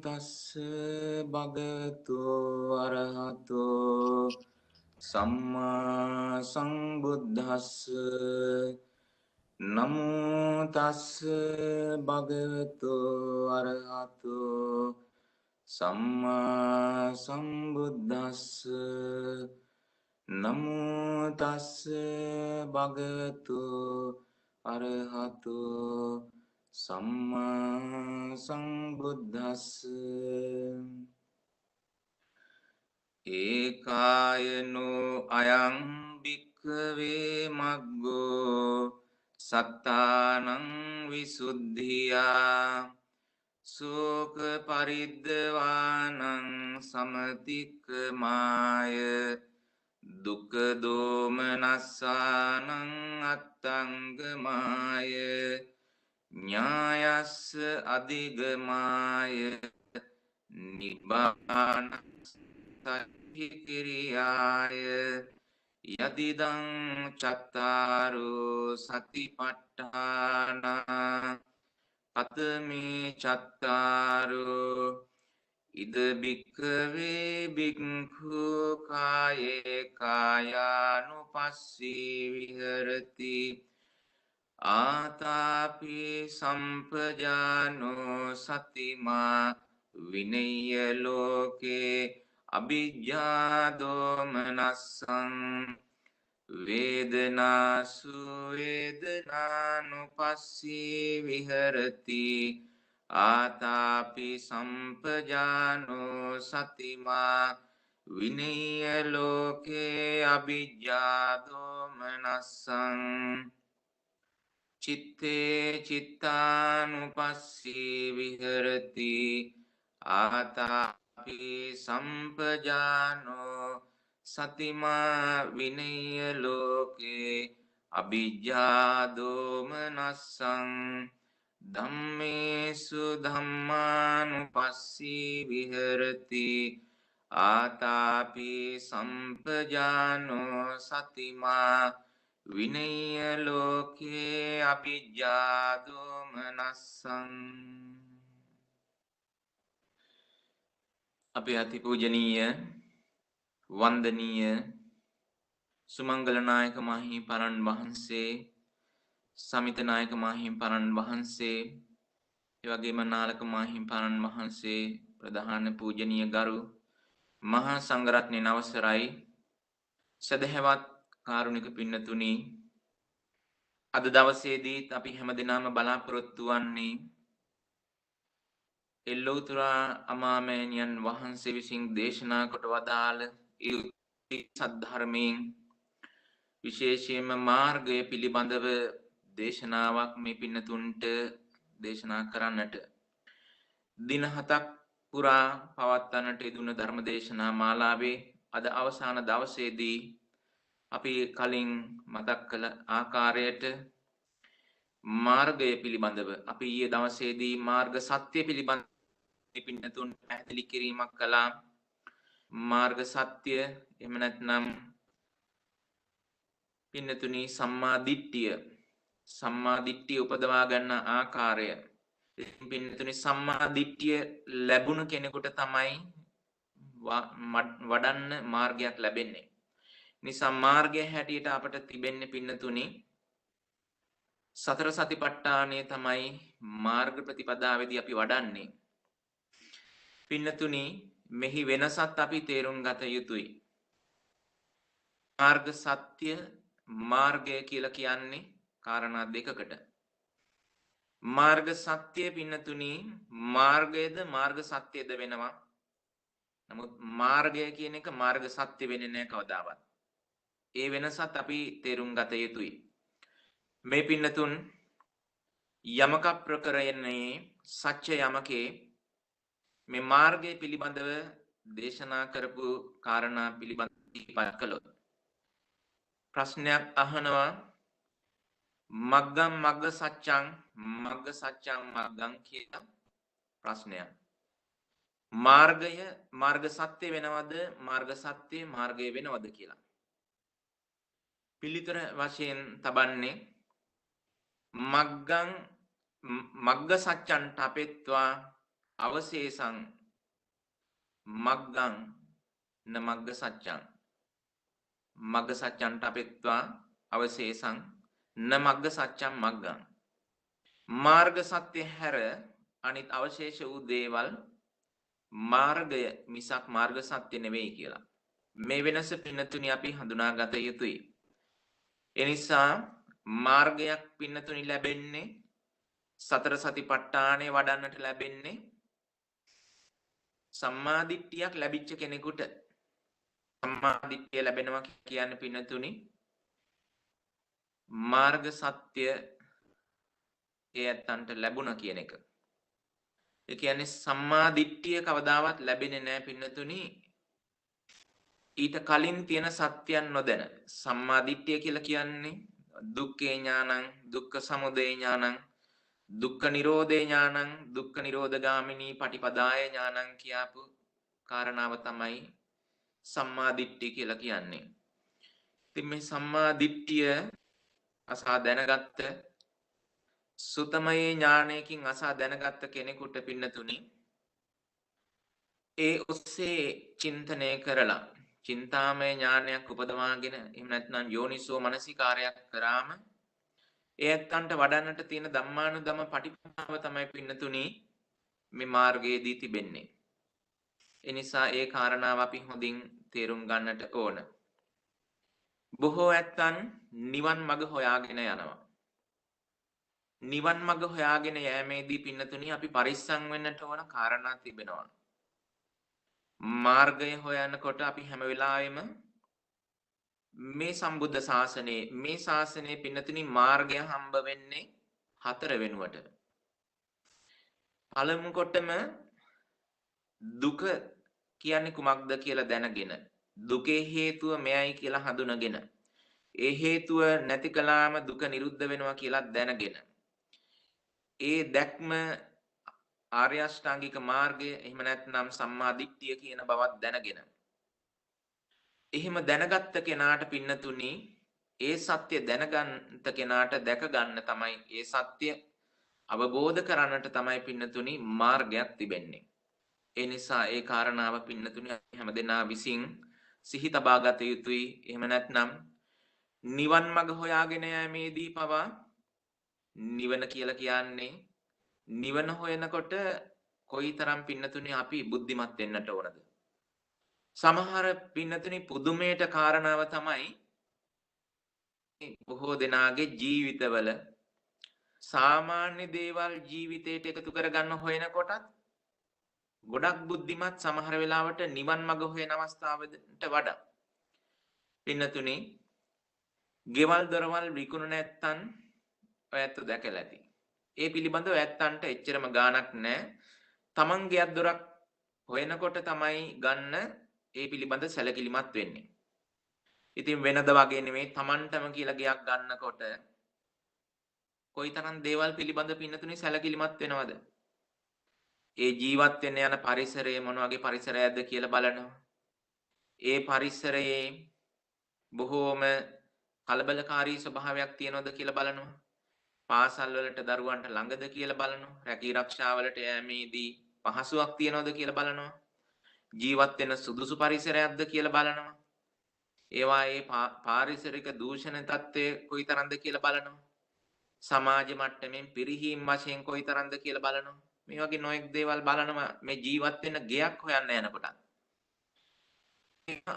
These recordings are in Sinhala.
තස්ස භගවතු අරහතෝ සම්මා සම්බුද්දස්ස නමෝ තස්ස භගවතු අරහතෝ සම්මා සම්බුද්දස්ස නමෝ තස්ස භගවතු අරහතෝ සම්මා සම්බුද්දස්ස ඒකායනෝ අයං භික්ඛවේ මග්ගෝ සත්තානං විසුද්ධියා සෝක පරිද්දවානං සමතික්කමාය දුක්ඛ දෝමනස්සානං අත්තංගමාය ඥායස්ස අධිගමාය නිබ්බානස්සහි කිරියාය යදිදං චත්තාරෝ සතිපට්ඨාන කතමේ චත්තාරෝ ඉද භික්ඛවේ භික්ඛු කායේ කායානුපස්සී විහෙරති ආතාපි සම්පජානෝ සතිමා විනය්‍ය ලෝකේ අභිජ්ජා දෝමනස්සං වේදනාසු වේදනානුපස්සී විහෙරති ආතාපි සම්පජානෝ සතිමා විනය්‍ය ලෝකේ අභිජ්ජා දෝමනස්සං චිත්තේ චිත්තානුපස්සී විහෙරති ආතාපි සම්පජානෝ සතිමා විනය්‍ය ලෝකේ අභිජ්ජා දෝමනස්සං ධම්මේසු ධම්මානුපස්සී විහෙරති ආතාපි සම්පජානෝ සතිමා විනය්‍ය ලෝකේ අභිජ්ජා දෝමනස්සං. අපේ අතිපූජනීය වන්දනීය සුමංගල නායක මාහිමිපාණන් වහන්සේ, සමිත නායක මාහිමිපාණන් වහන්සේ, එවැගේම නාලක මාහිමිපාණන් වහන්සේ, ප්‍රධාන පූජනීය ගරු මහා සංඝරත්නයේ අවසරයි, සදහැවත් කාරුණික පින්නතුනි, අද දවසේදීත් අපි හැමදෙනාම බලාපොරොත්තු වන්නේ එල්ලෝතර අමාමෑණියන් වහන්සේ විසින් දේශනා කොට වදාළ සද්ධර්මයෙන් විශේෂයෙන්ම මාර්ගය පිළිබඳව දේශනාවක් මේ පින්නතුන්ට දේශනා කරන්නට දින 7ක් පුරා පවත්වන්නට යෙදුණු ධර්ම දේශනා මාලාවේ අද අවසාන දවසේදී අපි කලින් මතක් කළ ආකාරයට මාර්ගය පිළිබඳව අපි ඊයේ දවසේදී මාර්ග සත්‍ය පිළිබඳව පින්නතුන් පැහැදිලි කිරීමක් කළා. මාර්ග සත්‍ය එහෙම නැත්නම් පින්නතුනි සම්මා දිට්ඨිය උපදවා ගන්න ආකාරය. පින්නතුනි සම්මා දිට්ඨිය ලැබුණු කෙනෙකුට තමයි වඩන්න මාර්ගයක් ලැබෙන්නේ. නිසා මාර්ගය හැටියට අපට තිබෙන්නේ පින්නතුනි සතර සතිපට්ඨානය තමයි මාර්ග ප්‍රතිපදාවේදී අපි වඩන්නේ. පින්නතුනි මෙහි වෙනසත් අපි තේරුම් ගත යුතුයි. මාර්ග සත්‍ය මාර්ගය කියලා කියන්නේ කාරණා දෙකකට. මාර්ග සත්‍ය පින්නතුනි මාර්ගයද මාර්ග සත්‍යද වෙනවා. නමුත් මාර්ගය කියන එක මාර්ග සත්‍ය වෙන්නේ නැහැ කවදාවත්. ඒ වෙනසත් අපි තේරුම් ගත යුතුයි. මේ පින්නතුන් යමක ප්‍රකරණයේ සත්‍ය යමකේ මේ මාර්ගය පිළිබඳව දේශනා කරපු කාරණා පිළිබඳව ඉපත් කළොත් ප්‍රශ්නයක් අහනවා මග්ගම් මග්ග සත්‍යං මග්ගං කියලා ප්‍රශ්නයක්. මාර්ගය මාර්ග සත්‍ය වෙනවද මාර්ග සත්‍ය මාර්ගය වෙනවද කියලා. පිළිතුර වශයෙන් තබන්නේ මග්ගං මග්ග සත්‍යං තපෙත්වා අවශේෂං මග්ගං න මග්ග සත්‍යං මග්ග සත්‍යං තපෙත්වා අවශේෂං න මග්ග සත්‍යං මග්ගං මාර්ග සත්‍ය හැර අනිත් අවශේෂ වූ දේවල් මාර්ගය මිසක් මාර්ග සත්‍ය නෙවෙයි කියලා. මේ වෙනස පින්නතුනි අපි හඳුනාගත යුතුයි. එනිසා මාර්ගයක් පින්නතුනි ලැබෙන්නේ සතර සතිපට්ඨානය වඩන්නට ලැබෙන්නේ සම්මාදිට්ඨියක් ලැබිච්ච කෙනෙකුට. සම්මාදිට්ඨිය ලැබෙනවා කියන්නේ පින්නතුනි මාර්ග සත්‍ය එයන්ට ලැබුණා කියන එක. ඒ කියන්නේ සම්මාදිට්ඨිය කවදාවත් ලැබෙන්නේ නැහැ පින්නතුනි ඊට කලින් තියෙන සත්‍යයන් නොදැන. සම්මාදිට්ඨිය කියලා කියන්නේ දුක්ඛේ ඥානං දුක්ඛ සමුදය ඥානං දුක්ඛ නිරෝධේ ඥානං දුක්ඛ නිරෝධගාමිනී පටිපදාය ඥානං කියපු කාරණාව තමයි සම්මාදිට්ඨිය කියලා කියන්නේ. ඉතින් මේ සම්මාදිට්ඨිය අසා දැනගත්ත සුතමයේ ඥානයකින් අසා දැනගත්ත කෙනෙකුට පින්නතුනි ඒ ඔස්සේ චින්තනය කරලා චින්තාමය ඥානයක් උපදවාගෙන එහෙම නැත්නම් යෝනිසෝ මනසිකාරයක් කරාම ඒත්තන්ට වඩන්නට තියෙන ධම්මානුධම පටිපදාව තමයි පින්නතුනි මේ මාර්ගයේදී තිබෙන්නේ. ඒ නිසා ඒ කාරණාව අපි හොඳින් තේරුම් ගන්නට ඕන. බොහෝ ඇත්තන් නිවන් මඟ හොයාගෙන යනවා. නිවන් මඟ හොයාගෙන යෑමේදී පින්නතුනි අපි පරිස්සම් වෙන්නට ඕන කාරණා තිබෙනවා. මාර්ගය හොයනකොට අපි හැම වෙලාවෙම මේ සම්බුද්ධ ශාසනයේ මේ ශාසනයේ පින්නතුනි මාර්ගය හම්බ වෙන්නේ 4 වෙනුවට. පළමු කොටම දුක කියන්නේ කුමක්ද කියලා දැනගෙන දුකේ හේතුව මෙයයි කියලා හඳුනගෙන ඒ හේතුව නැති කළාම දුක නිරුද්ධ වෙනවා කියලා දැනගෙන ඒ දැක්ම ආර්ය අෂ්ටාංගික මාර්ගය එහෙම නැත්නම් සම්මා දිට්ඨිය කියන බවත් දැනගෙන එහෙම දැනගත්ත කෙනාට පින්නතුනි ඒ සත්‍ය දැනගන්ත කෙනාට දැක ගන්න තමයි ඒ සත්‍ය අවබෝධ කරන්නට තමයි පින්නතුනි මාර්ගයක් තිබෙන්නේ. ඒ නිසා ඒ කාරණාව පින්නතුනි හැමදෙනා විසින් සිහි තබා ගත යුතුයි. එහෙම නැත්නම් නිවන් මඟ හොයාගෙන යෑමේදී පවා නිවන කියලා කියන්නේ නිවන හොයනකොට කොයිතරම් පින්නතුනි අපි බුද්ධිමත් වෙන්නට ඕනද? සමහර පින්නතුනි පුදුමයට කාරණාව තමයි බොහෝ දෙනාගේ ජීවිතවල සාමාන්‍ය දේවල් ජීවිතයට එකතු කරගන්න හොයනකොටත් ගොඩක් බුද්ධිමත් සමහර වෙලාවට නිවන් මඟ හොයන අවස්ථාවකට වඩා පින්නතුනි ගෙවල් දොරවල් විකුණු නැත්තන් ඔයත් දැකලා ඇති. ඒ පිළිබඳව ඇත්තන්ට එච්චරම ගාණක් නැහැ. තමන් ගෙයක් දොරක් හොයනකොට තමයි ගන්න ඒ පිළිබඳ සැලකිලිමත් වෙන්නේ. ඉතින් වෙනද වගේ නෙමෙයි තමන්ටම කියලා ගෙයක් ගන්නකොට කොයිතරම් දේවල් පිළිබඳ පින්නතුනි සැලකිලිමත් වෙනවද? ඒ ජීවත් වෙන්න යන පරිසරය මොන වගේ පරිසරයක්ද කියලා බලනවා. ඒ පරිසරයේ බොහෝම කලබලකාරී ස්වභාවයක් තියෙනවද කියලා බලනවා. පාසල් වලට දරුවන්ට ළඟද කියලා බලනවා. රැකී ආරක්ෂාවලට යෑමේදී පහසුවක් තියෙනවද කියලා බලනවා. ජීවත් වෙන සුදුසු පරිසරයක්ද කියලා බලනවා. ඒවායේ පාරිසරික දූෂණ තත්ත්වය කොයිතරම්ද කියලා බලනවා. සමාජ මට්ටමින් පිරිහීම් වශයෙන් කොයිතරම්ද කියලා බලනවා. මේ වගේ නොයෙක් දේවල් බලනවා මේ ජීවත් වෙන ගෙයක් හොයන්න යනකොට.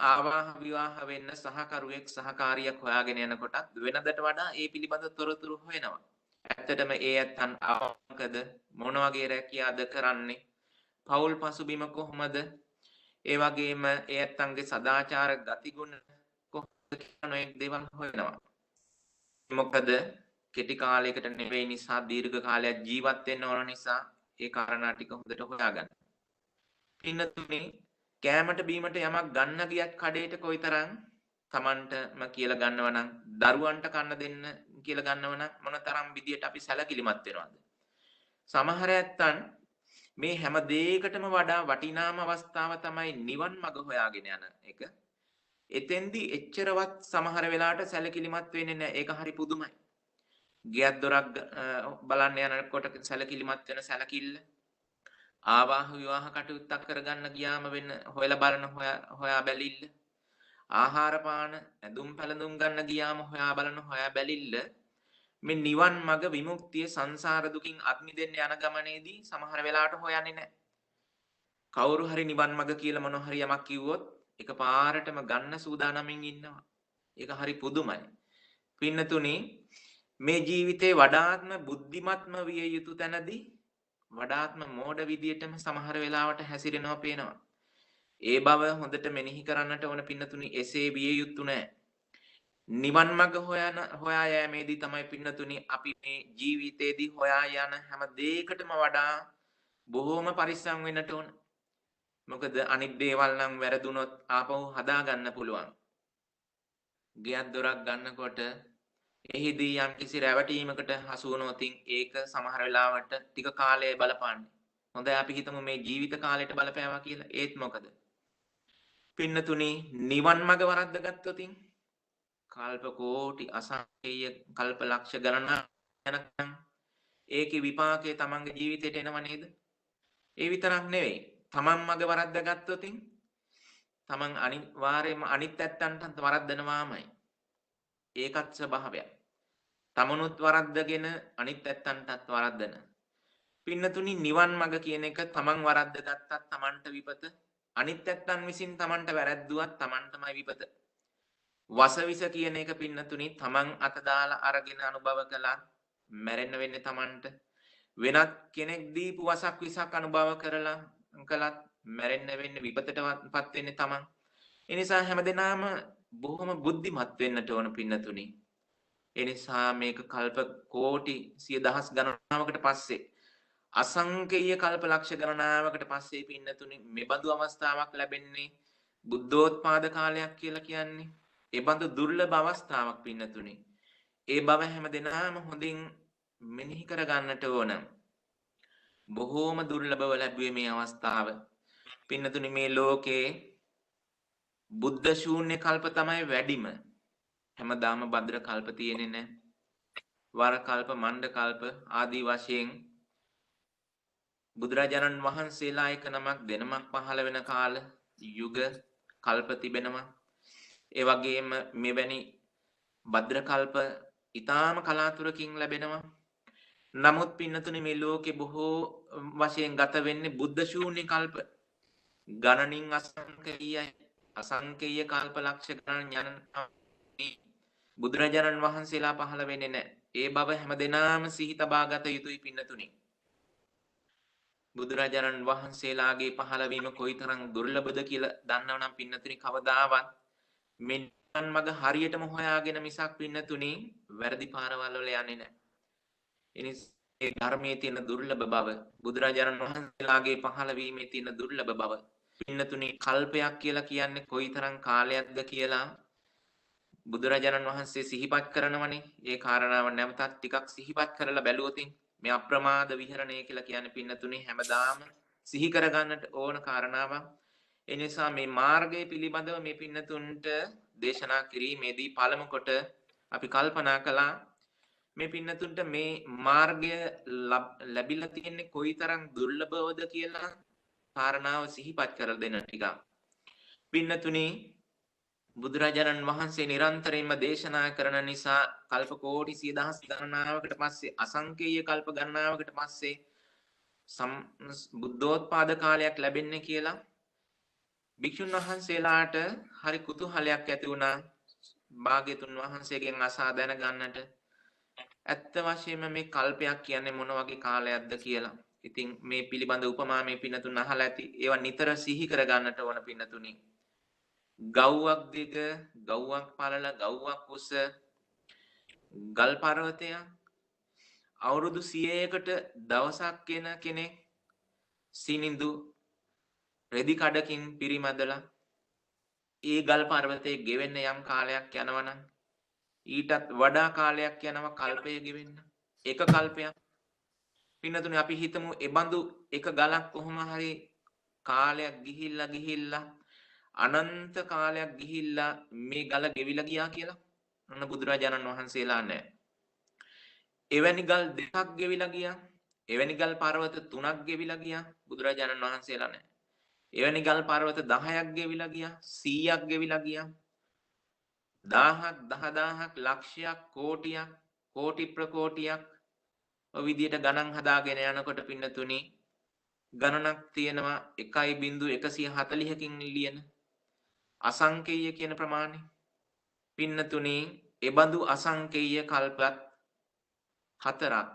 ආවාහ විවාහ වෙන්න සහකරුවෙක් සහකාරියක් හොයාගෙන යනකොට වෙනදට වඩා ඒ පිළිබඳ තොරතුරු හොයනවා. ඇත්තටම ඒ ඇත්තන් අවංකද මොන වගේ රැකියාද කරන්නේ? පෞල් පසුබිම කොහොමද? ඒ වගේම ඒ ඇත්තන්ගේ සදාචාර ගතිගුණ කොහොමද කියන නොයෙක් දේවල් හොයනවා. මොකද කෙටි කාලයකට නෙවෙයි නිසා දීර්ඝ කාලයක් ජීවත් වෙන්න ඕන නිසා ඒ කාරණා ටික හොඳට හොයාගන්න. පින්නතුනි කෑමට බීමට යමක් ගන්න ගියත් කඩේට කොයිතරම් Tamanටම කියලා ගන්නව නම් දරුවන්ට කන්න දෙන්න කියලා ගන්නව නම් මොනතරම් විදියට අපි සැලකිලිමත් වෙනවද? සමහර ඇත්තන් මේ හැම දෙයකටම වඩා වටිනාම අවස්ථාව තමයි නිවන් මඟ හොයාගෙන යන එක. එතෙන්දී එච්චරවත් සමහර වෙලාවට සැලකිලිමත් වෙන්නේ නැහැ. ඒක හරි පුදුමයි. ගෙයක් දොරක් බලන්න යනකොට සැලකිලිමත් වෙන සැලකිල්ල ආවාහ විවාහ කටයුත්තක් කරගන්න ගියාම වෙන හොයලා බලන හොයා බැලිල්ල. ආහාර පාන ඇඳුම් පැළඳුම් ගන්න ගියාම හොයා බලන හොයා බැලිල්ල. මේ නිවන් මඟ විමුක්තිය සංසාර දුකින් අත් මිදෙන්න යන ගමනේදී සමහර වෙලාවට හොයන්නේ නැහැ. කවුරු හරි නිවන් මඟ කියලා මොන හරි යමක් කිව්වොත් එකපාරටම ගන්න සූදානමින් ඉන්නවා. ඒක හරි පුදුමයි. පින්නතුනි මේ ජීවිතේ වඩාත්ම බුද්ධිමත්ම විය යුතු තැනදී වඩාත්ම මෝඩ විදියටම සමහර වෙලාවට හැසිරෙනවා පේනවා. ඒ බව හොඳට මෙනෙහි කරන්නට ඕන පින්නතුනි එසේ විය යුතු නෑ. නිවන් මඟ හොයා යෑමේදී තමයි පින්නතුනි අපි මේ ජීවිතේදී හොයා යන හැම දෙයකටම වඩා බොහෝම පරිස්සම් වෙන්නට ඕන. මොකද අනිත් දේවල් නම් වැරදුනොත් ආපහු හදා ගන්න පුළුවන්. ගෙයක් දොරක් ගන්නකොට එහිදී යම් කිසි රැවටීමකට හසු වුණොත් ඒක සමහර වෙලාවට ටික කාලය බලපාන්නේ. හොඳයි අපි හිතමු මේ ජීවිත කාලයට බලපෑවා කියලා. ඒත් මොකද? පින්නතුනි නිවන් මඟ වරද්ද ගත්තොත් කල්ප කෝටි අසංඛේය කල්ප ලක්ෂ ගණනක් යනකම් ඒකේ විපාකේ තමන්ගේ ජීවිතේට එනව නේද? ඒ විතරක් නෙවෙයි. තමන් මඟ වරද්ද ගත්තොත් තමන් අනිවාර්යයෙන්ම අනිත් ඇත්තන්ටත් වරද්දනවාමයි. ඒකත් ස්වභාවයක්. තමනුත් වරද්දගෙන අනිත් ඇත්තන්ටත් වරද්දන. පින්නතුනි නිවන් මඟ කියන එක තමන් වරද්ද ගත්තත් තමන්ට විපත, අනිත් ඇත්තන් විසින් තමන්ට වැරද්දුවත් තමන්ටමයි විපත. වසවිස කියන එක පින්නතුනි තමන් අත දාලා අරගෙන අනුභව කළා මැරෙන්න වෙන්නේ තමන්ට. වෙනත් කෙනෙක් දීපු වසක් විසක් අනුභව කරලා කළත් මැරෙන්න වෙන්නේ විපතටපත් වෙන්නේ තමන්. ඒ නිසා හැමදෙනාම බොහොම බුද්ධිමත් වෙන්නට ඕන පින්නතුනි. ඒ නිසා මේක කල්ප කෝටි සිය දහස් ගණනාවකට පස්සේ අසංකේය කල්ප ලක්ෂ ගණනාවකට පස්සේ පින්නතුනි මෙබඳු අවස්ථාවක් ලැබෙන්නේ බුද්ධෝත්පාද කාලයක් කියලා කියන්නේ. ඒ බඳු දුර්ලභ අවස්ථාවක් පින්නතුනි. ඒ බව හැමදෙනාම හොඳින් මෙනෙහි කර ගන්නට ඕන. බොහෝම දුර්ලභව ලැබුවේ මේ අවස්ථාව. පින්නතුනි මේ ලෝකේ බුද්ධ ශූන්‍ය කල්ප තමයි වැඩිම. හැමදාම භද්‍ර කල්ප තියෙන්නේ නැහැ. වර කල්ප, මණ්ඩ කල්ප ආදී වශයෙන් බුදුරජාණන් වහන්සේලා එක නමක් දෙනමක් පහළ වෙන කාල යුග කල්ප තිබෙනවා. ඒ වගේම මෙවැනි භද්‍ර කල්ප ඊටාම කලාතුරකින් ලැබෙනවා. නමුත් පින්නතුනි මේ ලෝකේ බොහෝ වශයෙන් ගත වෙන්නේ බුද්ධ ශූන්‍ය කල්ප. ගණනින් අසංකේයයි. අසංකේය කල්ප ලක්ෂ ගණන් යන බුදුරජාණන් වහන්සේලා පහළ වෙන්නේ නැහැ. ඒ බව හැමදෙනාම සිහි තබා ගත යුතුයි පින්නතුනි. බුදුරජාණන් වහන්සේලාගේ පහළවීම කොයිතරම් දුර්ලභද කියලා දන්නවනම් පින්නතුනි කවදාවත් මේ නිවන් මඟ හරියටම හොයාගෙන මිසක් පින්නතුනි වැරදි පාරවල් වල යන්නේ නැහැ. ඒ ධර්මයේ තියෙන දුර්ලභ බව බුදුරජාණන් වහන්සේලාගේ පහළවීමේ තියෙන දුර්ලභ බව පින්නතුනි කල්පයක් කියලා කියන්නේ කොයිතරම් කාලයක්ද කියලා බුදුරජාණන් වහන්සේ සිහිපත් කරනවනේ. ඒ කාරණාව නැවතත් ටිකක් සිහිපත් කරලා බැලුවොත් මේ අප්‍රමාද විහරණය කියලා කියන්නේ පින්නතුනි හැමදාම සිහි කරගන්නට ඕන කාරණාවක්. ඒ නිසා මේ මාර්ගය පිළිබඳව මේ පින්නතුන්ට දේශනා කිරීමේදී පළමු කොට අපි කල්පනා කළා මේ පින්නතුන්ට මේ මාර්ගය ලැබිලා තියෙන්නේ කොයිතරම් දුර්ලභවද කියලා කාරණාව සිහිපත් කරලා දෙන්න ටිකක්. පින්නතුනි බුදුරජාණන් වහන්සේ නිරන්තරයෙන්ම දේශනා කරන නිසා කල්ප කෝටි සිය දහස් ගණනාවකට පස්සේ අසංකේය කල්ප ගණනාවකට පස්සේ බුද්ධෝත්පාද කාලයක් ලැබෙන්නේ කියලා භික්ෂුන් වහන්සේලාට හරි කුතුහලයක් ඇති වුණා භාග්‍යතුන් වහන්සේගෙන් අසා දැනගන්නට. ඇත්ත වශයෙන්ම මේ කල්පයක් කියන්නේ මොන වගේ කාලයක්ද කියලා. ඉතින් මේ පිළිබඳ උපමා මේ පින්නතුන් අහලා ඇති. ඒවා නිතර සිහි කරගන්නට ඕන පින්නතුනි. ගව්වක් දිග, ගව්වක් පළල, ගව්වක් උස ගල් පර්වතයක් අවුරුදු 100කට දවසක් වෙන කෙනෙක් සිනිඳු රෙදි කඩකින් පිරිමැදලා ඒ ගල් පර්වතයේ ගෙවෙන්න යම් කාලයක් යනවනම් ඊටත් වඩා කාලයක් යනවා කල්පය ගෙවෙන්න. එක කල්පයක්. පින්නතුනි අපි හිතමු ඒ බඳු එක ගලක් කොහොම හරි කාලයක් ගිහිල්ලා අනන්ත කාලයක් ගිහිල්ලා මේ ගල ගෙවිලා ගියා කියලා. අන්න බුදුරජාණන් වහන්සේලා නැහැ. එවැනි ගල් දෙකක් ගෙවිලා ගියා. එවැනි ගල් පර්වත 3ක් ගෙවිලා ගියා. බුදුරජාණන් වහන්සේලා නැහැ. එවැනි ගල් පර්වත 10ක් ගෙවිලා ගියා. 100ක් ගෙවිලා ගියා. 1000ක් 10000ක් ලක්ෂයක් කෝටියක් කෝටි ප්‍රකෝටියක් ඔය විදියට ගණන් හදාගෙන යනකොට පින්නතුනි ගණනක් තියෙනවා 1.140කින් ලියන අසංකේය කියන ප්‍රමාණය. පින්නතුනි එබඳු අසංකේය කල්පත් හතරක්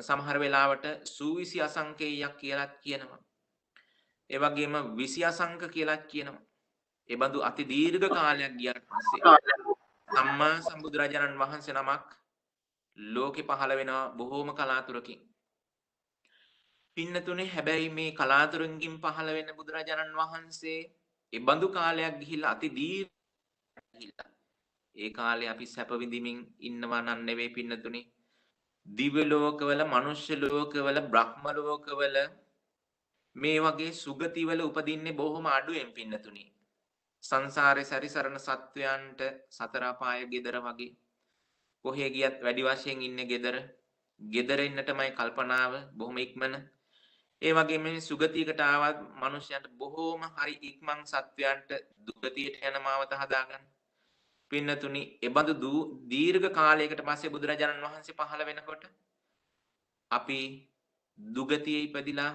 සමහර වෙලාවට සූවිසි අසංකේයයක් කියලා කියනවා. ඒ වගේම 20 අසංක කියලා කියනවා. එබඳු අති දීර්ඝ කාලයක් ගියාට පස්සේ සම්මා සම්බුදුරජාණන් වහන්සේ නමක් ලෝකෙ පහළ වෙනවා බොහෝම කලාතුරකින්. පින්නතුනේ හැබැයි මේ කලාතුරකින් පහළ වෙන බුදුරජාණන් වහන්සේ එබඳු කාලයක් ගිහිල්ලා අති දීර්ඝ ගිහිල්ලා ඒ කාලේ අපි සැප විඳිමින් ඉන්නවා නන් නෙවෙයි පින්නතුනේ. දිව්‍ය ලෝකවල, මනුෂ්‍ය ලෝකවල, බ්‍රහ්ම ලෝකවල මේ වගේ සුගතිවල උපදින්නේ බොහොම අඩුවෙන් පින්නතුනි. සංසාරේ සැරිසරන සත්වයන්ට සතර අපාය gedara වගේ කොහේ ගියත් වැඩි වශයෙන් ඉන්නේ gedara. gedara ඉන්නටමයි කල්පනාව බොහොම ඉක්මන. ඒ වගේම මේ සුගතියකට ආවත් මනුෂ්‍යයන්ට බොහොම හරි ඉක්මන් සත්වයන්ට දුගතියට යන මාවත හදාගන්න. පින්නතුනි එබඳු දීර්ඝ කාලයකට පස්සේ බුදුරජාණන් වහන්සේ පහළ වෙනකොට අපි දුගතියේ ඉපදිලා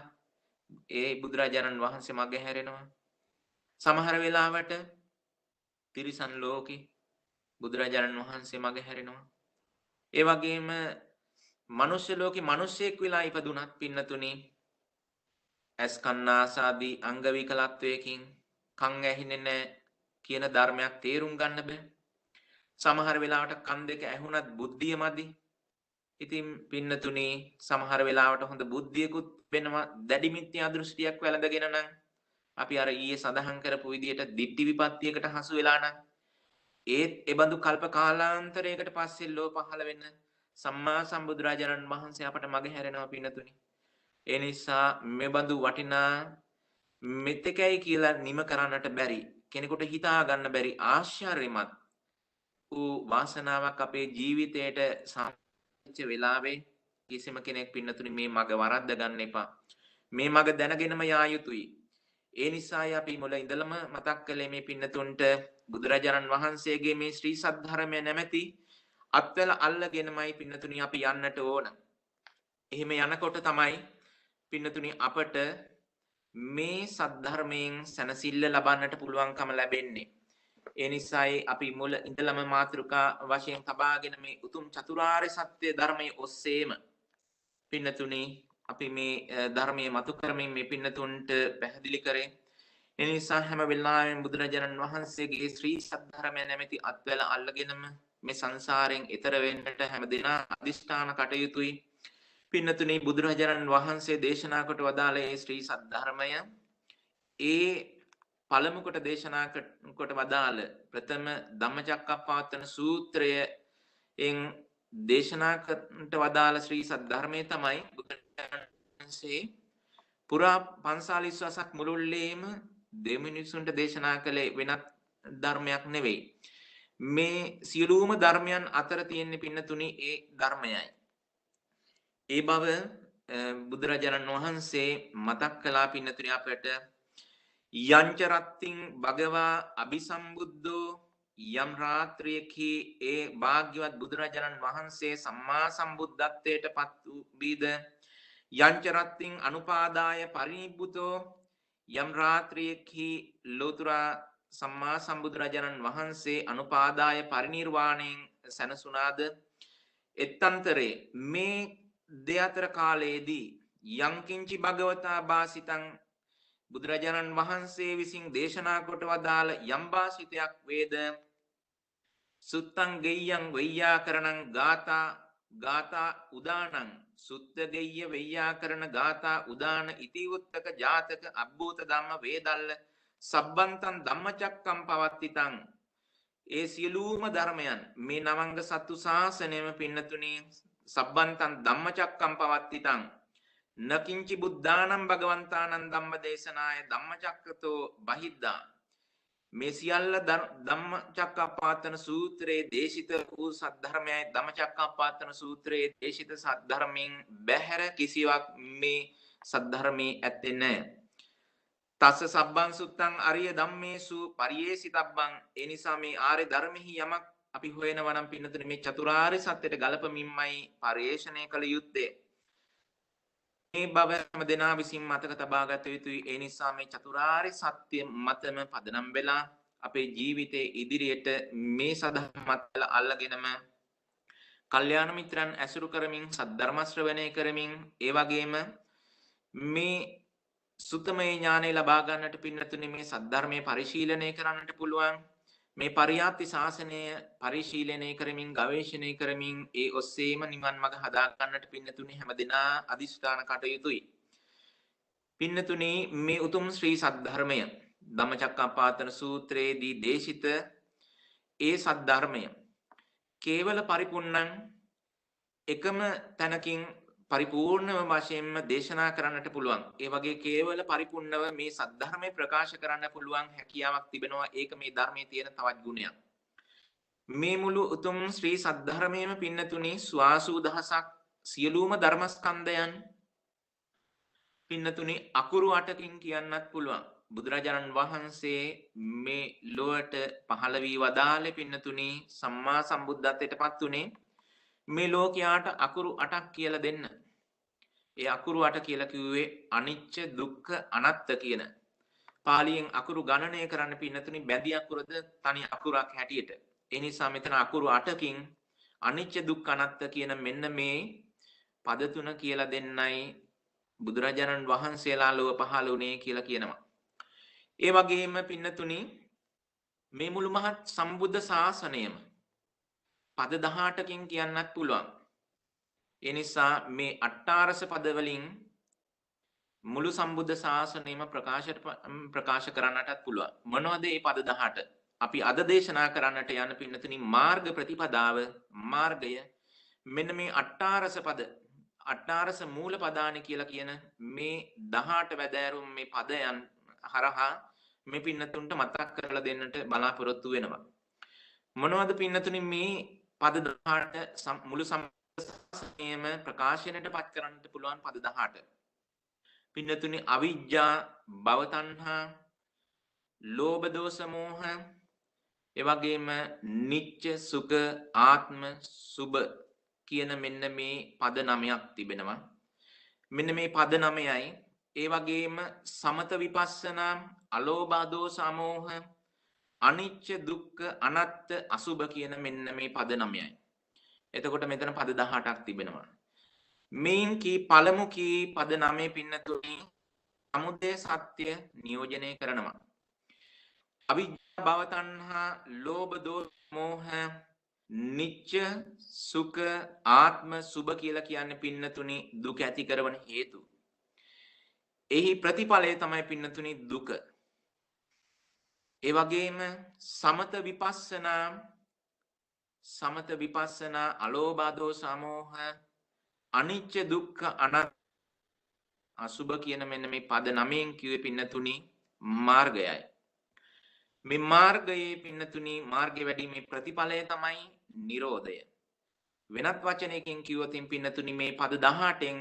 ඒ බුදුරජාණන් වහන්සේ මග හැරෙනවා. සමහර වෙලාවට තිරිසන් ලෝකේ බුදුරජාණන් වහන්සේ මග හැරෙනවා. ඒ වගේම මනුෂ්‍ය ලෝකේ මිනිසෙක් වෙලා ඉපදුනත් පින්නතුනි ඇස් කන්නාසාදී අංග විකලත්වයකින් කන් ඇහින්නේ නැහැ කියන ධර්මයක් තේරුම් ගන්න බෑ. සමහර වෙලාවට කන් දෙක ඇහුණත් බුද්ධිය මදි. ඉතින් පින්නතුනි සමහර වෙලාවට හොඳ බුද්ධියකුත් වෙනවා දැඩි මිත්‍යා දෘෂ්ටියක් වැළඳගෙන නම් අපි අර ඊයේ සඳහන් කරපු විදිහට ditthi විපත්තියකට හසු වෙලා නම් ඒත් එබඳු කල්ප කාලාන්තරයකට පස්සේ ලෝ පහළ වෙන සම්මා සම්බුදුරජාණන් වහන්සේ අපට මග හැරෙනවා පින්නතුනි. ඒ නිසා මෙබඳු වටිනා මෙතෙකයි කියලා නිම කරන්නට බැරි කෙනෙකුට හිතා ගන්න බැරි ආශ්චර්යමත් වූ වාසනාවක් අපේ ජීවිතයට සම්පූර්ණ වෙලාවේ කිසිම කෙනෙක් පින්නතුනි මේ මග වරද්ද ගන්න එපා. මේ මග දැනගෙනම යා යුතුයි. ඒ නිසායි අපි මුල ඉඳලම මතක් කළේ මේ පින්නතුන්ට බුදුරජාණන් වහන්සේගේ මේ ශ්‍රී සද්ධර්මය නැමැති අත්වල අල්ලගෙනමයි පින්නතුනි අපි යන්නට ඕන. එහෙම යනකොට තමයි පින්නතුනි අපට මේ සද්ධර්මයෙන් සැනසෙල්ල ලබන්නට පුළුවන්කම ලැබෙන්නේ. ඒ නිසායි අපි මුල ඉඳලම මාතෘකා වශයෙන් තබාගෙන මේ උතුම් චතුරාර්ය සත්‍ය ධර්මයේ ඔස්සේම පින්නතුනි අපි මේ ධර්මයේ මතු කරමින් මේ පින්නතුන්ට පැහැදිලි කරේ. ඒ නිසා හැම වෙලාවෙම බුදුරජාණන් වහන්සේගේ ශ්‍රී සද්ධර්මය නැමැති අත්වැල අල්ලගෙනම මේ සංසාරයෙන් එතර වෙන්නට හැමදෙනා අදිෂ්ඨාන කටයුතුයි. පින්නතුනි බුදුරජාණන් වහන්සේ දේශනා කොට වදාළ මේ ශ්‍රී සද්ධර්මය ඒ පළමු කොට දේශනා කොට වදාළ ප්‍රථම ධම්මචක්කප්පවත්තන සූත්‍රයෙන් දේශනා කොට වදාළ ශ්‍රී සද්ධර්මයේ තමයි බුදුරජාණන් වහන්සේ පුරා 540 වසක් මුළුල්ලේම දෙමිනිසුන්ට දේශනා කළේ වෙනත් ධර්මයක් නෙවෙයි. මේ සියලුම ධර්මයන් අතර තියෙන පින්නතුනි ඒ ධර්මයයි. ඒ බව බුදුරජාණන් වහන්සේ මතක් කළා පින්නතුනි අපට යංච රත්තින් භගවා අபிසම්බුද්ධෝ යම් රාත්‍රියකි ඒ භාග්‍යවත් බුදුරජාණන් වහන්සේ සම්මා සම්බුද්ධත්වයට පත් වූ බීද යංච රත්තින් අනුපාදාය පරිනිබ්බුතෝ යම් රාත්‍රියකි ලෝතුරා සම්මා සම්බුදුරජාණන් වහන්සේ අනුපාදාය පරිනිර්වාණයෙන් සැනසුණාද එත්තන්තරේ මේ දෙයතර කාලයේදී යංකින්චි භගවතා භාසිතං බුදුරජාණන් වහන්සේ විසින් දේශනා කොට වදාළ යම් භාසිතයක් වේද සුත්තං ගෙය්‍යං වෙය්‍යාකරණං ගාථා උදානං සුත්ත ගෙය්‍ය වෙය්‍යාකරණ ගාථා උදාන ඉතිවුත්තක ජාතක අබ්බූත ධම්ම වේදල්ල සබ්බන්තං ධම්මචක්කම් පවත්තිතං ඒ සියලුම ධර්මයන් මේ නවංග සත්තු ශාසනයම පින්නතුනි සබ්බන්තං ධම්මචක්කම් පවත්තිතං නකින්චි බුද්ධානම් භගවන්තානං ධම්ම දේශනාය ධම්මචක්කතෝ බහිද්දා මේ සියල්ල ධම්මචක්කප්පවත්තන සූත්‍රයේ දේශිත වූ සද්ධර්මයයි ධම්මචක්කප්පවත්තන සූත්‍රයේ දේශිත සද්ධර්මයෙන් බැහැර කිසිවක් මේ සද්ධර්මයේ ඇත්තේ නැහැ. තස්ස සබ්බං සුත්තං අරිය ධම්මේසු පරියේසිතබ්බං. ඒ නිසා මේ ආර්ය ධර්මෙහි යමක් අපි හොයනවා නම් පින්නතුනේ මේ චතුරාර්ය සත්‍යයට ගලපමින්මයි පරිේශණය කළ යුත්තේ. මේ බව හැම දෙනා විසින් මතක තබා ගත යුතුයි. ඒ නිසා මේ චතුරාර්ය සත්‍ය මතම පදනම් වෙලා අපේ ජීවිතයේ ඉදිරියට මේ සදහම් මතල අල්ලගෙනම කල්යාණ මිත්‍රයන් ඇසුරු කරමින් සද්ධර්ම ශ්‍රවණය කරමින් ඒ වගේම මේ සුත්තමේ ඥානය ලබා ගන්නට පින්නතුනේ මේ සද්ධර්මයේ පරිශීලනය කරන්නට පුළුවන්. මේ පරියාප්ති ශාසනය පරිශීලනය කරමින් ගවේෂණය කරමින් ඒ ඔස්සේම නිවන් මඟ හදා ගන්නට පින්නතුනේ හැමදෙනා අදිෂ්ඨාන කටයුතුයි. පින්නතුනේ මේ උතුම් ශ්‍රී සද්ධර්මය ධම්මචක්කප්පවත්තන සූත්‍රයේදී දේශිත ඒ සද්ධර්මය කේවල පරිපූර්ණං එකම තැනකින් පරිපූර්ණව වශයෙන්ම දේශනා කරන්නට පුළුවන්. ඒ වගේ කේවල පරිපූර්ණව මේ සද්ධර්මය ප්‍රකාශ කරන්න පුළුවන් හැකියාවක් තිබෙනවා. ඒක මේ ධර්මයේ තියෙන තවත් ගුණයක්. මේ මුළු උතුම් ශ්‍රී සද්ධර්මයේම පින්නතුනි ස්වාසූ දහසක් සියලුම ධර්මස්කන්ධයන් පින්නතුනි අකුරු 8කින් කියන්නත් පුළුවන්. බුදුරජාණන් වහන්සේ මේ ලොවට පහළ වී වදාළේ පින්නතුනි සම්මා සම්බුද්ධත්වයට පත් උනේ මේ ලෝකයාට අකුරු 8ක් කියලා දෙන්න. ඒ අකුරු 8 කියලා කිව්වේ අනිච්ච දුක්ඛ අනාත්ත කියන. පාලියෙන් අකුරු ගණනය කරන්න පින්නතුනි බැඳි අකුරද තනි අකුරක් හැටියට. ඒ නිසා මෙතන අකුරු 8කින් අනිච්ච දුක්ඛ අනාත්ත කියන මෙන්න මේ පද තුන කියලා දෙන්නයි බුදුරජාණන් වහන්සේලා ලොව පහළ වුණේ කියලා කියනවා. ඒ වගේම පින්නතුනි මේ මුළු මහත් සම්බුද්ධ ශාසනයම පද 18කින් කියන්නත් පුළුවන්. ඒ නිසා මේ අට්ඨාරස පද වලින් මුළු සම්බුද්ධ ශාසනයම ප්‍රකාශ කරන්නටත් පුළුවන්. මොනවද මේ පද 18? අපි අද දේශනා කරන්නට යන පින්නතුනි මාර්ග ප්‍රතිපදාව මාර්ගය මෙන්න මේ අට්ඨාරස පද අට්ඨාරස මූල පදාන කියලා කියන මේ 18 වැදෑරුම් මේ පදයන් හරහා මේ පින්නතුන්ට මතක් කරලා දෙන්නට බලාපොරොත්තු වෙනවා. මොනවද පින්නතුනි මේ පද 18 මුළු සම්පූර්ණයෙන්ම ප්‍රකාශනයට පත් කරන්නට පුළුවන් පද 18. පින්නතුනි අවිජ්ජා භව තණ්හා ලෝභ දෝෂ මෝහ ඒ වගේම නිච්ච සුඛ ආත්ම සුභ කියන මෙන්න මේ පද 9ක් තිබෙනවා. මෙන්න මේ පද 9යි ඒ වගේම සමත විපස්සනා අලෝභ දෝෂ අමෝහ අනිච්ච දුක්ඛ අනාත්ත අසුභ කියන මෙන්න මේ පද 9යි. එතකොට මෙතන පද 18ක් තිබෙනවා. මේන් කී පළමු කී පද 9 පින්නතුනි සමුදය සත්‍ය නියෝජනය කරනවා. අවිජ්ජා භව තණ්හා ලෝභ දෝෂ මෝහ නිච්ච සුඛ ආත්ම සුභ කියලා කියන්නේ පින්නතුනි දුක ඇති කරන හේතු. එහි ප්‍රතිඵලය තමයි පින්නතුනි දුක. ඒ වගේම සමත විපස්සනා අලෝභ දෝෂ අමෝහ අනිච්ච දුක්ඛ අනාත්ම අසුභ කියන මෙන්න මේ පද 9න් කිව්වේ පින්නතුනි මාර්ගයයි. මේ මාර්ගයේ පින්නතුනි මාර්ගය වැඩිමේ ප්‍රතිඵලය තමයි නිරෝධය. වෙනත් වචනයකින් කිව්වොත් පින්නතුනි මේ පද 18න්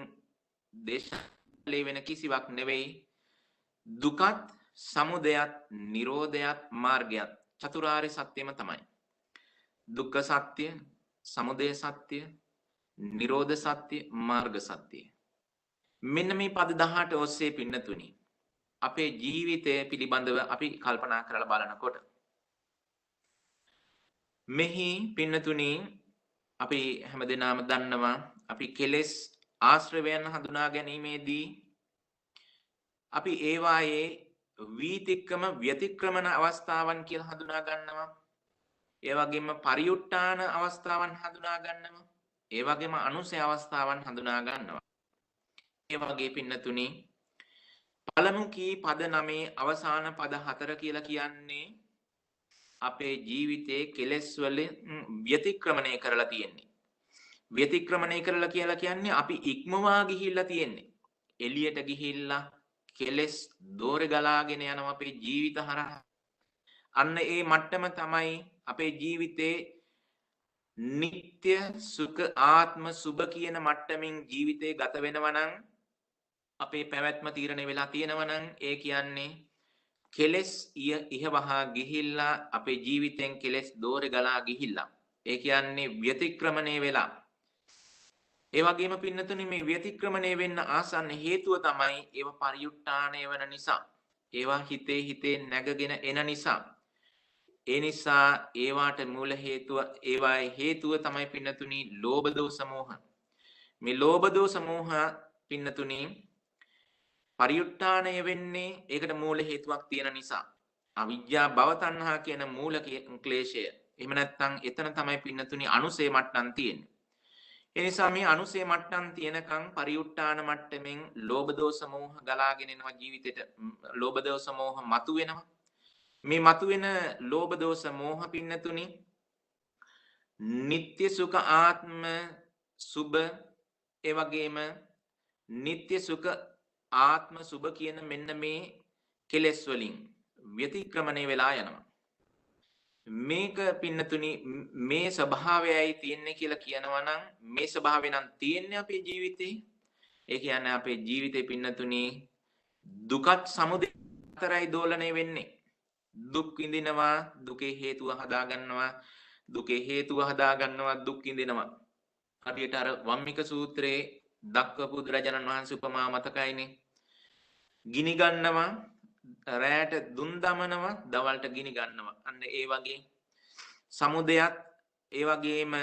දේශලේ වෙන කිසිවක් නෙවෙයි දුකත් සමුදයත් නිරෝධයත් මාර්ගයත් චතුරාර්ය සත්‍යම තමයි. දුක්ඛ සත්‍ය, සමුදය සත්‍ය, නිරෝධ සත්‍ය, මාර්ග සත්‍ය. මෙන්න මේ පද 18 ඔස්සේ පින්නතුනි අපේ ජීවිතය පිළිබඳව අපි කල්පනා කරලා බලනකොට මෙහි පින්නතුනි අපි හැමදෙනාම දන්නවා අපි කෙලෙස් ආශ්‍රවයන් හඳුනා ගැනීමේදී අපි ඒවායේ වීතික්‍රම ව්‍යතික්‍රමන අවස්ථාවන් කියලා හඳුනා ගන්නවා. ඒ වගේම පරිඋට්ටාන අවස්ථාවන් හඳුනා ගන්නවා. ඒ වගේම අනුසය අවස්ථාවන් හඳුනා ගන්නවා. ඒ වගේ පින්නතුනි පළමු කී පද 9 අවසාන පද 4 කියලා කියන්නේ අපේ ජීවිතයේ කෙලෙස් වලින් ව්‍යතික්‍රමණය කරලා තියෙන්නේ. ව්‍යතික්‍රමණය කරලා කියලා කියන්නේ අපි ඉක්මවා ගිහිල්ලා තියෙන්නේ. එළියට ගිහිල්ලා කෙලෙස් දෝරේ ගලාගෙන යනවා අපේ ජීවිත හරහා. අන්න ඒ මට්ටම තමයි අපේ ජීවිතේ නිත්‍ය සුඛ ආත්ම සුභ කියන මට්ටමින් ජීවිතේ ගත වෙනවා නම් අපේ පැවැත්ම තීරණය වෙලා තියෙනවා නම් ඒ කියන්නේ කෙලස් ඉහවහා ගිහිල්ලා අපේ ජීවිතෙන් කෙලස් දෝරේ ගලා ගිහිල්ලා ඒ කියන්නේ ව්‍යතික්‍රමණය වෙලා ඒ වගේම පින්නතුනි මේ ව්‍යතික්‍රමණය වෙන්න ආසන්න හේතුව තමයි ඒව පරිඋට්ටාණය වෙන නිසා ඒවා හිතේ නැගගෙන එන නිසා ඒ නිසා ඒවාට මූල හේතුව ඒවායේ හේතුව තමයි පින්නතුනි ලෝභ දෝෂ මෝහ මේ ලෝභ දෝෂ මෝහ පින්නතුනි පරිඋට්ටාණය වෙන්නේ ඒකට මූල හේතුවක් තියෙන නිසා අවිජ්ජා භව තණ්හා කියන මූල ක්ලේශය එහෙම නැත්නම් එතන තමයි පින්නතුනි අනුසේ මට්ටම් තියෙන්නේ ඒ නිසා මේ අනුසේ මට්ටම් තියෙනකන් පරිඋට්ටාන මට්ටමින් ලෝභ දෝෂ මෝහ ගලාගෙන එනවා ජීවිතේට ලෝභ දෝෂ මෝහ මතුවෙනවා මේ මතුවෙන ලෝභ දෝෂ මෝහ පින්නතුනි නিত্য සුඛ ආත්ම සුභ ඒ වගේම නিত্য සුඛ ආත්ම සුභ කියන මෙන්න මේ කෙලෙස් වලින් ව්‍යතික්‍රමණය වෙලා යනවා මේක පින්නතුනි මේ ස්වභාවයයි තියෙන්නේ කියලා කියනවා නම් මේ ස්වභාවය නම් තියෙන්නේ අපේ ජීවිතේ ඒ කියන්නේ අපේ ජීවිතේ පින්නතුනි දුකත් සමුදය අතරයි දෝලණය වෙන්නේ දුක් විඳිනවා දුකේ හේතුව හදා ගන්නවා දුකේ හේතුව හදා ගන්නවා දුක් විඳිනවා හරියට අර වම්මික සූත්‍රයේ දක්වපු බුදුරජාණන් වහන්සේ උපමා මතකයිනේ ගිනි ගන්නවා රැයට දුන් දමනවා දවල්ට ගිනි ගන්නවා අන්න ඒ වගේ සමුදයත් ඒ වගේම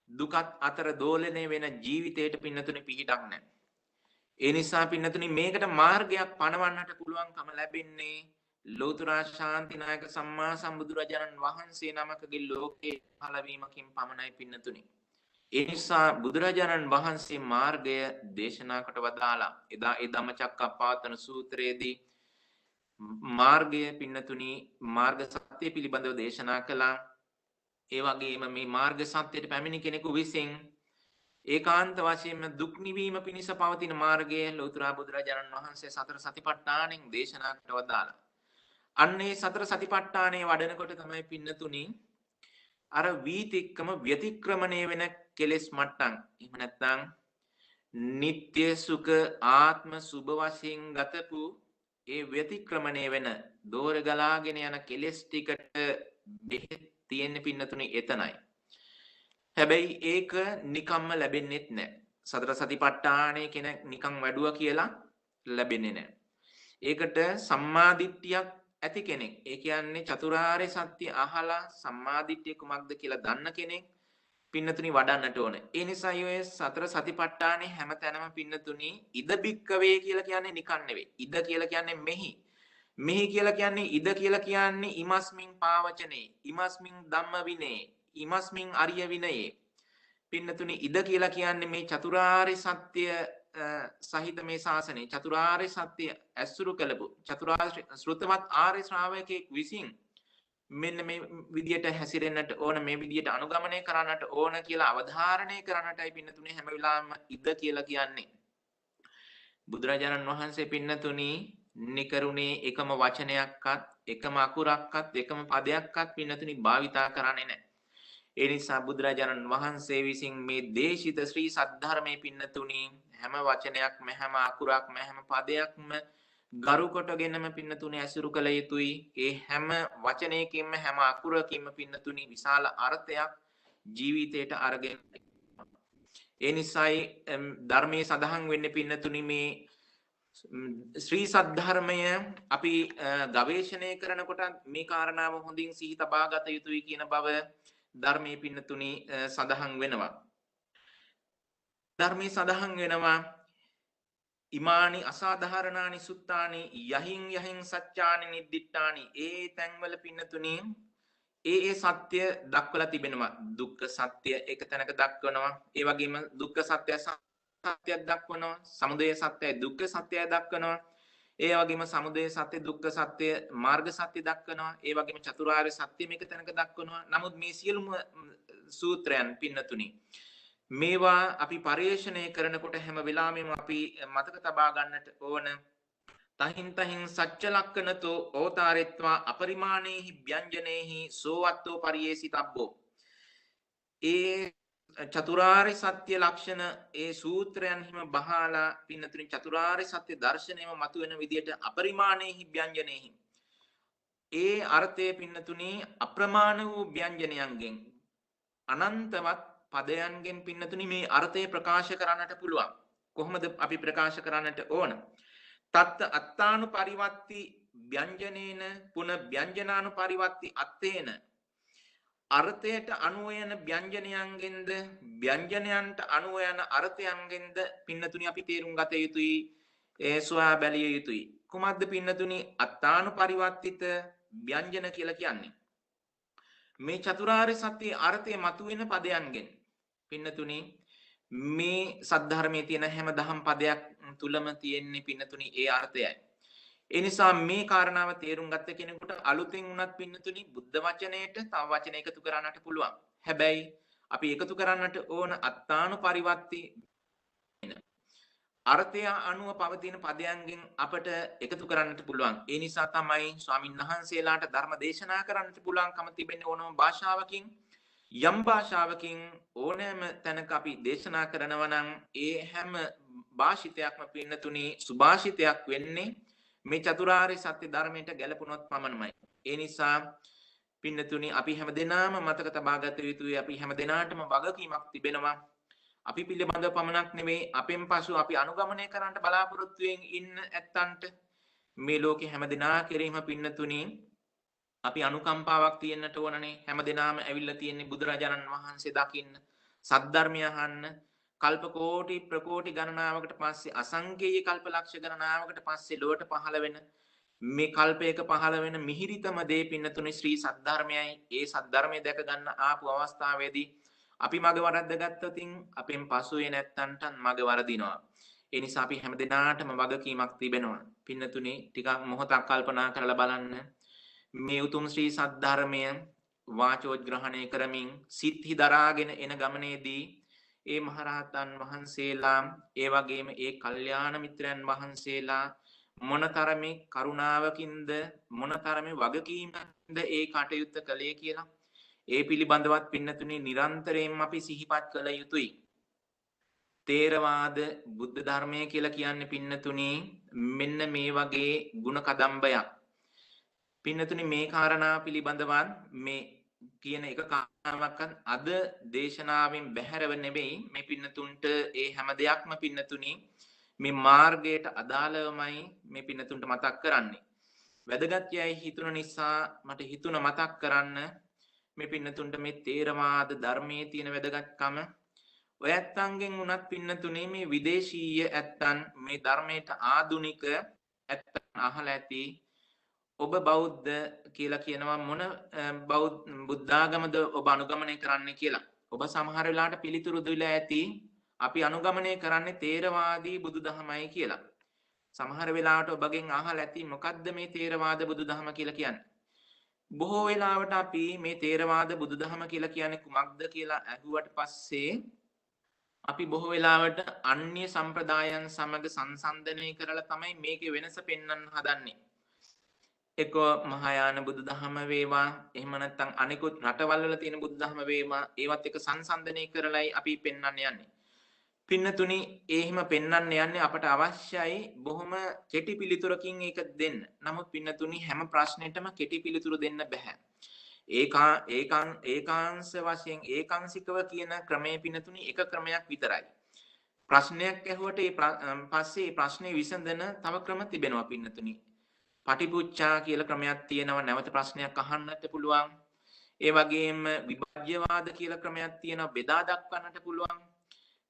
දුකත් අතර දෝලණය වෙන ජීවිතයට පින්නතුනි පිහිටක් නැහැ ඒ නිසා පින්නතුනි මේකට මාර්ගයක් පනවන්නට පුළුවන්කම ලැබෙන්නේ ලෝතර ශාන්තිනායක සම්මා සම්බුදුරජාණන් වහන්සේ නමකගේ ලෝකේ පළවීමකින් පමණයි පින්නතුනි ඒ නිසා බුදුරජාණන් වහන්සේ මාර්ගය දේශනා කොට වදාලා එදා ඒ ධම්මචක්කප්පවත්තන සූත්‍රයේදී මාර්ගය පින්නතුනි මාර්ග සත්‍ය පිළිබඳව දේශනා කළා ඒ වගේම මේ මාර්ග සත්‍යයට පැමිණි කෙනෙකු විසින් ඒකාන්ත වශයෙන්ම දුක් නිවීම පිණිස පවතින මාර්ගය ලෝතර බුදුරජාණන් වහන්සේ සතර සතිපට්ඨානෙන් දේශනා කොට වදාලා අන්නේ සතර සතිපට්ඨානේ වඩනකොට තමයි පින්නතුනි අර වීතික්කම ව්‍යතික්‍රමණය වෙන කෙලෙස් මට්ටම් එහෙම නැත්නම් නিত্য සුඛ ආත්ම සුභ වශයෙන් ගතපු ඒ ව්‍යතික්‍රමණය වෙන දෝර ගලාගෙන යන කෙලෙස් ටිකට බෙහෙත් තියෙන පින්නතුනි එතනයි හැබැයි ඒක නිකම්ම ලැබෙන්නේත් නැහැ සතර සතිපට්ඨානේ කෙනෙක් නිකම් වැඩුවා කියලා ලැබෙන්නේ නැහැ ඒකට සම්මාදිට්ඨියක් ඇති කෙනෙක් ඒ කියන්නේ චතුරාර්ය සත්‍ය අහලා සම්මාදිට්ඨිය කුමක්ද කියලා දන්න කෙනෙක් පින්නතුනි වඩන්නට ඕනේ. ඒ නිසා ඔය සතර සතිපට්ඨානේ හැමතැනම පින්නතුනි ඉද බික්කවේ කියලා කියන්නේ නිකන් නෙවෙයි. ඉද කියලා කියන්නේ මෙහි. මෙහි කියලා කියන්නේ ඉද කියලා කියන්නේ ඉමස්මින් පාවචනේ, ඉමස්මින් ධම්ම විනේ, ඉමස්මින් අරිය විනයේ. පින්නතුනි ඉද කියලා කියන්නේ මේ චතුරාර්ය සත්‍ය සහිත මේ ශාසනය චතුරාර්ය සත්‍ය ඇසුරු කළපු චතුරාර්ය ශ්‍රුතවත් ආර්ය ශ්‍රාවකෙක් විසින් මෙන්න මේ විදියට හැසිරෙන්නට ඕන මේ විදියට අනුගමනය කරන්නට ඕන කියලා අවධාරණය කරන්නටයි පින්නතුනි හැම වෙලාවෙම ඉද කියලා කියන්නේ බුදුරජාණන් වහන්සේ පින්නතුනි නිකරුණේ එකම වචනයක්වත් එකම අකුරක්වත් එකම පදයක්වත් පින්නතුනි භාවිතා කරන්නේ නැහැ ඒ නිසා බුදුරජාණන් වහන්සේ විසින් මේ දේශිත ශ්‍රී සද්ධර්මයේ පින්නතුනි හැම වචනයක්ම හැම අකුරක්ම හැම පදයක්ම ගරු කොටගෙනම පින්නතුනි ඇසුරු කළ යුතුයි. ඒ හැම වචනයකින්ම හැම අකුරකින්ම පින්නතුනි විශාල අර්ථයක් ජීවිතයට අරගෙන ඒ නිසායි ධර්මයේ සඳහන් වෙන්නේ පින්නතුනි මේ ශ්‍රී සද්ධර්මය අපි ගවේෂණය කරනකොට මේ කාරණාව හොඳින් සිහි තබා ගත යුතුයි කියන බව ධර්මයේ පින්නතුනි සඳහන් වෙනවා. ධර්මයේ සඳහන් වෙනවා ඉමානි අසාධාරණානි සුත්තානි යහින් යහින් සත්‍යානි නිද්දිට්ඨානි ඒ තැන්වල පින්නතුනි ඒ සත්‍ය දක්වලා තිබෙනවා දුක්ඛ සත්‍ය එක තැනක දක්වනවා ඒ වගේම දුක්ඛ සත්‍ය සත්‍යයක් දක්වනවා සමුදය සත්‍යයි දුක්ඛ සත්‍යය දක්වනවා ඒ වගේම සමුදය සත්‍ය දුක්ඛ සත්‍ය මාර්ග සත්‍ය දක්වනවා ඒ වගේම චතුරාර්ය සත්‍ය මේක තැනක දක්වනවා නමුත් මේ සියලුම සූත්‍රයන් පින්නතුනි මේවා අපි පරිශ්‍රණය කරනකොට හැම වෙලාවෙම අපි මතක තබා ගන්නට ඕන තහින් තහින් සච්ච ලක්කනතෝ ඕතාරෙත්වා අපරිමාණේහි ව්‍යංජනේහි සෝවත්තෝ පරියේසිතබ්බෝ. ඒ චතුරාර්ය සත්‍ය ලක්ෂණ ඒ සූත්‍රයන් හිම බහලා පින්නතුනි චතුරාර්ය සත්‍ය දර්ශනයම මතුවෙන විදියට අපරිමාණේහි ව්‍යංජනේහි ඒ අර්ථයේ පින්නතුනි අප්‍රමාණ වූ ව්‍යංජනයන්ගෙන් අනන්තවත් පදයන්ගෙන් පින්නතුනි මේ අර්ථය ප්‍රකාශ කරන්නට පුළුවන්. කොහොමද අපි ප්‍රකාශ කරන්නට ඕන? තත්ත අත්තානුපරිවත්ති ව්‍යංජනේන පුන ව්‍යංජනානුපරිවත්ති අත්තේන අර්ථයට අනුව යන ව්‍යංජනයන්ගෙන්ද ව්‍යංජනයන්ට අනුව යන අර්ථයන්ගෙන්ද පින්නතුනි අපි තේරුම් ගත යුතුයි. ඒ සොයා බැලිය යුතුයි. කුමක්ද පින්නතුනි අත්තානුපරිවර්තිත ව්‍යංජන කියලා කියන්නේ? මේ චතුරාර්ය සත්‍ය අර්ථය මතුවෙන පදයන්ගෙන් පින්නතුනි මේ සද්ධර්මයේ තියෙන හැම දහම් පදයක් තුලම තියෙන්නේ පින්නතුනි ඒ අර්ථයයි. ඒ නිසා මේ කාරණාව තේරුම් ගත්ත කෙනෙකුට අලුතෙන් උනත් පින්නතුනි බුද්ධ වචනයට තව වචන එකතු කරන්නට පුළුවන්. හැබැයි අපි එකතු කරන්නට ඕන අත්තානුපරිවර්ති අර්ථය අනුව පවතින පදයන්ගෙන් අපට එකතු කරන්නට පුළුවන්. ඒ නිසා තමයි ස්වාමින් වහන්සේලාට ධර්ම දේශනා කරන්නට පුළුවන්කම තිබෙන්නේ ඕනම භාෂාවකින්. යම් භාෂාවකින් ඕනෑම තැනක අපි දේශනා කරනවා නම් ඒ හැම භාෂිතයක්ම පින්නතුනි සුභාෂිතයක් වෙන්නේ මේ චතුරාර්ය සත්‍ය ධර්මයට ගැලපුණොත් පමණයි. ඒ නිසා පින්නතුනි අපි හැමදෙනාම මතක තබා ගත යුතුයි. අපි හැමදෙනාටම වගකීමක් තිබෙනවා. අපි පිළිබඳව පමණක් නෙවෙයි අපෙන් පසු අපි අනුගමනය කරන්නට බලාපොරොත්තු වෙමින් ඉන්න ඇත්තන්ට මේ ලෝකේ හැමදෙනා කෙරෙහිම පින්නතුනි අපි අනුකම්පාවක් තියෙන්නට ඕනනේ. හැමදෙනාම ඇවිල්ලා තියෙන්නේ බුදුරජාණන් වහන්සේ දකින්න, සද්ධර්මය අහන්න. කල්ප කෝටි ප්‍රකෝටි ගණනාවකට පස්සේ අසංකේය කල්ප ලක්ෂ ගණනාවකට පස්සේ ලොවට පහළ වෙන මේ කල්පයක පහළ වෙන මිහිරිතම දේ පින්නතුනි ශ්‍රී සද්ධර්මයයි. ඒ සද්ධර්මය දැක ගන්න ආපු අවස්ථාවේදී අපි මග වරද්ද ගත්තොතින් අපෙන් පසුවේ නැත්තන්ට මග වරදිනවා. ඒ නිසා අපි හැමදෙනාටම වගකීමක් තිබෙනවා. පින්නතුනි ටිකක් මොහොතක් කල්පනා කරලා බලන්න. මේ උතුම් ශ්‍රී සද්ධර්මය වාචෝද්ග්‍රහණය කරමින් සිත්හි දරාගෙන එන ගමනේදී ඒ මහරහතන් වහන්සේලා ඒ වගේම ඒ කල්යාණ මිත්‍රයන් වහන්සේලා මොනතරමේ කරුණාවකින්ද මොනතරමේ වගකීමකින්ද ඒ කටයුත්ත කළේ කියලා ඒ පිළිබඳවත් පින්නතුනි නිරන්තරයෙන්ම අපි සිහිපත් කළ යුතුයි. තේරවාද බුද්ධ ධර්මය කියලා කියන්නේ පින්නතුනි මෙන්න මේ වගේ ಗುಣ කදම්බයක්. පින්නතුනි මේ කාරණා පිළිබඳවත් මේ කියන එක කාරණාවක්වත් අද දේශනාවෙන් බැහැරව නෙවෙයි මේ පින්නතුන්ට ඒ හැම දෙයක්ම පින්නතුනි මේ මාර්ගයට අදාළවමයි මේ පින්නතුන්ට මතක් කරන්නේ. වැදගත් යයි හිතුන නිසා මට හිතුන මතක් කරන්න මේ පින්නතුන්ට මේ තේරවාද ධර්මයේ තියෙන වැදගත්කම ඔය ඇත්තන්ගෙන් උනත් පින්නතුනේ මේ විදේශීය ඇත්තන් මේ ධර්මයට ආදුනික ඇත්තන් අහලා ඇති ඔබ බෞද්ධ කියලා කියනවා මොන බුද්ධාගමද ඔබ අනුගමනය කරන්නේ කියලා. ඔබ සමහර වෙලාවට පිළිතුරු දෙලා ඇති අපි අනුගමනය කරන්නේ තේරවාදී බුදුදහමයි කියලා. සමහර වෙලාවට ඔබගෙන් අහලා ඇති මොකද්ද මේ තේරවාද බුදුදහම කියලා කියන්නේ. බොහෝ වෙලාවට අපි මේ තේරවාද බුදුදහම කියලා කියන්නේ කුමක්ද කියලා අහුවට පස්සේ අපි බොහෝ වෙලාවට අන්‍ය සම්ප්‍රදායන් සමග සංසන්දනය කරලා තමයි මේකේ වෙනස පෙන්වන්න හදන්නේ. එක මහායාන බුදුදහම වේවා එහෙම නැත්නම් අනිකුත් රටවල් වල තියෙන බුදුදහම වේවා ඒවත් එක සංසන්දනය කරලායි අපි පෙන්වන්න යන්නේ. පින්නතුනි එහෙම පෙන්වන්න යන්නේ අපට අවශ්‍යයි බොහොම කෙටි පිළිතුරකින් ඒක දෙන්න. නමුත් පින්නතුනි හැම ප්‍රශ්නෙටම කෙටි පිළිතුරු දෙන්න බෑ. ඒකාංශ වශයෙන් ඒකාංශිකව කියන ක්‍රමයේ පින්නතුනි එක ක්‍රමයක් විතරයි. ප්‍රශ්නයක් ඇහුවට පස්සේ ප්‍රශ්නේ විසඳන තව ක්‍රම තිබෙනවා පින්නතුනි. පටිපුච්චා කියලා ක්‍රමයක් තියෙනවා නැවත ප්‍රශ්නයක් අහන්නත් පුළුවන්. ඒ වගේම විභජ්‍යවාද කියලා ක්‍රමයක් තියෙනවා බෙදා දක්වන්නට පුළුවන්.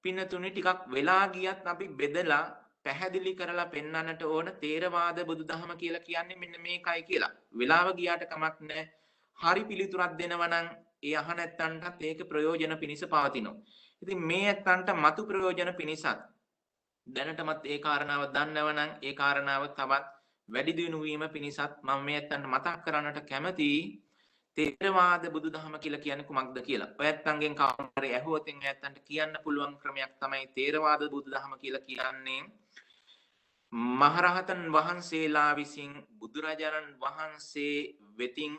පින්නතුනි ටිකක් වෙලා ගියත් අපි බෙදලා පැහැදිලි කරලා පෙන්වන්නට ඕන තේරවාද බුදුදහම කියලා කියන්නේ මෙන්න මේකයි කියලා. වෙලාව ගියාට කමක් නැහැ. හරි පිළිතුරක් දෙනවා නම් ඒ අහන ඇත්තන්ටත් ඒක ප්‍රයෝජන පිණිස පවතිනවා. ඉතින් මේ ඇත්තන්ට මතු ප්‍රයෝජන පිණිසත් දැනටමත් ඒ කාරණාව දන්නව නම් ඒ කාරණාව තවත් වැඩි දියුණු වීම පිණිසත් මම මේ ඇත්තන්ට මතක් කරන්නට කැමතියි. තේරවාද බුදුදහම කියලා කියන්නේ කුමක්ද කියලා. ඔය ඇත්තන්ගෙන් කවුරු හරි ඇහුවොත් එන් ඇත්තන්ට කියන්න පුළුවන් ක්‍රමයක් තමයි තේරවාද බුදුදහම කියලා කියන්නේ. මහරහතන් වහන්සේලා විසින් බුදුරජාණන් වහන්සේ වෙතින්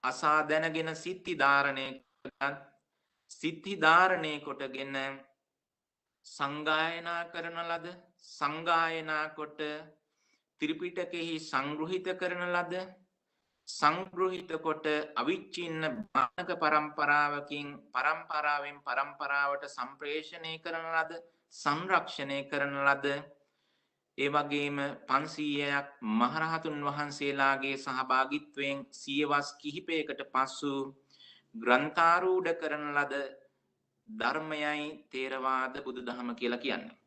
අසා දැනගෙන සිත්ති ධාරණය කරගත් සිත්ති ධාරණය කොටගෙන සංගායනා කරන ලද සංගායනා කොට ත්‍රිපිටකෙහි සංග්‍රහිත කරන ලද සංග්‍රහිත කොට අවිච්ඡින්න බාණක පරම්පරාවෙන් පරම්පරාවට සම්ප්‍රේෂණය කරන ලද සංරක්ෂණය කරන ලද ඒ වගේම 500ක් මහරහතුන් වහන්සේලාගේ සහභාගීත්වයෙන් සියවස් කිහිපයකට පසු ග්‍රන්ථාරූඪ කරන ලද ධර්මයයි තේරවාද බුදුදහම කියලා කියන්නේ.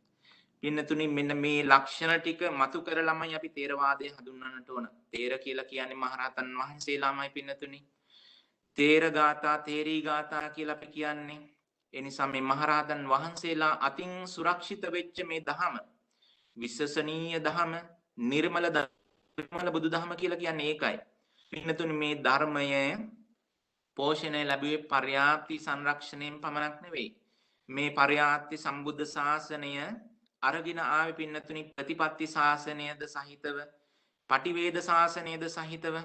පින්නතුනි මෙන්න මේ ලක්ෂණ ටික මතු කරලමයි අපි තේරවාදය හඳුන්වන්නට ඕන. තේර කියලා කියන්නේ මහරහතන් වහන්සේලාමයි පින්නතුනි. තේර ගාථා තේරී ගාථා කියලා අපි කියන්නේ. ඒ නිසා මේ මහරහතන් වහන්සේලා අතින් සුරක්ෂිත වෙච්ච මේ ධහම විශ්වසනීය ධහම නිර්මල බුදුදහම කියලා කියන්නේ ඒකයි. පින්නතුනි මේ ධර්මය පෝෂණය ලැබුවේ පර්යාප්ති සංරක්ෂණයෙන් පමණක් නෙවෙයි. මේ පර්යාප්ති සම්බුද්ධ ශාසනය අරගෙන ආවේ පින්නතුනි ප්‍රතිපත්ති ශාසනයද සහිතව, පටිවේද ශාසනයද සහිතව.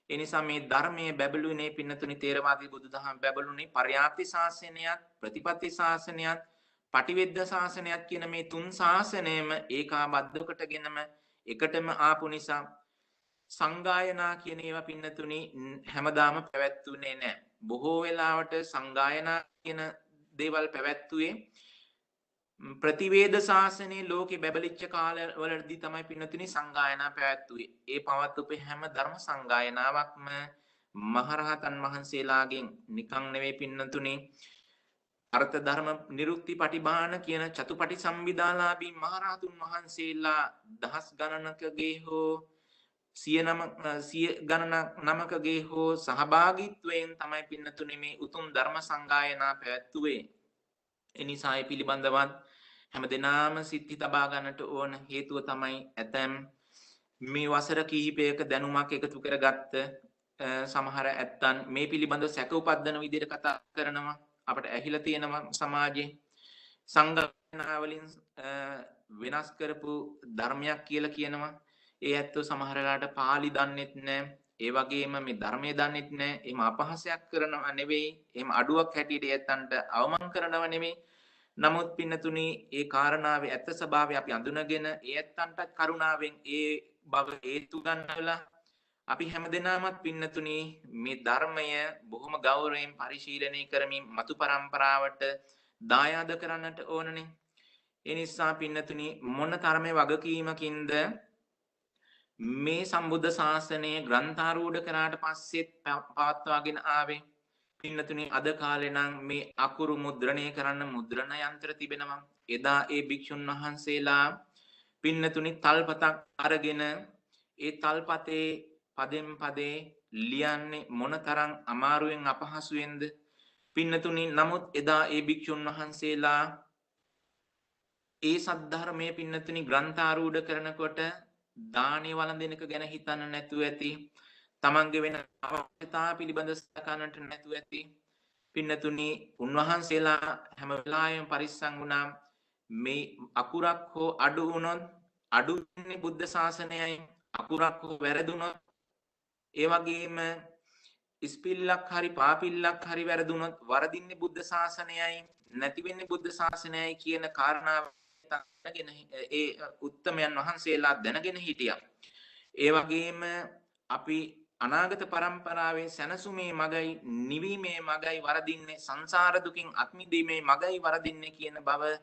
ඒ නිසා මේ ධර්මයේ බැබළුනේ පින්නතුනි තේරවාදී බුදුදහම බැබළුනේ පර්යාප්ති ශාසනයත්, ප්‍රතිපත්ති ශාසනයත්, පටිවේද ශාසනයත් කියන මේ තුන් ශාසනයම ඒකාබද්ධ කොටගෙනම එකටම ආපු නිසා සංගායනා කියන ඒවා පින්නතුනි හැමදාම පැවැත්වුනේ නැහැ. බොහෝ වෙලාවට සංගායනා කියන දේවල් පැවැත්වුවේ ප්‍රතිවේද ශාසනයේ ලෝකේ බැබලිච්ච කාලවලදී තමයි පින්නතුනි සංගායනා පැවැත්වුවේ. ඒ පවත්වපු හැම ධර්ම සංගායනාවක්ම මහරහතන් වහන්සේලාගෙන් නිකන් නෙවෙයි පින්නතුනි අර්ථ ධර්ම නිරුක්ති පටිභාන කියන චතුපටි සම්විදාලාභී මහරහතුන් වහන්සේලා දහස් ගණනකගේ හෝ සිය ගණනක් නමකගේ හෝ සහභාගීත්වයෙන් තමයි පින්නතුනි මේ උතුම් ධර්ම සංගායනා පැවැත්වුවේ. ඒ නිසා ඒ පිළිබඳවත් හැමදෙනාම සිත්ති තබා ගන්නට ඕන. හේතුව තමයි ඇතැම් මේ වසර කිහිපයක දැනුමක් එකතු කරගත්ත සමහර ඇත්තන් මේ පිළිබඳව සැක උපද්දන විදිහට කතා කරනවා. අපට ඇහිලා තියෙනවා සමාජයේ සංගායනා වලින් වෙනස් කරපු ධර්මයක් කියලා කියනවා. ඒ ඇත්තෝ සමහරලාට පාලි දන්නෙත් නැහැ. ඒ වගේම මේ ධර්මයේ දන්නෙත් නැහැ. එහෙම අපහාසයක් කරනව නෙවෙයි. එහෙම අඩුවක් හැටියට ඇත්තන්ට අවමන් කරනව නෙවෙයි. නමුත් පින්නතුනි ඒ කාරණාවේ ඇත්ත ස්වභාවය අපි අඳුනගෙන ඒ ඇත්තන්ටත් කරුණාවෙන් ඒ බව හේතු ගන්නවලා අපි හැමදෙනාමත් පින්නතුනි මේ ධර්මය බොහොම ගෞරවයෙන් පරිශීලනය කරමින් මතු පරම්පරාවට දායාද කරන්නට ඕනනේ. ඒ නිසා පින්නතුනි මොන තරමේ වගකීමකින්ද මේ සම්බුද්ධ ශාසනයේ ග්‍රන්ථාරූඪ කරාට පස්සෙත් පවත්වාගෙන ආවේ. පින්නතුනි අද කාලේ නම් මේ අකුරු මුද්‍රණය කරන්න මුද්‍රණ යන්ත්‍ර තිබෙනවා. එදා ඒ භික්ෂුන් වහන්සේලා පින්නතුනි තල්පතක් අරගෙන ඒ තල්පතේ පදෙන් පදේ ලියන්නේ මොනතරම් අමාරුවෙන් අපහසුවෙන්ද පින්නතුනි. නමුත් එදා ඒ භික්ෂුන් වහන්සේලා ඒ සද්ධර්මයේ පින්නතුනි ග්‍රන්ථාරූඪ කරනකොට දානේ වළඳිනක ගැන හිතන්න නැතුව ඇති. තමන්ගේ වෙන අවශ්‍යතා පිළිබඳ සලකන්නට නැතුව ඇති. පින්නතුනි උන්වහන්සේලා හැම වෙලාවෙම පරිස්සම් වුණා මේ අකුරක් හෝ අඩු වුණොත් අඩු වෙන්නේ බුද්ධ ශාසනයයි. අකුරක් හෝ වැරදුනොත් ඒ වගේම ඉස්පිල්ලක් හරි පාපිල්ලක් හරි වැරදුනොත් වරදින්නේ බුද්ධ ශාසනයයි නැති වෙන්නේ බුද්ධ ශාසනයයි කියන කාරණාව දැනගෙන ඒ උත්තමයන් වහන්සේලා දැනගෙන හිටියා. ඒ වගේම අපි අනාගත පරම්පරාවේ සැනසුමේ මගයි නිවීමේ මගයි වරදින්නේ සංසාර දුකින් අත් මිදීමේ මගයි වරදින්නේ කියන බව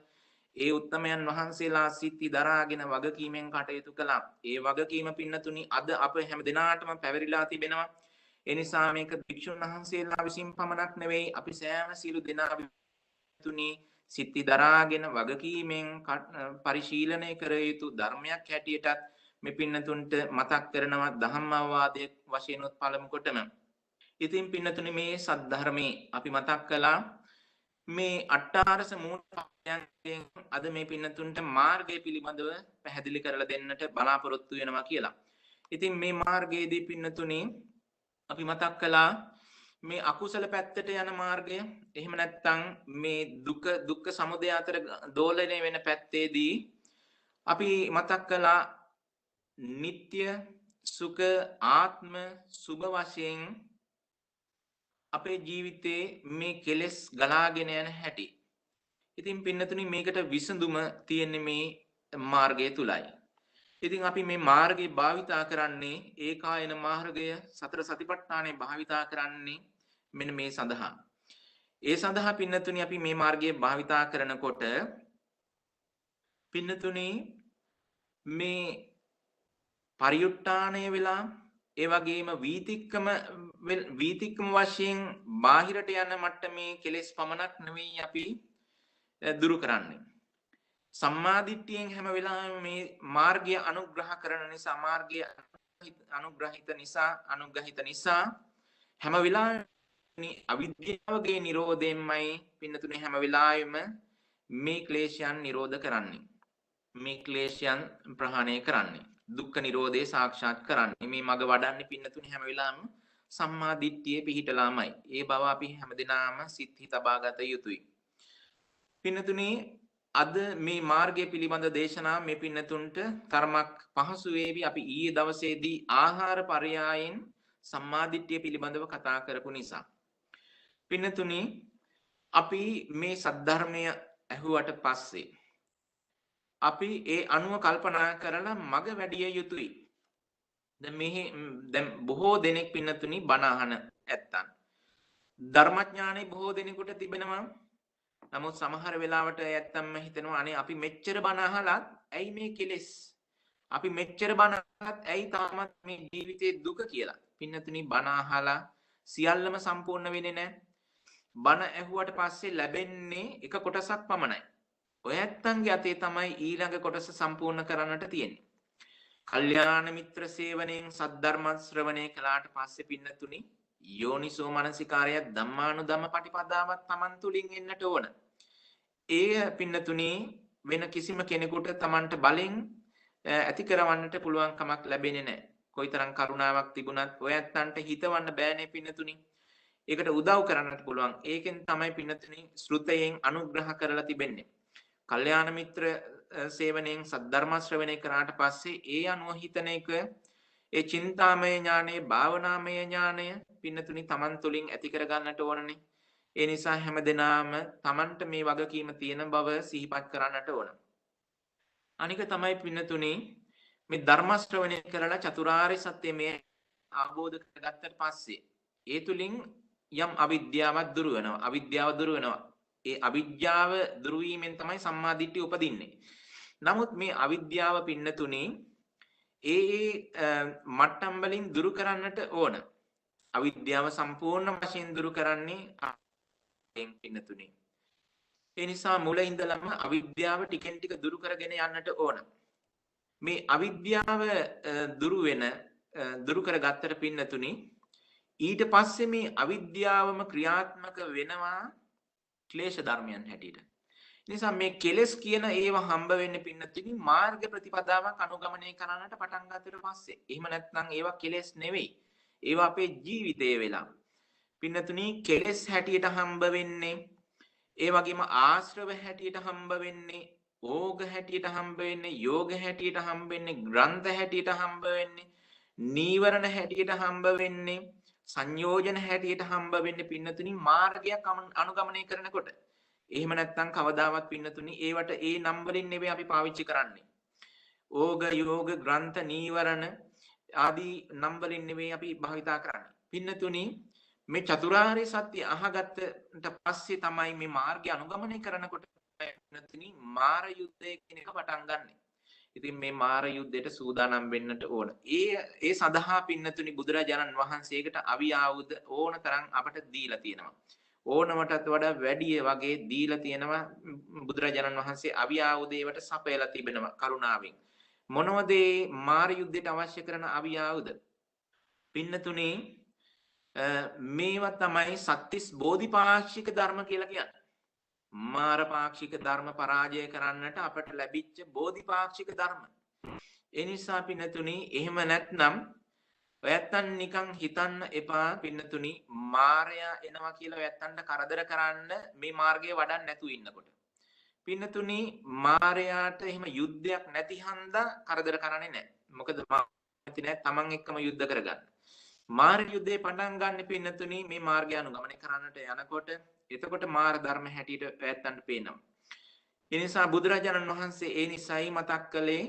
ඒ උත්තමයන් වහන්සේලා සිත්ති දරාගෙන වගකීමෙන් කටයුතු කළා. ඒ වගකීම පින්නතුනි අද අප හැම දිනාටම පැවරිලා තිබෙනවා. ඒ නිසා මේක භික්ෂුන් වහන්සේලා විසින් පමණක් නෙවෙයි අපි සෑම සියලු දෙනා තුනි සිත්ති දරාගෙන වගකීමෙන් පරිශීලනය කර යුතු ධර්මයක් හැටියටත් මේ පින්නතුන්ට මතක් කරනවා ධම්මවාදයේ වශයෙන් උත් පළමු කොටම. ඉතින් පින්නතුනි මේ සද්ධර්මයේ අපි මතක් කළා මේ අට්ඨාරස මූලයන්ගෙන් අද මේ පින්නතුන්ට මාර්ගය පිළිබඳව පැහැදිලි කරලා දෙන්නට බලාපොරොත්තු වෙනවා කියලා. ඉතින් මේ මාර්ගයේදී පින්නතුනි අපි මතක් කළා මේ අකුසල පැත්තට යන මාර්ගය, එහෙම නැත්නම් මේ දුක්ඛ සමුදය අතර දෝලණය වෙන පැත්තේදී අපි මතක් කළා නিত্য සුඛ ආත්ම සුභ වශයෙන් අපේ ජීවිතේ මේ කෙලෙස් ගලාගෙන යන හැටි. ඉතින් පින්නතුනි මේකට විසඳුම තියෙන්නේ මේ මාර්ගය තුලයි. ඉතින් අපි මේ මාර්ගය භාවිතා කරන්නේ ඒකායන මාර්ගය සතර සතිපට්ඨානය භාවිතා කරන්නේ මෙන්න මේ සඳහා. ඒ සඳහා පින්නතුනි අපි මේ මාර්ගය භාවිතා කරනකොට පින්නතුනි මේ පරිඋත්ථානය වෙලා ඒ වගේම වීතික්කම වශයෙන් බාහිරට යන මට්ටමේ කෙලෙස් පමණක් නෙවෙයි අපි දුරු කරන්නේ. සම්මාදිට්ඨියෙන් හැම වෙලාවෙම මේ මාර්ගය අනුග්‍රහ කරන නිසා මාර්ගය අනුග්‍රහිත නිසා හැම වෙලාවෙම අවිද්‍යාවගේ නිරෝධයෙන්මයි පින්නතුනේ හැම වෙලාවෙම මේ ක්ලේශයන් නිරෝධ කරන්නේ. මේ ක්ලේශයන් ප්‍රහාණය කරන්නේ. දුක්ඛ නිරෝධය සාක්ෂාත් කරන්නේ. මේ මඟ වඩන්නේ පින්නතුනේ හැම වෙලාවෙම සම්මා දිට්ඨියේ පිහිටලාමයි. ඒ බව අපි හැමදෙනාම සිත්හි තබා ගත යුතුයි. පින්නතුනේ අද මේ මාර්ගය පිළිබඳ දේශනා මේ පින්නතුන්ට තරමක් පහසු වේවි. අපි ඊයේ දවසේදී ආහාර පරයයන් සම්මාදිට්ඨිය පිළිබඳව කතා කරපු නිසා. පින්නතුනි අපි මේ සද්ධර්මය ඇහුවට පස්සේ අපි ඒ අනුව කල්පනා කරලා මග වැඩිය යුතුයි. දැන් බොහෝ දෙනෙක් පින්නතුනි බණ අහන ඇත්තන්. ධර්මඥානෙ බොහෝ දෙනෙකුට තිබෙනවා. නමුත් සමහර වෙලාවට ඇත්තම්ම හිතනවා අනේ අපි මෙච්චර බණ අහලත් ඇයි මේ කෙලෙස්? අපි මෙච්චර බණ අහලත් ඇයි තාමත් මේ ජීවිතේ දුක කියලා? පින්නතුනි බණ අහලා සියල්ලම සම්පූර්ණ වෙන්නේ නැහැ. බණ ඇහුවට පස්සේ ලැබෙන්නේ එක කොටසක් පමණයි. ඔය ඇත්තන්ගේ අතේ තමයි ඊළඟ කොටස සම්පූර්ණ කරන්නට තියෙන්නේ. කල්යාණ මිත්‍ර සේවනයෙන් සද්ධර්ම ශ්‍රවණය කළාට පස්සේ පින්නතුනි යෝනිසෝ මනසිකාරය ධම්මානුධම්ම පටිපදාවත් Taman තුලින් එන්නට ඕන. ඒ පින්නතුනි වෙන කිසිම කෙනෙකුට Tamanට බලෙන් ඇති කරවන්නට පුළුවන් කමක් ලැබෙන්නේ නැහැ. කොයිතරම් කරුණාවක් තිබුණත් ඔය ඇත්තන්ට හිතවන්න බෑනේ පින්නතුනි. ඒකට උදව් කරන්නට පුළුවන්. ඒකෙන් තමයි පින්නතුනි ශ්‍රුතයෙන් අනුග්‍රහ කරලා තිබෙන්නේ. කල්යාණ මිත්‍ර සේවනයෙන් සද්ධර්ම ශ්‍රවණය කරාට පස්සේ ඒ අනුව හිතන එක ඒ චින්තාමය ඥානය භාවනාමය ඥානය පින්නතුනි Taman තුලින් ඇති කර ගන්නට ඕනනේ. ඒ නිසා හැමදෙනාම Tamanට මේ වගකීම තියෙන බව සිහිපත් කරන්නට ඕන. අනික තමයි පින්නතුනි මේ ධර්ම ශ්‍රවණය කරලා චතුරාර්ය සත්‍ය මේ අවබෝධ කරගත්තට පස්සේ ඒ තුලින් යම් අවිද්‍යාවක් දුරු වෙනවා. අවිද්‍යාව දුරු වෙනවා. ඒ අවිද්‍යාව දුරු වීමෙන් තමයි සම්මා දිට්ඨිය උපදින්නේ. නමුත් මේ අවිද්‍යාව පින්නතුනි ඒ මට්ටම් වලින් දුරු කරන්නට ඕන. අවිද්‍යාව සම්පූර්ණ වශයෙන් දුරු කරන්නේ පින්නතුනි. ඒ නිසා මුල ඉඳලම අවිද්‍යාව ටිකෙන් ටික දුරු කරගෙන යන්නට ඕන. මේ අවිද්‍යාව දුරු කරගත්තට පින්නතුනි ඊට පස්සේ මේ අවිද්‍යාවම ක්‍රියාත්මක වෙනවා ක්ලේශ ධර්මයන් හැටියට. නිසා මේ කෙලස් කියන ඒවා හම්බ වෙන්නේ පින්නතුනි මාර්ග ප්‍රතිපදාවක් අනුගමනය කරන්නට පටන් ගන්නට පස්සේ. එහෙම නැත්නම් ඒවා කෙලස් නෙවෙයි. ඒවා අපේ ජීවිතයේ වෙලා. පින්නතුනි කෙලස් හැටියට හම්බ වෙන්නේ ඒ වගේම ආශ්‍රව හැටියට හම්බ වෙන්නේ ඕග හැටියට හම්බ වෙන්නේ යෝග හැටියට හම්බ වෙන්නේ ග්‍රන්ථ හැටියට හම්බ වෙන්නේ නීවරණ හැටියට හම්බ වෙන්නේ සංයෝජන හැටියට හම්බ වෙන්නේ පින්නතුනි මාර්ගයක් අනුගමනය කරනකොට. එහෙම නැත්නම් කවදාවත් පින්නතුනි ඒවට ඒ නම් වලින් නෙවෙයි අපි පාවිච්චි කරන්නේ. ඕග යෝග ග්‍රන්ථ නීවරණ ආදී නම් වලින් නෙවෙයි අපි භාවිතා කරන්නේ. පින්නතුනි මේ චතුරාර්ය සත්‍ය අහගත්තට පස්සේ තමයි මේ මාර්ගය අනුගමනය කරනකොට පින්නතුනි මාර යුද්ධය කියන එක පටන් ගන්න. ඉතින් මේ මාර යුද්ධයට සූදානම් වෙන්නට ඕන. ඒ සඳහා පින්නතුනි බුදුරජාණන් වහන්සේකට අවි ආයුධ ඕන තරම් අපට දීලා තියෙනවා. ඕනමටත් වඩා වැඩි වගේ දීලා තියෙනවා බුදුරජාණන් වහන්සේ අවි ආයුධේවට සපයලා තිබෙනවා කරුණාවෙන්. මොනවද මේ මාර යුද්ධයට අවශ්‍ය කරන අවි ආයුධ? පින්නතුනි මේවා තමයි සත්‍තිස් බෝධිපාක්ෂික ධර්ම කියලා කියන්නේ. මාර පාක්ෂික ධර්ම පරාජය කරන්නට අපට ලැබිච්ච බෝධිපාක්ෂික ධර්ම. ඒ නිසා පින්නතුනි එහෙම නැත්නම් ඔයත්තන් නිකන් හිතන්න එපා පින්නතුනි මාරයා එනවා කියලා ඔයත්තන්ට කරදර කරන්න මේ මාර්ගය වඩන්න නැතුව ඉන්නකොට. පින්නතුනි මාරයාට එහෙම යුද්ධයක් නැති හන්දා කරදර කරන්නේ නැහැ. මොකද නැති නැහැ තමන් එක්කම යුද්ධ කරගන්න. මාර යුද්ධේ පටන් ගන්න පින්නතුනි මේ මාර්ගය අනුගමනය කරන්නට යනකොට එතකොට මාර ධර්ම හැටියට පැත්තන්ට පේනවා. ඒ නිසා බුදුරජාණන් වහන්සේ ඒ නිසයි මතක් කළේ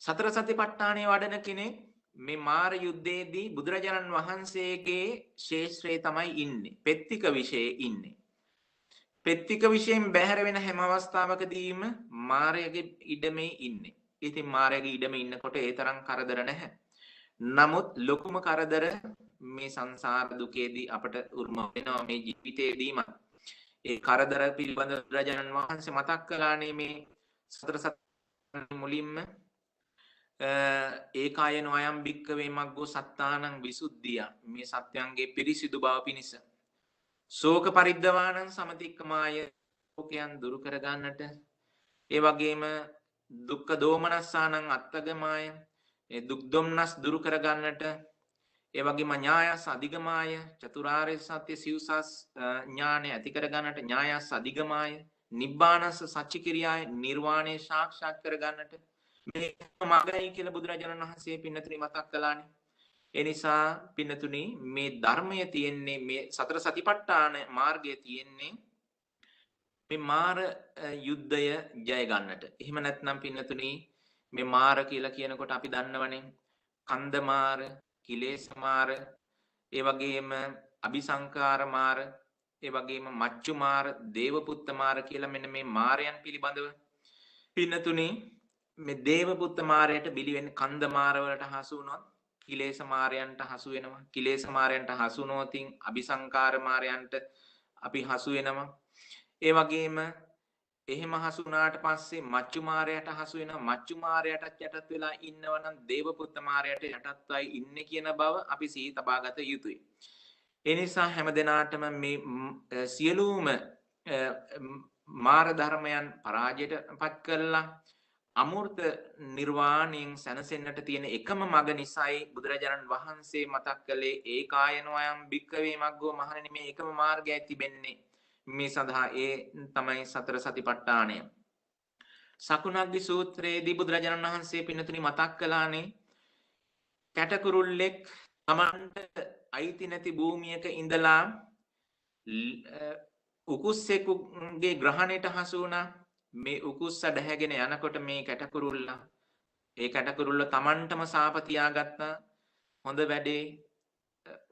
සතර සතිපට්ඨානයේ වඩන කෙනෙක් මේ මාර යුද්ධයේදී බුදුරජාණන් වහන්සේගේ ශේෂ්ත්‍රයේ තමයි ඉන්නේ. පෙත්තික විශේෂයේ ඉන්නේ. පෙත්තික විශේෂයෙන් බැහැර වෙන හැම අවස්ථාවකදීම මාරයාගේ ඉඩමේ ඉන්නේ. ඉතින් මාරයාගේ ඉඩමේ ඉන්නකොට ඒ තරම් කරදර නැහැ. නමුත් ලොකුම කරදර මේ සංසාර දුකේදී අපට උරුම වෙනවා මේ ජීවිතේදීම. ඒ කරදර පිළිබඳ බුදුරජාණන් වහන්සේ මතක් කළානේ මේ සතර සති මුලින්ම ඒකායන අයම් භික්කවේ මග්ගෝ සත්තානං විසුද්ධිය මේ සත්‍යයන්ගේ පිරිසිදු බව පිණිස ශෝක පරිද්දවානං සමතික්කමාය ශෝකයන් දුරු කර ගන්නට ඒ වගේම දුක්ඛ දෝමනස්සානං අත්තගමාය ඒ දුක් දුම්නස් දුරු කර ගන්නට ඒ වගේම ඥායස් අධිගමාය චතුරාර්ය සත්‍ය සිව්සස් ඥානය ඇති කර ගන්නට ඥායස් අධිගමාය නිබ්බානස්ස සච්ච කිරියාය නිර්වාණය සාක්ෂාත් කර ගන්නට මේ මගයි කියලා බුදුරජාණන් වහන්සේ පින්නතුනි මතක් කළානේ. ඒ නිසා පින්නතුනි මේ ධර්මය තියෙන්නේ මේ සතර සතිපට්ඨාන මාර්ගය තියෙන්නේ මේ මාර යුද්ධය ජය ගන්නට. එහෙම නැත්නම් පින්නතුනි මේ මාර කියලා කියනකොට අපි දන්නවනේ කන්ද මාර, කිලේශ මාර, ඒ වගේම අபிසංකාර මාර, ඒ වගේම මච්චු මාර, දේවපුත්ත මාර කියලා මෙන්න මේ මාරයන් පිළිබඳව පින්නතුනි මේ දේවපුත්ත මාරයට බිලි වෙන්නේ කන්ද මාර වලට හසු වුණොත් කිලේශ මාරයන්ට හසු වෙනවා. කිලේශ මාරයන්ට හසු වුණොතින් අபிසංකාර මාරයන්ට අපි හසු වෙනවා. ඒ වගේම එහෙම හසු වුණාට පස්සේ මච්චු මාරයට හසු වෙනවා. මච්චු මාරයටත් යටත් වෙලා ඉන්නවනම් දේවපුත්ත මාරයට යටත්වයි ඉන්නේ කියන බව අපි සිහි තබාගත යුතුයි. ඒ නිසා හැමදෙනාටම මේ සියලුම මාර ධර්මයන් පරාජයට පත් කරලා අමෘත නිර්වාණයෙන් සැනසෙන්නට තියෙන එකම මඟ නිසයි බුදුරජාණන් වහන්සේ මතක් කළේ ඒකායනෝ අයම් භික්ඛවේ මග්ගෝ මහණෙනි මේ එකම මාර්ගයයි තිබෙන්නේ මේ සඳහා ඒ තමයි සතර සතිපට්ඨානය. සකුණග්ගි සූත්‍රයේදී බුදුරජාණන් වහන්සේ පින්නතුනි මතක් කළානේ කැටකුරුල්ලෙක් තමන්ට අයිති නැති භූමියක ඉඳලා උකුස්සෙකුගේ ග්‍රහණයට හසු වුණා. මේ උකුස්ස දැහැගෙන යනකොට මේ කැටකුරුල්ලා ඒ කැටකුරුල්ල තමන්ටම සාප තියාගත්තා. හොඳ වැඩේ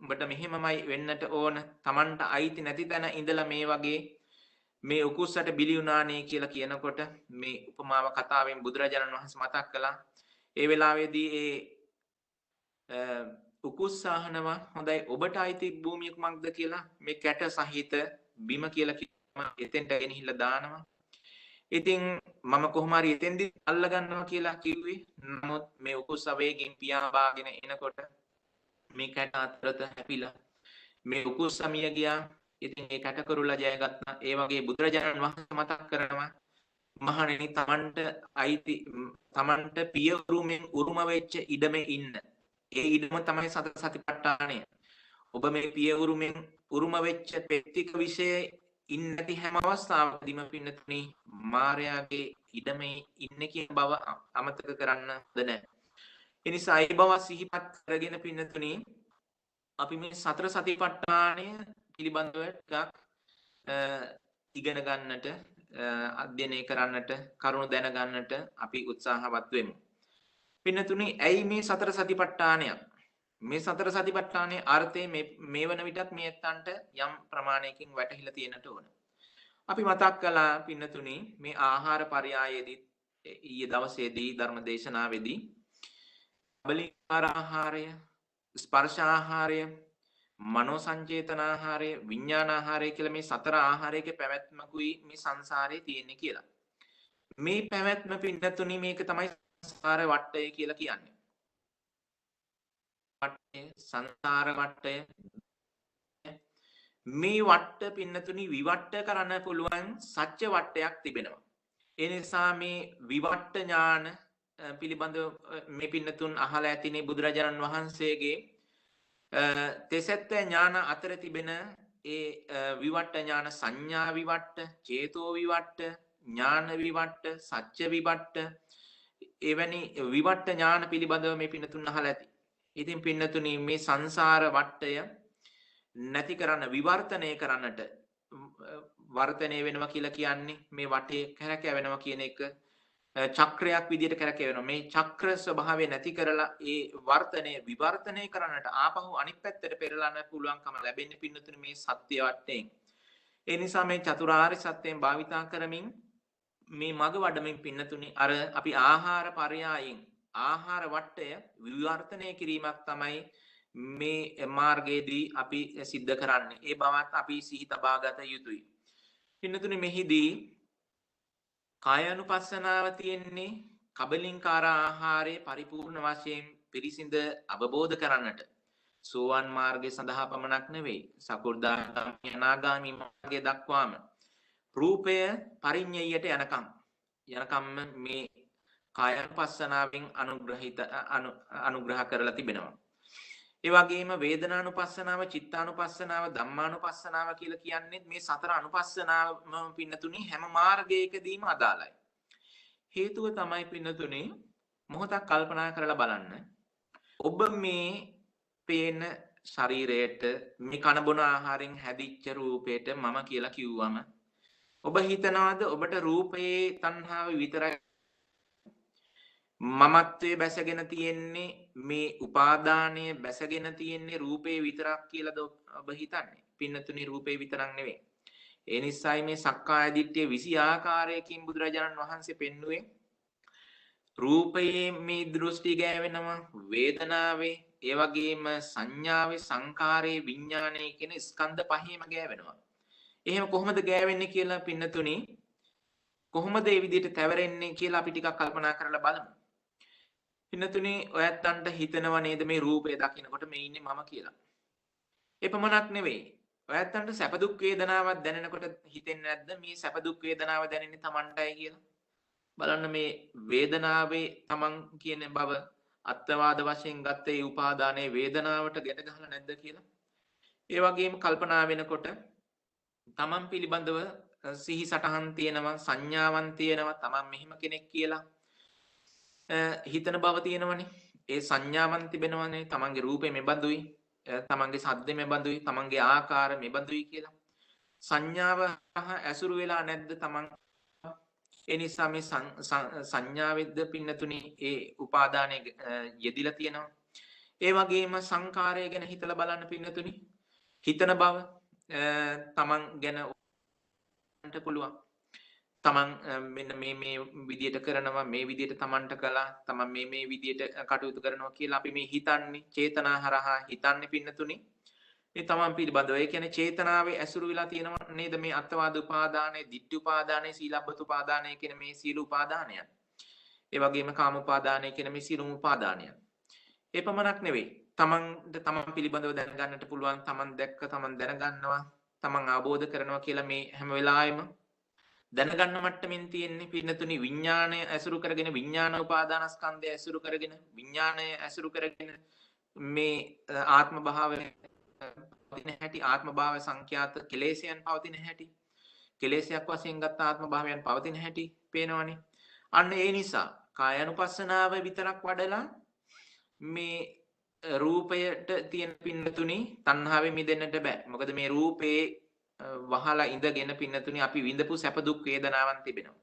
උඹට මෙහෙමමයි වෙන්නට ඕන. තමන්ට අයිති නැති තැන ඉඳලා මේ වගේ මේ උකුස්සට බිලි වුණානේ කියලා කියනකොට මේ උපමාව කතාවෙන් බුදුරජාණන් වහන්සේ මතක් කළා. ඒ වෙලාවේදී ඒ උකුස්සාහනවා හොඳයි ඔබට අයිති භූමිය කුමක්ද කියලා මේ කැට සහිත බිම කියලා කියනවා. එතෙන්ට ගෙනහිල්ලා දානවා. ඉතින් මම කොහොම හරි එතෙන්දි අල්ල ගන්නවා කියලා කිව්වේ. නමුත් මේ උකුස්ස වේගෙන් පියාඹාගෙන එනකොට මේ කැට අතරත හැපිලා මේ උකුස්ස මිය ගියා. ඉතින් ඒ කැටකරුලා ජය ගත්තා. ඒ වගේ බුදුරජාණන් වහන්සේ මතක් කරනවා මහණෙනි තමන්ට පිය උරුමෙන් උරුම වෙච්ච ඉඩමේ ඉන්න. ඒ ඉඩම තමයි සතර සතිපට්ඨානය. ඔබ මේ පිය උරුමෙන් උරුම වෙච්ච පෙත්තික විශේෂ ඉන්නේ නැති හැම අවස්ථාවකදීම පින්නතුනි මායාවේ ඉඩමේ ඉන්නේ කියන බව අමතක කරන්න හොඳ නැහැ. ඒ නිසා ඒ බව සිහිපත් කරගෙන පින්නතුනි අපි මේ සතර සතිපට්ඨානය පිළිබඳව ටිකක් ඉගෙන ගන්නට අධ්‍යයනය කරන්නට කරුණු දැන ගන්නට අපි උත්සාහවත් වෙමු. පින්නතුනි ඇයි මේ සතර සතිපට්ඨානය? මේ සතර සතිපට්ඨානයේ අර්ථය මේ වන විටත් මේ ඇත්තන්ට යම් ප්‍රමාණයකින් වැටහිලා තියෙනට ඕන. අපි මතක් කළා පින්නතුනි මේ ආහාර පරයයේදී ඊයේ දවසේදී ධර්ම දේශනාවේදී බලිකාර ආහාරය, ස්පර්ශ ආහාරය, මනෝ සංචේතන ආහාරය, විඥාන ආහාරය කියලා මේ සතර ආහාරයක පැවැත්මකුයි මේ සංසාරේ තියෙන්නේ කියලා. මේ පැවැත්ම පින්නතුනි මේක තමයි සංසාර වටය කියලා කියන්නේ. සංසාර වටය මේ වට්ට පින්නතුනි විවට්ට කරන්න පුළුවන් සත්‍ය වට්ටයක් තිබෙනවා. ඒ නිසා මේ විවට්ට ඥාන පිළිබඳව මේ පින්නතුන් අහලා ඇතිනේ බුදුරජාණන් වහන්සේගේ තෙසැත්ත ඥාන අතර තිබෙන විවට්ට ඥාන සංඥා විවට්ට, චේතෝ විවට්ට, ඥාන විවට්ට, සත්‍ය විවට්ට, එවැනි විවට්ට ඥාන පිළිබඳව මේ පින්නතුන් අහලා ඇති. ඉතින් පින්නතුනි මේ සංසාර වට්ටය නැති කරන්න විවර්තනය කරන්නට වර්තනය වෙනවා කියලා කියන්නේ මේ වටේ කැරකෙවෙනවා කියන එක චක්‍රයක් විදියට කැරකෙවෙනවා. මේ චක්‍ර ස්වභාවය නැති කරලා ඒ වර්තනය විවර්තනය කරන්නට ආපහු අනිත් පැත්තට පෙරලන්න පුළුවන්කම ලැබෙන්නේ පින්නතුනි මේ සත්‍ය වටයෙන්. ඒ නිසා මේ චතුරාර්ය සත්‍යයෙන් භාවිතා කරමින් මේ මග වඩමින් පින්නතුනි අර අපි ආහාර පරයයන් ආහාර වට්ටය විවර්තනය කිරීමක් තමයි මේ මාර්ගයේදී අපි සිද්ධ කරන්නේ. ඒ බවත් අපි සිහි තබා ගත යුතුයි. පින්නතුනි මෙහිදී කායානුපස්සනාව තියෙන්නේ කබලින්කාර ආහාරයේ පරිපූර්ණ වශයෙන් පිරිසිඳ අවබෝධ කරන්නට. සෝවාන් මාර්ගය සඳහා පමණක් නෙවෙයි. සකෘදාගාමී අනාගාමී මාර්ගය දක්වාම රූපය පරිඤ්ඤයට යනකම් මේ කායානුපස්සනාවෙන් අනුග්‍රහ කරලා තිබෙනවා. ඒ වගේම වේදනානුපස්සනාව, චිත්තානුපස්සනාව, ධම්මානුපස්සනාව කියලා කියන්නේ මේ සතර අනුපස්සනාවම පින්නතුනි හැම මාර්ගයකදීම අදාළයි. හේතුව තමයි පින්නතුනි මොහොතක් කල්පනා කරලා බලන්න. ඔබ මේ පේන ශරීරයට මේ කන බොන ආහාරයෙන් හැදිච්ච රූපයට මම කියලා කිව්වම ඔබ හිතනවාද ඔබට රූපයේ තණ්හාව විතරයි මමත්වයේ බැසගෙන තියෙන්නේ මේ උපාදානය බැසගෙන තියෙන්නේ රූපේ විතරක් කියලාද ඔබ හිතන්නේ? පින්නතුනි රූපේ විතරක් නෙවෙයි. ඒ නිසායි මේ සක්කාය දිට්ඨිය 20 ආකාරයකින් බුදුරජාණන් වහන්සේ පෙන්වුවේ රූපයේ මේ දෘෂ්ටි ගෑවෙනවා, වේදනාවේ, ඒ වගේම සංඥාවේ, සංකාරයේ, විඥානයේ කියන ස්කන්ධ පහේම ගෑවෙනවා. එහෙම කොහොමද ගෑවෙන්නේ කියලා පින්නතුනි කොහොමද මේ විදිහට තැවරෙන්නේ කියලා අපි ටිකක් කල්පනා කරලා බලමු. පින්නතුනි ඔයත්තන්ට හිතෙනව නේද මේ රූපය දකින්නකොට මේ ඉන්නේ මම කියලා. එපමණක් නෙවෙයි. ඔයත්තන්ට සැප දුක් වේදනාවක් දැනෙනකොට හිතෙන්නේ නැද්ද මේ සැප දුක් වේදනාව දැනෙන්නේ Tamanටයි කියලා? බලන්න මේ වේදනාවේ Taman කියන බව අත්වාද වශයෙන් ගත්ත ඒ උපාදානයේ වේදනාවට ගැට ගහලා නැද්ද කියලා? ඒ වගේම කල්පනා වෙනකොට Taman පිළිබඳව සිහි සටහන් තියෙනවා, සංඥාවන් තියෙනවා, Taman මෙහිම කෙනෙක් කියලා හිතන බව තියෙනවනේ. ඒ සංඥාවන් තිබෙනවනේ. තමන්ගේ රූපේ මෙබඳුයි, තමන්ගේ ශබ්දේ මෙබඳුයි, තමන්ගේ ආකාර මෙබඳුයි කියලා. සංඥාව ඇසුරු වෙලා නැද්ද තමන්? ඒ නිසා මේ සංඥාවෙද්ද පින්නතුනි ඒ උපාදානයේ යෙදිලා තියෙනවා. ඒ වගේම සංකාරය ගැන හිතලා බලන්න පින්නතුනි. හිතන බව තමන් ගැන උන්ට පුළුවන්. තමන් මෙන්න මේ විදියට කරනවා, මේ විදියට තමන්ට කළා, තමන් මේ විදියට කටයුතු කරනවා කියලා අපි මේ හිතන්නේ චේතනා හරහා හිතන්නේ පින්නතුනි. මේ තමන් පිළිබඳව ඒ කියන්නේ චේතනාවේ ඇසුරු වෙලා තියෙනවා නේද මේ අත්වාද උපාදානයේ, ditthi උපාදානයේ, සීලබ්බත උපාදානයේ කියන මේ සීල උපාදානයන්. ඒ වගේම කාම උපාදානයේ කියන මේ සීලම උපාදානයන්. ඒ පමණක් නෙවෙයි. තමන් පිළිබඳව දැනගන්නට පුළුවන්, තමන් දැක්ක, තමන් දැනගන්නවා, තමන් අවබෝධ කරනවා කියලා මේ හැම වෙලාවෙම දැනගන්න මට්ටමින් තියෙන්නේ පින්නතුනි විඥාණය ඇසුරු කරගෙන, විඥාන උපාදානස්කන්ධය ඇසුරු කරගෙන, විඥාණය ඇසුරු කරගෙන මේ ආත්ම භාවය පවතින හැටි, ආත්ම භාව සංඛ්‍යාත කෙලෙසයන් පවතින හැටි, කෙලෙසයක් වශයෙන් ගත්ත ආත්ම භාවයන් පවතින හැටි පේනවනේ. අන්න ඒ නිසා කායानुපස්සනාව විතරක් වඩලා මේ රූපයට තියෙන පින්නතුනි තණ්හාවෙ මිදෙන්නට බෑ. මොකද මේ රූපේ වහලා ඉඳගෙන පින්නතුනි අපි විඳපු සැප දුක් වේදනාවන් තිබෙනවා.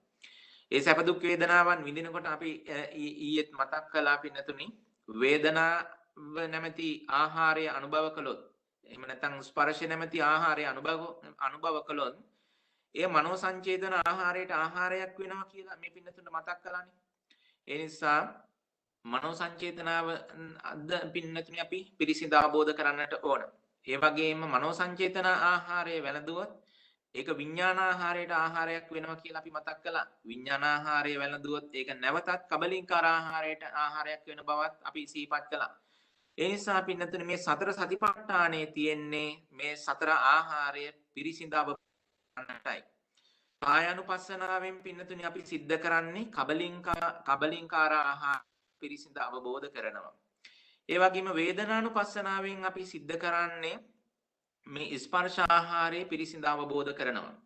ඒ සැප දුක් වේදනාවන් විඳිනකොට අපි ඊයේත් මතක් කළා පින්නතුනි වේදනාව නැමැති ආහාරය අනුභව කළොත්, එහෙම නැත්නම් ස්පර්ශ නැමැති ආහාරය අනුභව කළොත් ඒ මනෝ සංචේතන ආහාරයට ආහාරයක් වෙනවා කියලා මේ පින්නතුන්ට මතක් කළානේ. ඒ නිසා මනෝ සංචේතනාව අද පින්නතුනි අපි පිරිසිදු අවබෝධ කරන්නට ඕන. ඒ වගේම මනෝ සංචේතන ආහාරය වැළඳුවොත් ඒක විඥානාහාරයට ආහාරයක් වෙනවා කියලා අපි මතක් කළා. විඥානාහාරය වැළඳුවොත් ඒක නැවතත් කබලින්කාර ආහාරයට ආහාරයක් වෙන බවත් අපි සිහිපත් කළා. ඒ නිසා පින්නතුනි මේ සතර සතිපට්ඨානයේ තියෙන්නේ මේ සතර ආහාරය පිරිසිඳව ගන්නටයි. කායानुපස්සනාවෙන් පින්නතුනි අපි සිද්ධ කරන්නේ කබලින්කාර ආහාර පිරිසිඳ අවබෝධ කරනවා. ඒ වගේම වේදනානුපස්සනාවෙන් අපි සිද්ධ කරන්නේ මේ ස්පර්ශ ආහාරයේ පිරිසිඳ අවබෝධ කරනවා.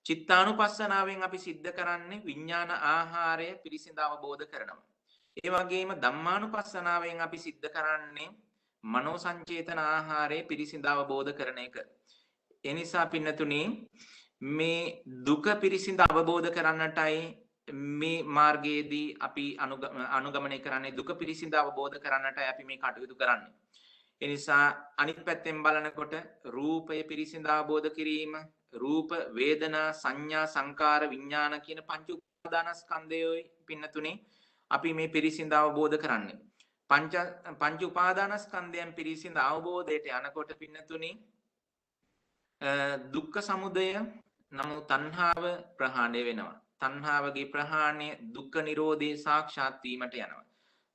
චිත්තානුපස්සනාවෙන් අපි සිද්ධ කරන්නේ විඥාන ආහාරය පිරිසිඳ අවබෝධ කරනවා. ඒ වගේම ධම්මානුපස්සනාවෙන් අපි සිද්ධ කරන්නේ මනෝ සංචේතන ආහාරයේ පිරිසිඳ අවබෝධ කරන එක. ඒ නිසා පින්නතුනි මේ දුක පිරිසිඳ අවබෝධ කරන්නටයි මේ මාර්ගයේදී අපි අනුගමනය කරන්නේ දුක පිරිසිඳ අවබෝධ කරන්නටයි අපි මේ කටයුතු කරන්නේ. ඒ නිසා අනිත් පැත්තෙන් බලනකොට රූපය පිරිසිඳ අවබෝධ කිරීම, රූප, වේදනා, සංඥා, සංකාර, විඥාන කියන පංච උපාදානස්කන්ධයෝයි පින්නතුනි අපි මේ පිරිසිඳ අවබෝධ කරන්නේ. පංච උපාදානස්කන්ධයන් පිරිසිඳ අවබෝධයට යනකොට පින්නතුනි දුක්ඛ සමුදය නමුත් තණ්හාව ප්‍රහාණය වෙනවා. තණ්හාවගේ ප්‍රහාණය දුක්ඛ නිරෝධේ සාක්ෂාත් වීමට යනවා.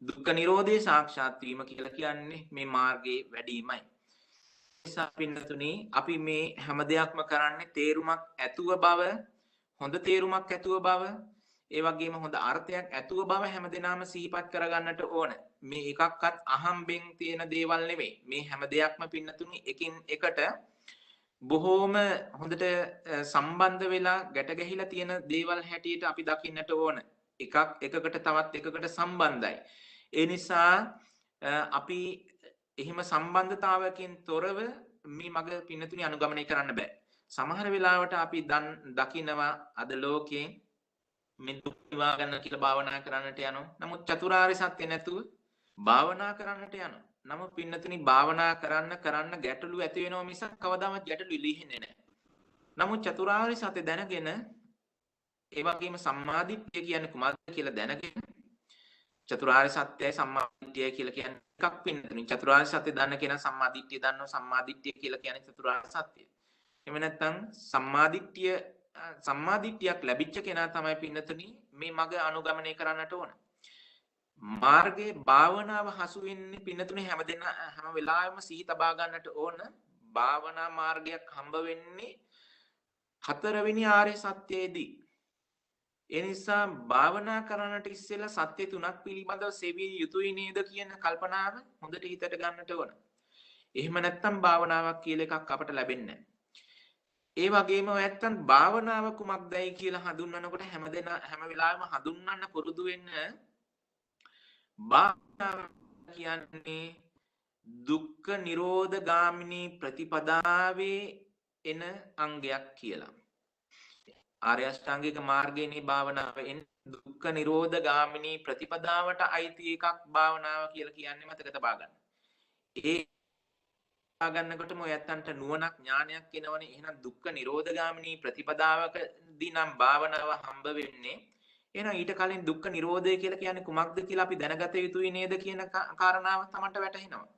දුක්ඛ නිරෝධේ සාක්ෂාත් වීම කියලා කියන්නේ මේ මාර්ගයේ වැඩිමයි. නිසා පින්නතුනි අපි මේ හැම දෙයක්ම කරන්නේ තේරුමක් ඇතුව බව, හොඳ තේරුමක් ඇතුව බව, ඒ වගේම හොඳ අර්ථයක් ඇතුව බව හැමදෙනාම සිහිපත් කරගන්නට ඕන. මේ එකක්වත් අහම්බෙන් තියෙන දේවල් නෙවෙයි. මේ හැම දෙයක්ම පින්නතුනි එකින් එකට බොහෝම හොඳට සම්බන්ධ වෙලා ගැට ගැහිලා තියෙන දේවල් හැටියට අපි දකින්නට ඕන. එකක් එකකට තවත් එකකට සම්බන්ධයි. ඒ නිසා අපි එහෙම සම්බන්ධතාවයකින් තොරව මේ මග පින්නතුනි අනුගමනය කරන්න බෑ. සමහර වෙලාවට අපි දකිනවා අද ලෝකේ මේ දුක් නිවා ගන්න කියලා භාවනා කරන්නට යනවා. නමුත් චතුරාර්ය සත්‍ය නැතුව භාවනා කරන්නට යනවා. නමුත් පින්නතුනි භාවනා කරන්න ගැටලු ඇති වෙනවා මිසක් කවදාවත් ගැටලු ඉලිහෙන්නේ නැහැ. නමුත් චතුරාර්ය සත්‍ය දැනගෙන ඒ වගේම සම්මාදිට්ඨිය කියන්නේ කුමක්ද කියලා දැනගෙන චතුරාර්ය සත්‍යයි සම්මාදිට්ඨියයි කියලා කියන්නේ එකක් පින්නතුනි. චතුරාර්ය සත්‍ය දන්න කෙනා සම්මාදිට්ඨිය දන්නවා. සම්මාදිට්ඨිය කියලා කියන්නේ චතුරාර්ය සත්‍යය. එහෙම නැත්නම් සම්මාදිට්ඨියක් ලැබිච්ච කෙනා තමයි පින්නතුනි මේ මග අනුගමනය කරන්නට ඕන. මාර්ගයේ භාවනාව හසු වෙන්නේ පින්නතුනි හැම වෙලාවෙම සිහි තබා ගන්නට ඕන. භාවනා මාර්ගයක් හම්බ වෙන්නේ හතරවෙනි ආර්ය සත්‍යයේදී. ඒ නිසා භාවනා කරන්නට ඉස්සෙල්ලා සත්‍ය තුනක් පිළිබඳව සෙවිය යුතුයි නේද කියන කල්පනාව හොඳට හිතට ගන්නට ඕන. එහෙම නැත්නම් භාවනාවක් කියලා එකක් අපට ලැබෙන්නේ නැහැ. ඒ වගේම නැත්නම් භාවනාව කුමක්දයි කියලා හඳුන්වනකොට හැම වෙලාවෙම හඳුන්වන්න පුරුදු වෙන්න භාවනාව කියන්නේ දුක්ඛ නිරෝධ ගාමිනී ප්‍රතිපදාවේ එන අංගයක් කියලා. ආර්ය අෂ්ටාංගික මාර්ගයේ භාවනාව එන්නේ දුක්ඛ නිරෝධ ගාමිනී ප්‍රතිපදාවට අයිති එකක් භාවනාව කියලා කියන්නේ මතක තබා ගන්න. ඒ ගන්නකොටම ඔය ඇත්තන්ට නුවණක් ඥානයක් එනවනේ. එහෙනම් දුක්ඛ නිරෝධ ගාමිනී ප්‍රතිපදාවකදී නම් භාවනාව හම්බ වෙන්නේ. එහෙනම් ඊට කලින් දුක්ඛ නිරෝධය කියලා කියන්නේ කුමක්ද කියලා අපි දැනගත යුතුයි නේද කියන කාරණාව තමන්ට වැටහෙනවා.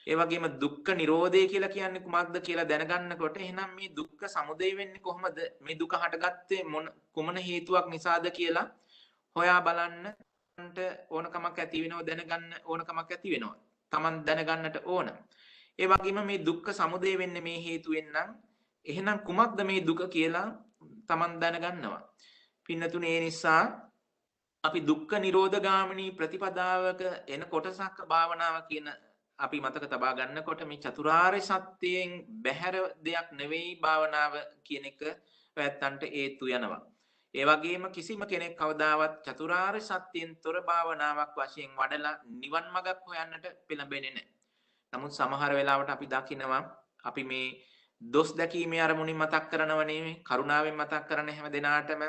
ඒ වගේම දුක්ඛ නිරෝධය කියලා කියන්නේ කුමක්ද කියලා දැනගන්නකොට එහෙනම් මේ දුක්ඛ සමුදය වෙන්නේ කොහොමද? මේ දුක හටගත්තේ කුමන හේතුවක් නිසාද කියලා හොයා බලන්නට ඕනකමක් ඇති වෙනවා, දැනගන්න ඕනකමක් ඇති වෙනවා. තමන් දැනගන්නට ඕන. ඒ වගේම මේ දුක්ඛ සමුදය වෙන්නේ මේ හේතුවෙන් නම් එහෙනම් කුමක්ද මේ දුක කියලා තමන් දැනගන්නවා. පින්නතුනේ ඒ නිසා අපි දුක්ඛ නිරෝධ ගාමිනී ප්‍රතිපදාවක එන කොටසක් භාවනාව කියන අපි මතක තබා ගන්නකොට මේ චතුරාර්ය සත්‍යයෙන් බැහැර දෙයක් නෙවෙයි භාවනාව කියන එක පැත්තන්ට හේතු වෙනවා. ඒ වගේම කිසිම කෙනෙක් කවදාවත් චතුරාර්ය සත්‍යයෙන් තොර භාවනාවක් වශයෙන් වඩලා නිවන් මඟක් හොයන්නට පෙළඹෙන්නේ නැහැ. නමුත් සමහර වෙලාවට අපි දකිනවා අපි මේ දොස් දැකීමේ අරමුණින් මතක් කරනව නෙමෙයි කරුණාවෙන් මතක් කරන හැම දිනාටම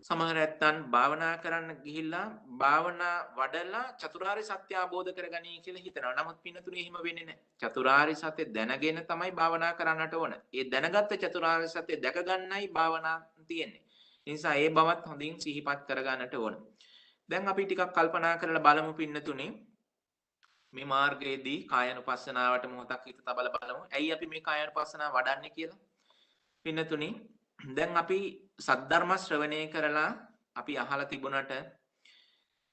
සමහර නැත්තන් භාවනා කරන්න ගිහිල්ලා භාවනා වඩලා චතුරාර්ය සත්‍ය අවබෝධ කරගනී කියලා හිතනවා. නමුත් පින්නතුනේ එහෙම වෙන්නේ නැහැ. චතුරාර්ය සත්‍ය දැනගෙන තමයි භාවනා කරන්නට ඕන. ඒ දැනගත්ත චතුරාර්ය සත්‍ය දැක ගන්නයි භාවනා තියෙන්නේ. ඒ නිසා ඒ බවත් හොඳින් සිහිපත් කරගන්නට ඕන. දැන් අපි ටිකක් කල්පනා කරලා බලමු පින්නතුනේ මේ මාර්ගයේදී කායानुපස්සනාවට මොහොතක් හිත තබලා බලමු. ඇයි අපි මේ කායानुපස්සනාව වඩන්නේ කියලා? පින්නතුනි දැන් අපි සද්ධර්ම ශ්‍රවණය කරලා අපි අහලා තිබුණට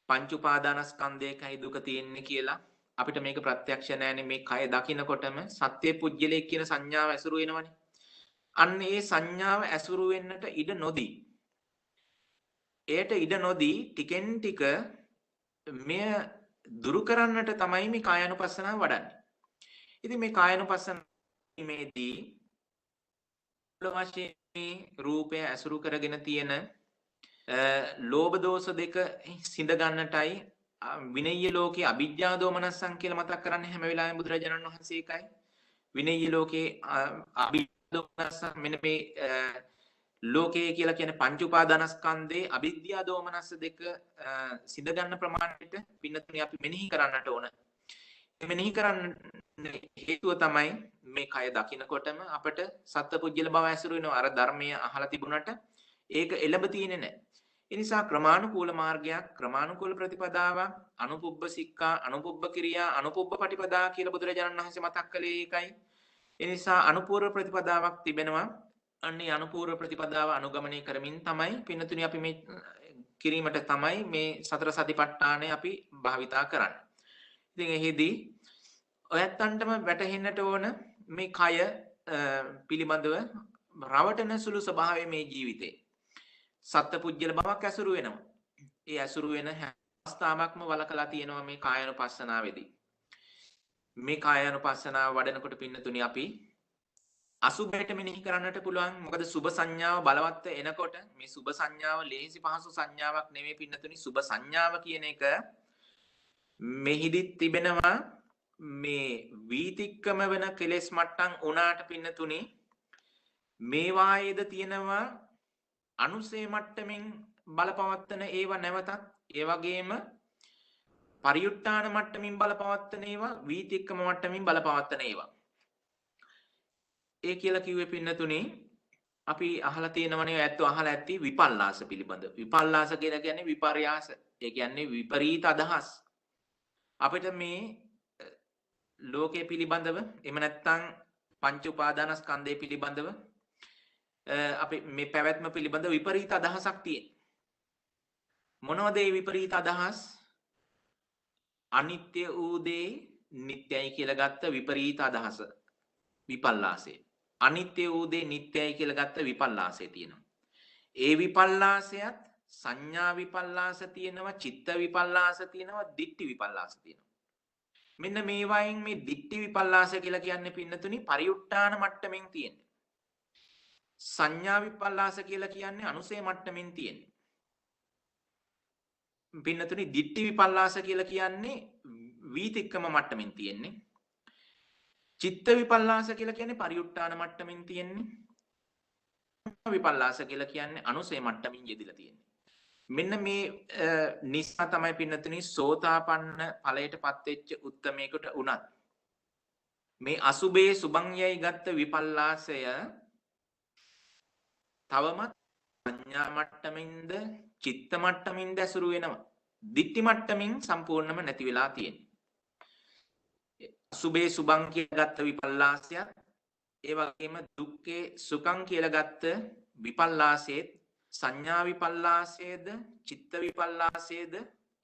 පංච උපාදානස්කන්ධයකයි දුක තියෙන්නේ කියලා අපිට මේක ප්‍රත්‍යක්ෂ නැහැනේ. මේ කය දකින්නකොටම සත්‍ය පුජ්‍යලේ කියන සංඥාව ඇසුරු වෙනවනේ. අන්න ඒ සංඥාව ඇසුරු වෙන්නට ඉඩ නොදී එයට ඉඩ නොදී ටිකෙන් ටික මෙය දුරු කරන්නට තමයි මේ කායानुපස්සනාව වඩන්නේ. ඉතින් මේ කායानुපස්සන මේදී වශයෙන් මේ රූපය ඇසුරු කරගෙන තියෙන ලෝභ දෝෂ දෙක සිඳ ගන්නටයි විනය්‍ය ලෝකේ අවිජ්ජා දෝමනස්සං කියලා මතක් කරන්නේ හැම වෙලාවෙම බුදුරජාණන් වහන්සේ එකයි. විනය්‍ය ලෝකේ අවිජ්ජා දෝමනස්සං මෙන්න මේ ලෝකයේ කියලා කියන පංච උපාදානස්කන්ධේ අවිද්‍යා දෝමනස්ස දෙක සිඳ ගන්න ප්‍රමාණයට පින්නතුනි අපි මෙනෙහි කරන්නට ඕන. මෙනෙහි කරන්න හේතුව තමයි මේ කය දකින්නකොටම අපට සත්පුජ්‍යල බව ඇසුරු වෙනවා. අර ධර්මයේ අහලා තිබුණට ඒක එළඹ තියෙන්නේ නැහැ. ඒ නිසා ක්‍රමානුකූල මාර්ගයක්, ක්‍රමානුකූල ප්‍රතිපදාවක්, අනුපුබ්බ සික්ඛා, අනුපුබ්බ කිරියා, අනුපුබ්බ පටිපදා කියලා බුදුරජාණන් වහන්සේ මතක් කළේ ඒකයි. ඒ නිසා අනුපූර්ව ප්‍රතිපදාවක් තිබෙනවා. අන්නේ අනුපූර්ව ප්‍රතිපදාව අනුගමනය කරමින් තමයි පින්නතුනි අපි මේ කිරීමට තමයි මේ සතර සතිපට්ඨානය අපි භාවිතා කරන්නේ. ඉතින් එහිදී ඔයත්තන්ටම වැටහෙන්නට ඕන මේ කය පිළිබඳව රවටන සුළු ස්වභාවය මේ ජීවිතේ. සත්පුජ්‍යල බවක් ඇසුරු වෙනවා. ඒ ඇසුරු වෙන හැම අවස්ථාවකම වලකලා තියෙනවා මේ කායानुපස්සනාවේදී. මේ කායानुපස්සනාව වඩනකොට පින්නතුනි අපි අසුබයට මෙනෙහි කරන්නට පුළුවන්. මොකද සුබ සංඥාව බලවත් එනකොට මේ සුබ සංඥාව ලේසි පහසු සංඥාවක් නෙමෙයි පින්නතුනි. සුබ සංඥාව කියන එක මෙහිදි තිබෙනවා මේ වීතික්කම වෙන කෙලෙස් මට්ටම් උනාට පින්නතුනි මේ වායේද තියෙනවා අනුසේ මට්ටමින් බලපවත්තන ඒවා නැවතත් ඒ වගේම පරියුට්ටාන මට්ටමින් බලපවත්තන ඒවා වීතික්කම මට්ටමින් බලපවත්තන ඒවා. ඒ කියලා කිව්වේ පින්නතුනි අපි අහලා තියෙනවනේ ඇත්තෝ අහලා ඇති විපල්ලාස පිළිබඳ. විපල්ලාස කියලා කියන්නේ විපර්යාස. ඒ කියන්නේ විපරීත අදහස්. අපිට මේ ලෝකයේ පිළිබඳව එහෙම නැත්නම් පංච උපාදානස්කන්ධය පිළිබඳව අපි මේ පැවැත්ම පිළිබඳ විපරීත අදහසක් තියෙනවා. මොනවද මේ විපරීත අදහස්? අනිත්‍ය වූ දේ නිට්ටයයි කියලා ගත්ත විපරීත අදහස විපල්ලාසය. අනිත්‍ය වූ දේ නිට්ටයයි කියලා ගත්ත විපල්ලාසය තියෙනවා. ඒ විපල්ලාසයත් සංඥා විපල්ලාස තියෙනවා, චිත්ත විපල්ලාස තියෙනවා, දිට්ඨි විපල්ලාස තියෙනවා. මෙන්න මේ වයින් මේ දිට්ඨි විපල්ලාස කියලා කියන්නේ පින්නතුනි පරිඋට්ටාන මට්ටමින් තියෙන්නේ. සංඥා විපල්ලාස කියලා කියන්නේ අනුසේ මට්ටමින් තියෙන්නේ. පින්නතුනි දිට්ඨි විපල්ලාස කියලා කියන්නේ වීතික්කම මට්ටමින් තියෙන්නේ. චිත්ත විපල්ලාස කියලා කියන්නේ පරිඋට්ටාන මට්ටමින් තියෙන්නේ. විපල්ලාස කියලා කියන්නේ අනුසේ මට්ටමින් යෙදিলা තියෙන්නේ. මෙන්න මේ නිසා තමයි පින්නතුනි සෝතාපන්න ඵලයටපත් වෙච්ච උත්තමයෙකුට උනත් මේ අසුබේ සුභංයයි ගත්ත විපල්ලාසය තවමත් සංඥා මට්ටමින්ද චිත්ත මට්ටමින්ද ඇසුරු වෙනවා. දිට්ඨි මට්ටමින් සම්පූර්ණම නැති වෙලා තියෙනවා. සුබේ සුභං කියලා ගත්ත විපල්ලාසයත් ඒ වගේම දුක්ඛේ සුඛං කියලා ගත්ත විපල්ලාසෙත් සංඥා විපල්ලාසයේද චිත්ත විපල්ලාසයේද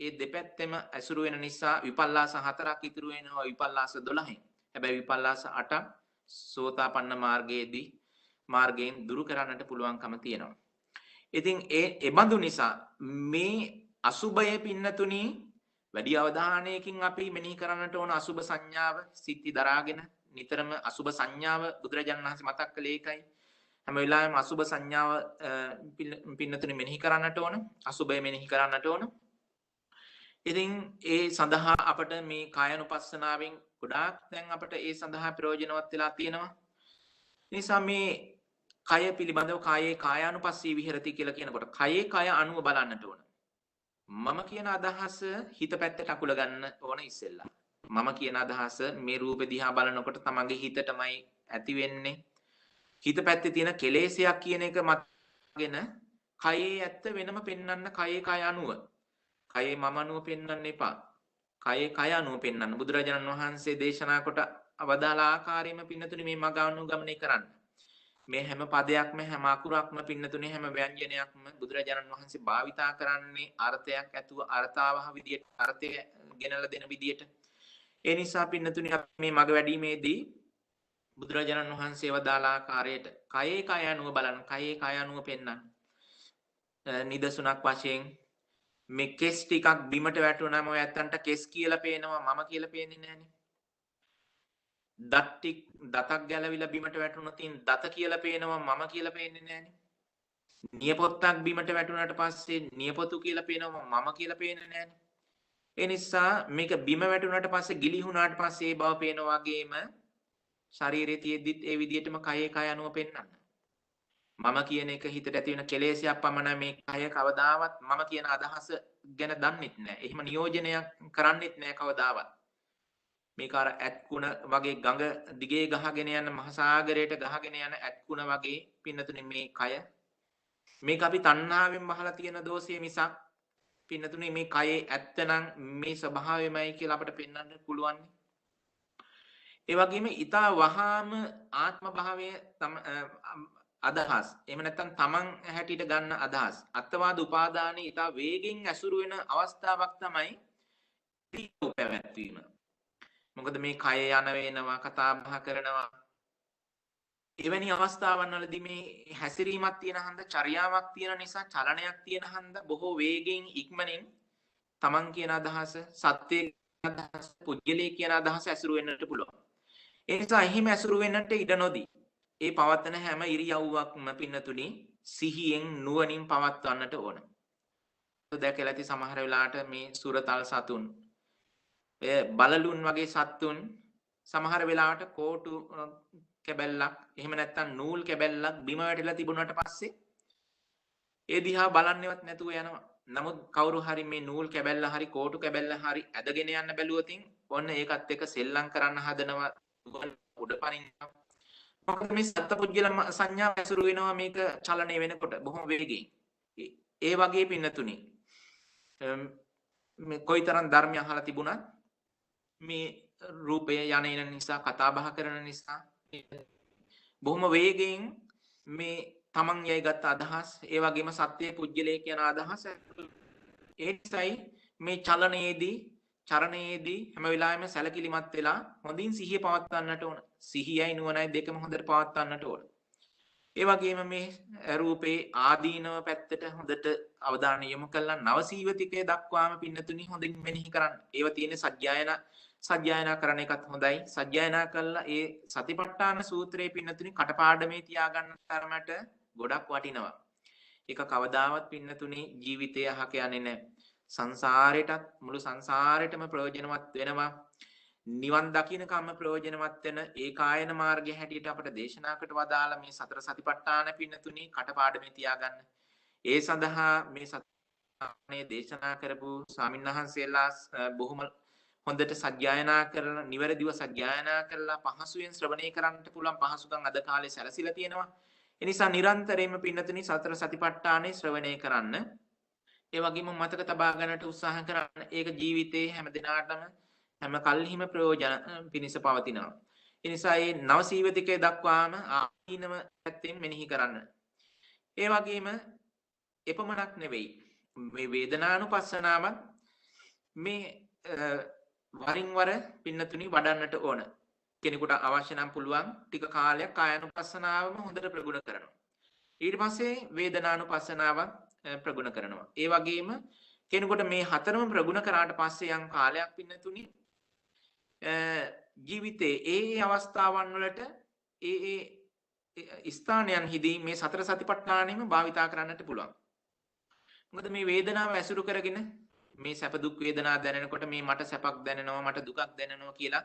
ඒ දෙපැත්තෙම ඇසුරු වෙන නිසා විපල්ලාස 4ක් ඉතුරු වෙනවා විපල්ලාස 12න්. හැබැයි විපල්ලාස 8ක් සෝතාපන්න මාර්ගයෙන් දුරු කරන්නට පුළුවන්කම තියෙනවා. ඉතින් එබඳු නිසා මේ අසුබය පින්නතුනි වැඩි අවධානයකින් අපි මෙනෙහි කරන්නට ඕන අසුබ සංඥාව සිත්ති දරාගෙන නිතරම අසුබ සංඥාව බුදුරජාණන් වහන්සේ මතක් කළේ ඒකයි. හැම වෙලාවෙම අසුබ සංඥාව පින්නතුනි මෙනෙහි කරන්නට ඕන. අසුබය මෙනෙහි කරන්නට ඕන. ඉතින් ඒ සඳහා අපට මේ කායानुපස්සනාවෙන් ගොඩාක් දැන් අපට ඒ සඳහා ප්‍රයෝජනවත් වෙලා තියෙනවා. නිසා මේ කය පිළිබඳව කායේ කායානුපස්සී විහෙරති කියලා කියනකොට කයේ කය අනුව බලන්නට ඕන. මම කියන අදහස හිත පැත්තට අකුල ගන්න ඕන ඉස්සෙල්ලා. මම කියන අදහස මේ රූපෙ දිහා බලනකොට තමන්ගේ හිතටමයි ඇති වෙන්නේ. හිත පැත්තේ තියෙන කෙලෙසයක් කියන එක මතගෙන කයේ ඇත්ත වෙනම පෙන්වන්න කයේ කය අනුව. කයේ මම අනුව පෙන්වන්න එපා. කයේ කය අනුව පෙන්වන්න. බුදුරජාණන් වහන්සේ දේශනා කොට අවදාළ ආකාරයෙන්ම පින්නතුනි මේ මග අනුගමනය කරන්න. මේ හැම පදයක්ම හැම අකුරක්ම පින්නතුනේ හැම ව්‍යංජනයක්ම බුදුරජාණන් වහන්සේ භාවිතා කරන්නේ අර්ථයක් ඇතුව අර්ථාවහ විදියට අර්ථය ගෙනලා දෙන විදියට. ඒ නිසා පින්නතුනේ මේ මග වැඩිීමේදී බුදුරජාණන් වහන්සේ වදාළ ආකාරයට කයේ කය අනුව බලන්න, කයේ කය අනුව පෙන්වන්න. නිදසුණක් වශයෙන් මේ කෙස් ටිකක් බිමට වැටුණාම ඔය ඇත්තන්ට කෙස් කියලා පේනවා, මම කියලා පේන්නේ නැහනේ. දතක් ගැලවිලා බිමට වැටුණොත් දත කියලා පේනවා මම කියලා පේන්නේ නැහනේ. නියපොත්තක් බිමට වැටුණාට පස්සේ නියපොතු කියලා පේනවා මම කියලා පේන්නේ නැහනේ. ඒ නිසා මේක බිම වැටුණාට පස්සේ ගිලිහුණාට පස්සේ ඒ බව පේනවා වගේම ශරීරයේ තියෙද්දිත් ඒ විදිහටම කයේ කය අනුව පෙන්වන්න. මම කියන එක හිතට ඇති වෙන කෙලෙසයක් පමණ මේ කය කවදාවත් මම කියන අදහස ගැන දන්නෙත් නැහැ. එහෙම නියෝජනයක් කරන්නෙත් නැහැ කවදාවත්. මේක අර ඇත්කුණ වගේ ගඟ දිගේ ගහගෙන යන මහසાગරයට ගහගෙන යන ඇත්කුණ වගේ පින්නතුනේ මේ කය. මේක අපි තණ්හාවෙන් බහලා තියෙන දෝෂය මිසක් පින්නතුනේ මේ කයේ ඇත්තනම් මේ ස්වභාවයමයි කියලා අපිට පෙන්වන්න පුළුවන්. ඒ වගේම ඊතා වහාම ආත්ම භාවය අදහස් එහෙම නැත්නම් තමන් හැටියට ගන්න අදහස් අත්වාද උපාදානයේ ඊට වේගෙන් ඇසුරු වෙන අවස්ථාවක් තමයි පැවැත්වීම. මොකද මේ කය යන වෙනවා කතා බහ කරනවා එවැනි අවස්ථාවන් වලදී මේ හැසිරීමක් තියෙන හන්ද චර්යාවක් තියෙන නිසා චලනයක් තියෙන හන්ද බොහෝ වේගෙන් ඉක්මනින් තමන් කියන අදහස සත්‍ය අදහස පුද්ගලයේ කියන අදහස ඇසුරු වෙන්නට පුළුවන්. ඒ නිසා එහිම ඇසුරු වෙන්නට ඉඩ නොදී ඒ පවත්තන හැම ඉරියව්වක්ම පින්නතුනි සිහියෙන් නුවණින් පවත්වන්නට ඕන. දැකලා ඇති සමහර වෙලාවට මේ සුරතල් සතුන් බලලුන් වගේ සත්තුන් සමහර වෙලාවට කෝටු කැබැල්ලක් එහෙම නැත්නම් නූල් කැබැල්ලක් බිම වැටිලා තිබුණාට පස්සේ ඒ දිහා බලන්නේවත් නැතුව යනවා. නමුත් කවුරු හරි මේ නූල් කැබැල්ල හරි කෝටු කැබැල්ල හරි ඇදගෙන යන්න බැලුවොතින් ඔන්න ඒකත් එක්ක සෙල්ලම් කරන්න හදනවා උඩ පනිනවා. මොකද මේ සත්පුද්ගල සංඥාව ඇසුරු වෙනවා මේක චලනය වෙනකොට බොහොම වේගයෙන්. ඒ වගේ පින්නතුනි මේ කොයිතරම් ධර්මය අහලා තිබුණත් මේ රූපය යන එන නිසා කතා බහ කරන නිසා බොහොම වේගයෙන් මේ තමන් යයි ගත්ත අදහස් ඒ වගේම සත්‍ය පුද්ගලයේ කියන අදහස ඒ නිසායි මේ චරණයේදී හැම වෙලාවෙම සැලකිලිමත් වෙලා හොඳින් සිහිය පවත්වන්නට ඕන. සිහියයි නුවණයි දෙකම හොඳට පවත්වන්නට ඕන. ඒ වගේම මේ රූපේ ආදීනව පැත්තට හොඳට අවධානය යොමු කළා නවසීවතිකය දක්වාම පින්නතුනි හොඳින් මෙනෙහි කරන්න. ඒව තියෙන සජ්ජායනා කරන එකත් හොඳයි. සජ්ජායනා කළා ඒ සතිපට්ඨාන සූත්‍රයේ පින්නතුනි කටපාඩමේ තියාගන්න තරමට ගොඩක් වටිනවා. ඒක කවදාවත් පින්නතුනි ජීවිතය අහක යන්නේ නැහැ. සංසාරයටත් මුළු සංසාරෙටම ප්‍රයෝජනවත් වෙනවා. නිවන් දකින්න කම්ම ප්‍රයෝජනවත් වෙන ඒකායන මාර්ගය හැටියට අපට දේශනාකට වදාලා මේ සතර සතිපට්ඨාන පින්නතුනි කටපාඩමේ තියාගන්න. ඒ සඳහා මේ සතිපට්ඨානයේ දේශනා කරපු ස්වාමින්වහන්සේලා බොහොම හොඳට සජ්ජායනා කරලා නිවැරදිව සජ්ජායනා කරලා පහසුවෙන් ශ්‍රවණය කරන්නට පුළුවන් පහසුකම් අද කාලේ සැලසিলা තියෙනවා. ඒ නිසා නිරන්තරයෙන්ම පින්නතුනි සතර සතිපට්ඨානේ ශ්‍රවණය කරන්න. ඒ වගේම මතක තබා ගන්නට උත්සාහ කරන්න. ඒක ජීවිතේ හැම දිනාටම හැම කල්හිම ප්‍රයෝජන පිණිස පවතිනවා. ඒ නිසා මේ නවසීවතිකය දක්වාම ආදීනව පැත්තෙන් මෙනෙහි කරන්න. ඒ වගේම එපමණක් නෙවෙයි මේ වේදනානුපස්සනාවත් මේ වරින් වර පින්නතුනි වඩන්නට ඕන. කෙනෙකුට අවශ්‍ය නම් පුළුවන් ටික කාලයක් කායानुපස්සනාවම හොඳට ප්‍රගුණ කරනවා. ඊට පස්සේ වේදනානුපස්සනාවත් ප්‍රගුණ කරනවා. ඒ වගේම කෙනෙකුට මේ හතරම ප්‍රගුණ කරාට පස්සේ යම් කාලයක් පින්නතුනි ජීවිතේ ඒ අවස්ථාවන් වලට ඒ ස්ථානයන් හිදී මේ සතර සතිපට්ඨානෙම භාවිතා කරන්නට පුළුවන්. මොකද මේ වේදනාව ඇසුරු කරගෙන මේ සැප දුක් වේදනා දැනෙනකොට මේ මට සැපක් දැනෙනවා මට දුකක් දැනෙනවා කියලා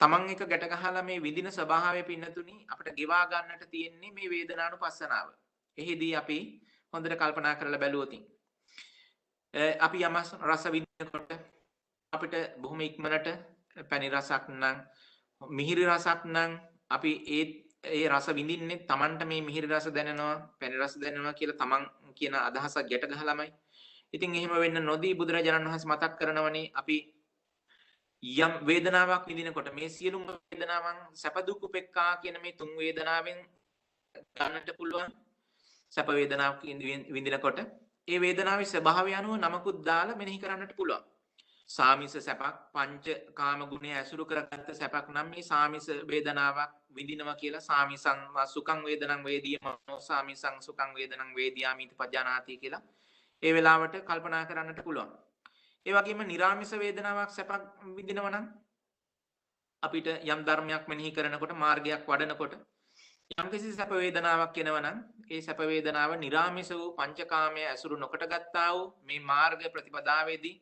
තමන් එක ගැට ගහලා මේ විඳින ස්වභාවය පින්නතුනි අපිට ගෙවා ගන්නට තියෙන්නේ මේ වේදනානුපස්සනාව. එහිදී අපි හොඳට කල්පනා කරලා බැලුවොත් අපි යම රස විඳිනකොට අපිට බොහොම ඉක්මනට පැණි රසක් නම් මිහිරි රසක් නම් අපි ඒ රස විඳින්නේ තමන්ට මේ මිහිරි රස දැනෙනවා පැණි රස දැනෙනවා කියලා තමන් කියන අදහසක් ගැට ගහලාමයි. ඉතින් එහෙම වෙන්න නොදී බුදුරජාණන් වහන්සේ මතක් කරනවනේ අපි යම් වේදනාවක් විඳිනකොට මේ සියලුම වේදනාවන් සැප දුක් උපේක්ඛා කියන මේ තුන් වේදනාවෙන් ගන්නට පුළුවන්. සැප වේදනාවක් විඳිනකොට ඒ වේදනාවේ ස්වභාවය අනුව නමකුත් දාලා මෙනෙහි කරන්නට පුළුවන්. සාමිස සැපක් පංච කාම ගුණය ඇසුරු කරගත්ත සැපක් නම් මේ සාමිස වේදනාවක් විඳිනවා කියලා සාමිසං සුඛං වේදනං වේදියමනෝ සාමිසං සුඛං වේදනං වේදියාමිති පජානාති කියලා ඒ වෙලාවට කල්පනා කරන්නට පුළුවන්. ඒ වගේම නිරාමිස වේදනාවක් සැපක් විඳිනවා නම් අපිට යම් ධර්මයක් මෙනෙහි කරනකොට මාර්ගයක් වඩනකොට යම් කිසි සැප වේදනාවක් එනවා නම් ඒ සැප වේදනාව නිරාමිස වූ පංචකාමයේ ඇසුරු නොකොට ගත්තා වූ මේ මාර්ග ප්‍රතිපදාවේදී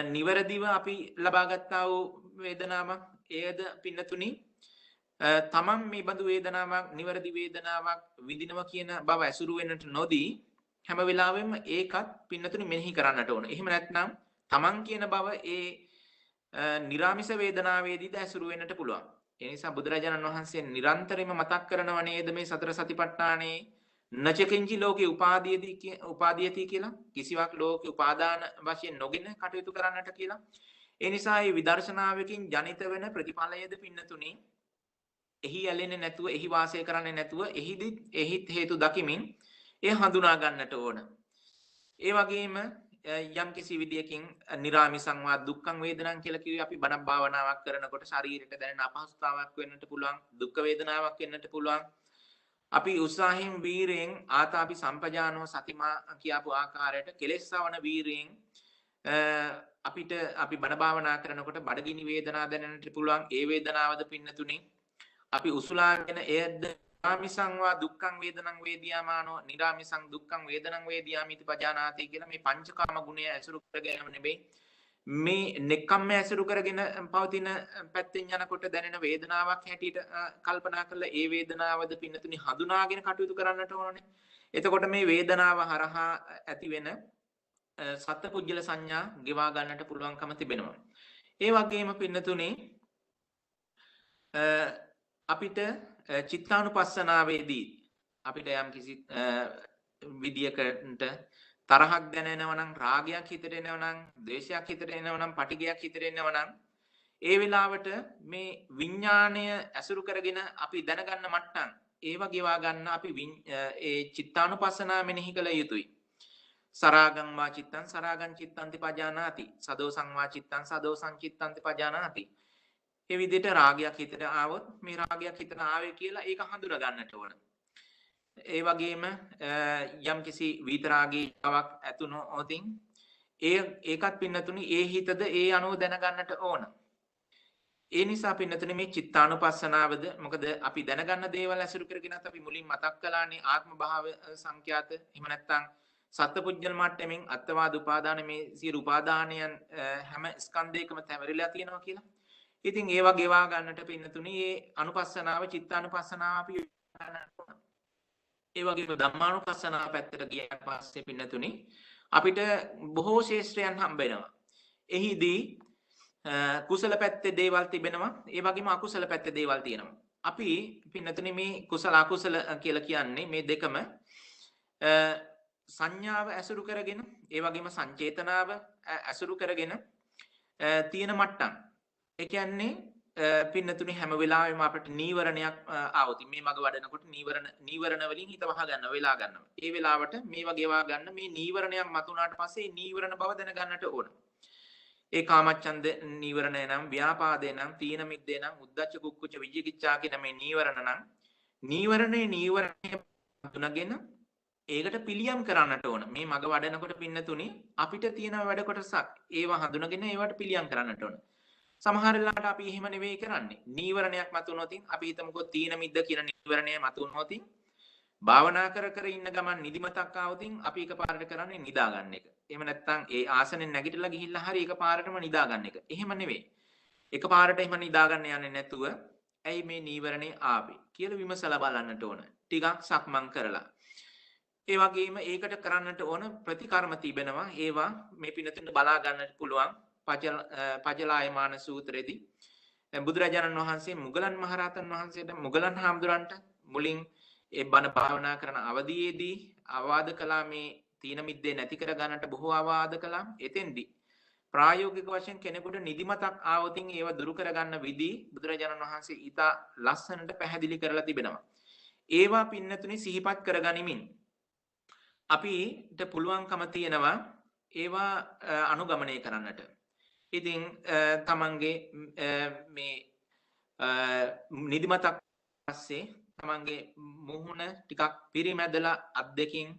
නිවරදිව අපි ලබා ගත්තා වූ වේදනාවක් එයද පින්නතුනි තමන් මේ බඳු වේදනාවක් නිවරදි වේදනාවක් විඳිනවා කියන බව ඇසුරු වෙන්නට නොදී හැම වෙලාවෙම ඒකත් පින්නතුනි මෙනෙහි කරන්නට ඕන. එහෙම නැත්නම් තමන් කියන බව ඒ නිරාමිස වේදනාවේදීද ඇසුරු වෙන්නට පුළුවන්. ඒ නිසා බුදුරජාණන් වහන්සේ නිරන්තරයෙන්ම මතක් කරනව නේද මේ සතර සතිපට්ඨානේ නචකින්චි ලෝකේ උපාදීයති කියලා කිසිවක් ලෝකේ උපාදාන වශයෙන් නොගෙන කටයුතු කරන්නට කියලා. ඒ නිසා මේ විදර්ශනාවකින් ජනිත වෙන ප්‍රතිඵලයේද පින්නතුනි එහි ඇලෙන්නේ නැතුව එහි වාසය කරන්නේ නැතුව එහිත් හේතු දකිමින් ඒ හඳුනා ගන්නට ඕන. ඒ වගේම යම් කිසි විදියකින් නිරාමිසං වා දුක්ඛං වේදනං කියලා කිව්වේ අපි බණ භාවනාවක් කරනකොට ශරීරයට දැනෙන අපහසුතාවක් වෙන්නට පුළුවන්, දුක් වේදනාවක් වෙන්නට පුළුවන්. අපි උත්සාහයෙන් වීරයෙන් ආතාපි සම්පජානෝ සතිමා කියාපු ආකාරයට කෙලෙස්සවන වීරයෙන් අපිට අපි බණ භාවනා කරනකොට බඩගිනි වේදනා දැනෙන්නට පුළුවන්. ඒ වේදනාවද පින්නතුනි අපි උසුලාගෙන එයද නිරාමිසං වා දුක්ඛං වේදනං වේදියාමානෝ නිරාමිසං දුක්ඛං වේදනං වේදියාමිති පජානාති කියලා මේ පංචකාම ගුණය ඇසුරු කරගෙන නෙමෙයි මේ නෙක්ඛම්ම ඇසුරු කරගෙන පවතින පැත්තෙන් යනකොට දැනෙන වේදනාවක් හැටියට කල්පනා කරලා ඒ වේදනාවද පින්නතුනි හඳුනාගෙන කටයුතු කරන්නට ඕනේ. එතකොට මේ වේදනාව හරහා ඇති වෙන සත්පුජ්‍යල සංඥා ගෙවා ගන්නට පුළුවන්කම තිබෙනවා. ඒ වගේම පින්නතුනි අපිට චිත්තානුපස්සනාවේදී අපිට යම් කිසි විදියකට තරහක් දැනෙනවා නම් රාගයක් හිතට එනවා නම් ද්වේෂයක් හිතට එනවා නම් පටිඝයක් හිතට එනවා නම් ඒ වෙලාවට මේ විඥාණය ඇසුරු කරගෙන අපි දැනගන්න මට්ටම් ඒව ගෙවා ගන්න අපි ඒ චිත්තානුපස්සනාව මෙනෙහි කළ යුතුයි. සරාගං වා චිත්තං සරාගං චිත්තන්ති පජානාති සදෝසං වා චිත්තං සදෝසං චිත්තන්ති පජානාති. ඒ විදිහට රාගයක් හිතට ආවොත් මේ රාගයක් හිතට ආවේ කියලා ඒක හඳුනා ගන්නට ඕන. ඒ වගේම යම් කිසි විතරාගීතාවක් ඇතුනොත් ඒකත් පින්නතුනි ඒ හිතද ඒ අනුව දැනගන්නට ඕන. ඒ නිසා පින්නතුනි මේ චිත්තානුපස්සනාවද මොකද අපි දැනගන්න දේවල් ඇසුරු කරගෙනත් අපි මුලින් මතක් කළානේ ආත්ම භාව සංඛ්‍යාත එහෙම නැත්නම් සත්පුජ්‍යල් මට්ටමින් අත්වාද උපාදාන මේ සියලු උපාදානයන් හැම ස්කන්ධයකම තැවරිලා තියෙනවා කියලා. ඉතින් ඒවා ගෙවා ගන්නට පින්නතුනි මේ අනුපස්සනාව චිත්තානුපස්සනාව අපි ගන්න. ඒ වගේම ධම්මානුපස්සනාව පැත්තට ගියාට පස්සේ පින්නතුනි අපිට බොහෝ ශේෂ්ත්‍රයන් හම්බ වෙනවා. එහිදී කුසල පැත්තේ දේවල් තිබෙනවා. ඒ වගේම අකුසල පැත්තේ දේවල් තියෙනවා. අපි පින්නතුනි මේ කුසල අකුසල කියලා කියන්නේ මේ දෙකම සංඥාව ඇසුරු කරගෙන ඒ වගේම සංචේතනාව ඇසුරු කරගෙන තියෙන මට්ටම්. ඒ කියන්නේ පින්නතුනි හැම වෙලාවෙම අපිට නීවරණයක් ආවොත් මේ මග වඩනකොට නීවරණ වලින් හිත වහ ගන්න වෙලා ගන්නවා. ඒ වෙලාවට මේ වගේ වා ගන්න මේ නීවරණයක් මතුනාට පස්සේ නීවරණ බව දැන ගන්නට ඕන. ඒ කාමච්ඡන්ද නීවරණය නම් ව්‍යාපාදේ නම් තීන මිද්දේ නම් උද්ධච්ච කුක්කුච්ච විජිකිච්ඡා කියන මේ නීවරණ නම් නීවරණය තුනගෙන ඒකට පිළියම් කරන්නට ඕන. මේ මග වඩනකොට පින්නතුනි අපිට තියෙන වැඩ කොටසක් ඒවා හඳුනගෙන ඒවට පිළියම් කරන්නට ඕන. සමහර වෙලාවට අපි එහෙම නෙවෙයි කරන්නේ. නීවරණයක් මතුනොත් අපි හිතමුකෝ තීන මිද්ද කියන නීවරණය මතුනොත් භාවනා කර ඉන්න ගමන් නිදිමතක් ආවොත් අපි එකපාරට කරන්නේ නිදා ගන්න එක. එහෙම නැත්නම් ඒ ආසනෙන් නැගිටලා ගිහිල්ලා හරි එකපාරටම නිදා ගන්න එක. එහෙම නෙවෙයි. එකපාරට එහෙම නිදා ගන්න යන්නේ නැතුව ඇයි මේ නීවරණේ ආවේ කියලා විමසලා බලන්නට ඕන. ටිකක් සක්මන් කරලා. ඒ වගේම ඒකට කරන්නට ඕන ප්‍රතිකර්ම තිබෙනවා. ඒවා මේ පිනතුන්ට බලා ගන්නට පුළුවන්. පජලායමාන සූත්‍රයේදී බුදුරජාණන් වහන්සේ මුගලන් මහරහතන් වහන්සේට මුගලන් හාමුදුරන්ට මුලින් ඒ බණ භාවනා කරන අවදීයේදී අවවාද කළා මේ තීන මිද්දේ නැති කර ගන්නට බොහෝ අවවාද කළා. එතෙන්දී ප්‍රායෝගික වශයෙන් කෙනෙකුට නිදිමතක් ආවොත් ඒව දුරු කර ගන්න විදි බුදුරජාණන් වහන්සේ ඊට ලස්සනට පැහැදිලි කරලා තිබෙනවා. ඒවා පින්නතුනි සිහිපත් කරගනිමින් අපිට පුළුවන්කම තියෙනවා ඒවා අනුගමනය කරන්නට. ඉතින් තමන්ගේ මේ නිදිමතක් පස්සේ තමන්ගේ මුහුණ ටිකක් පිරිමැදලා අත් දෙකින්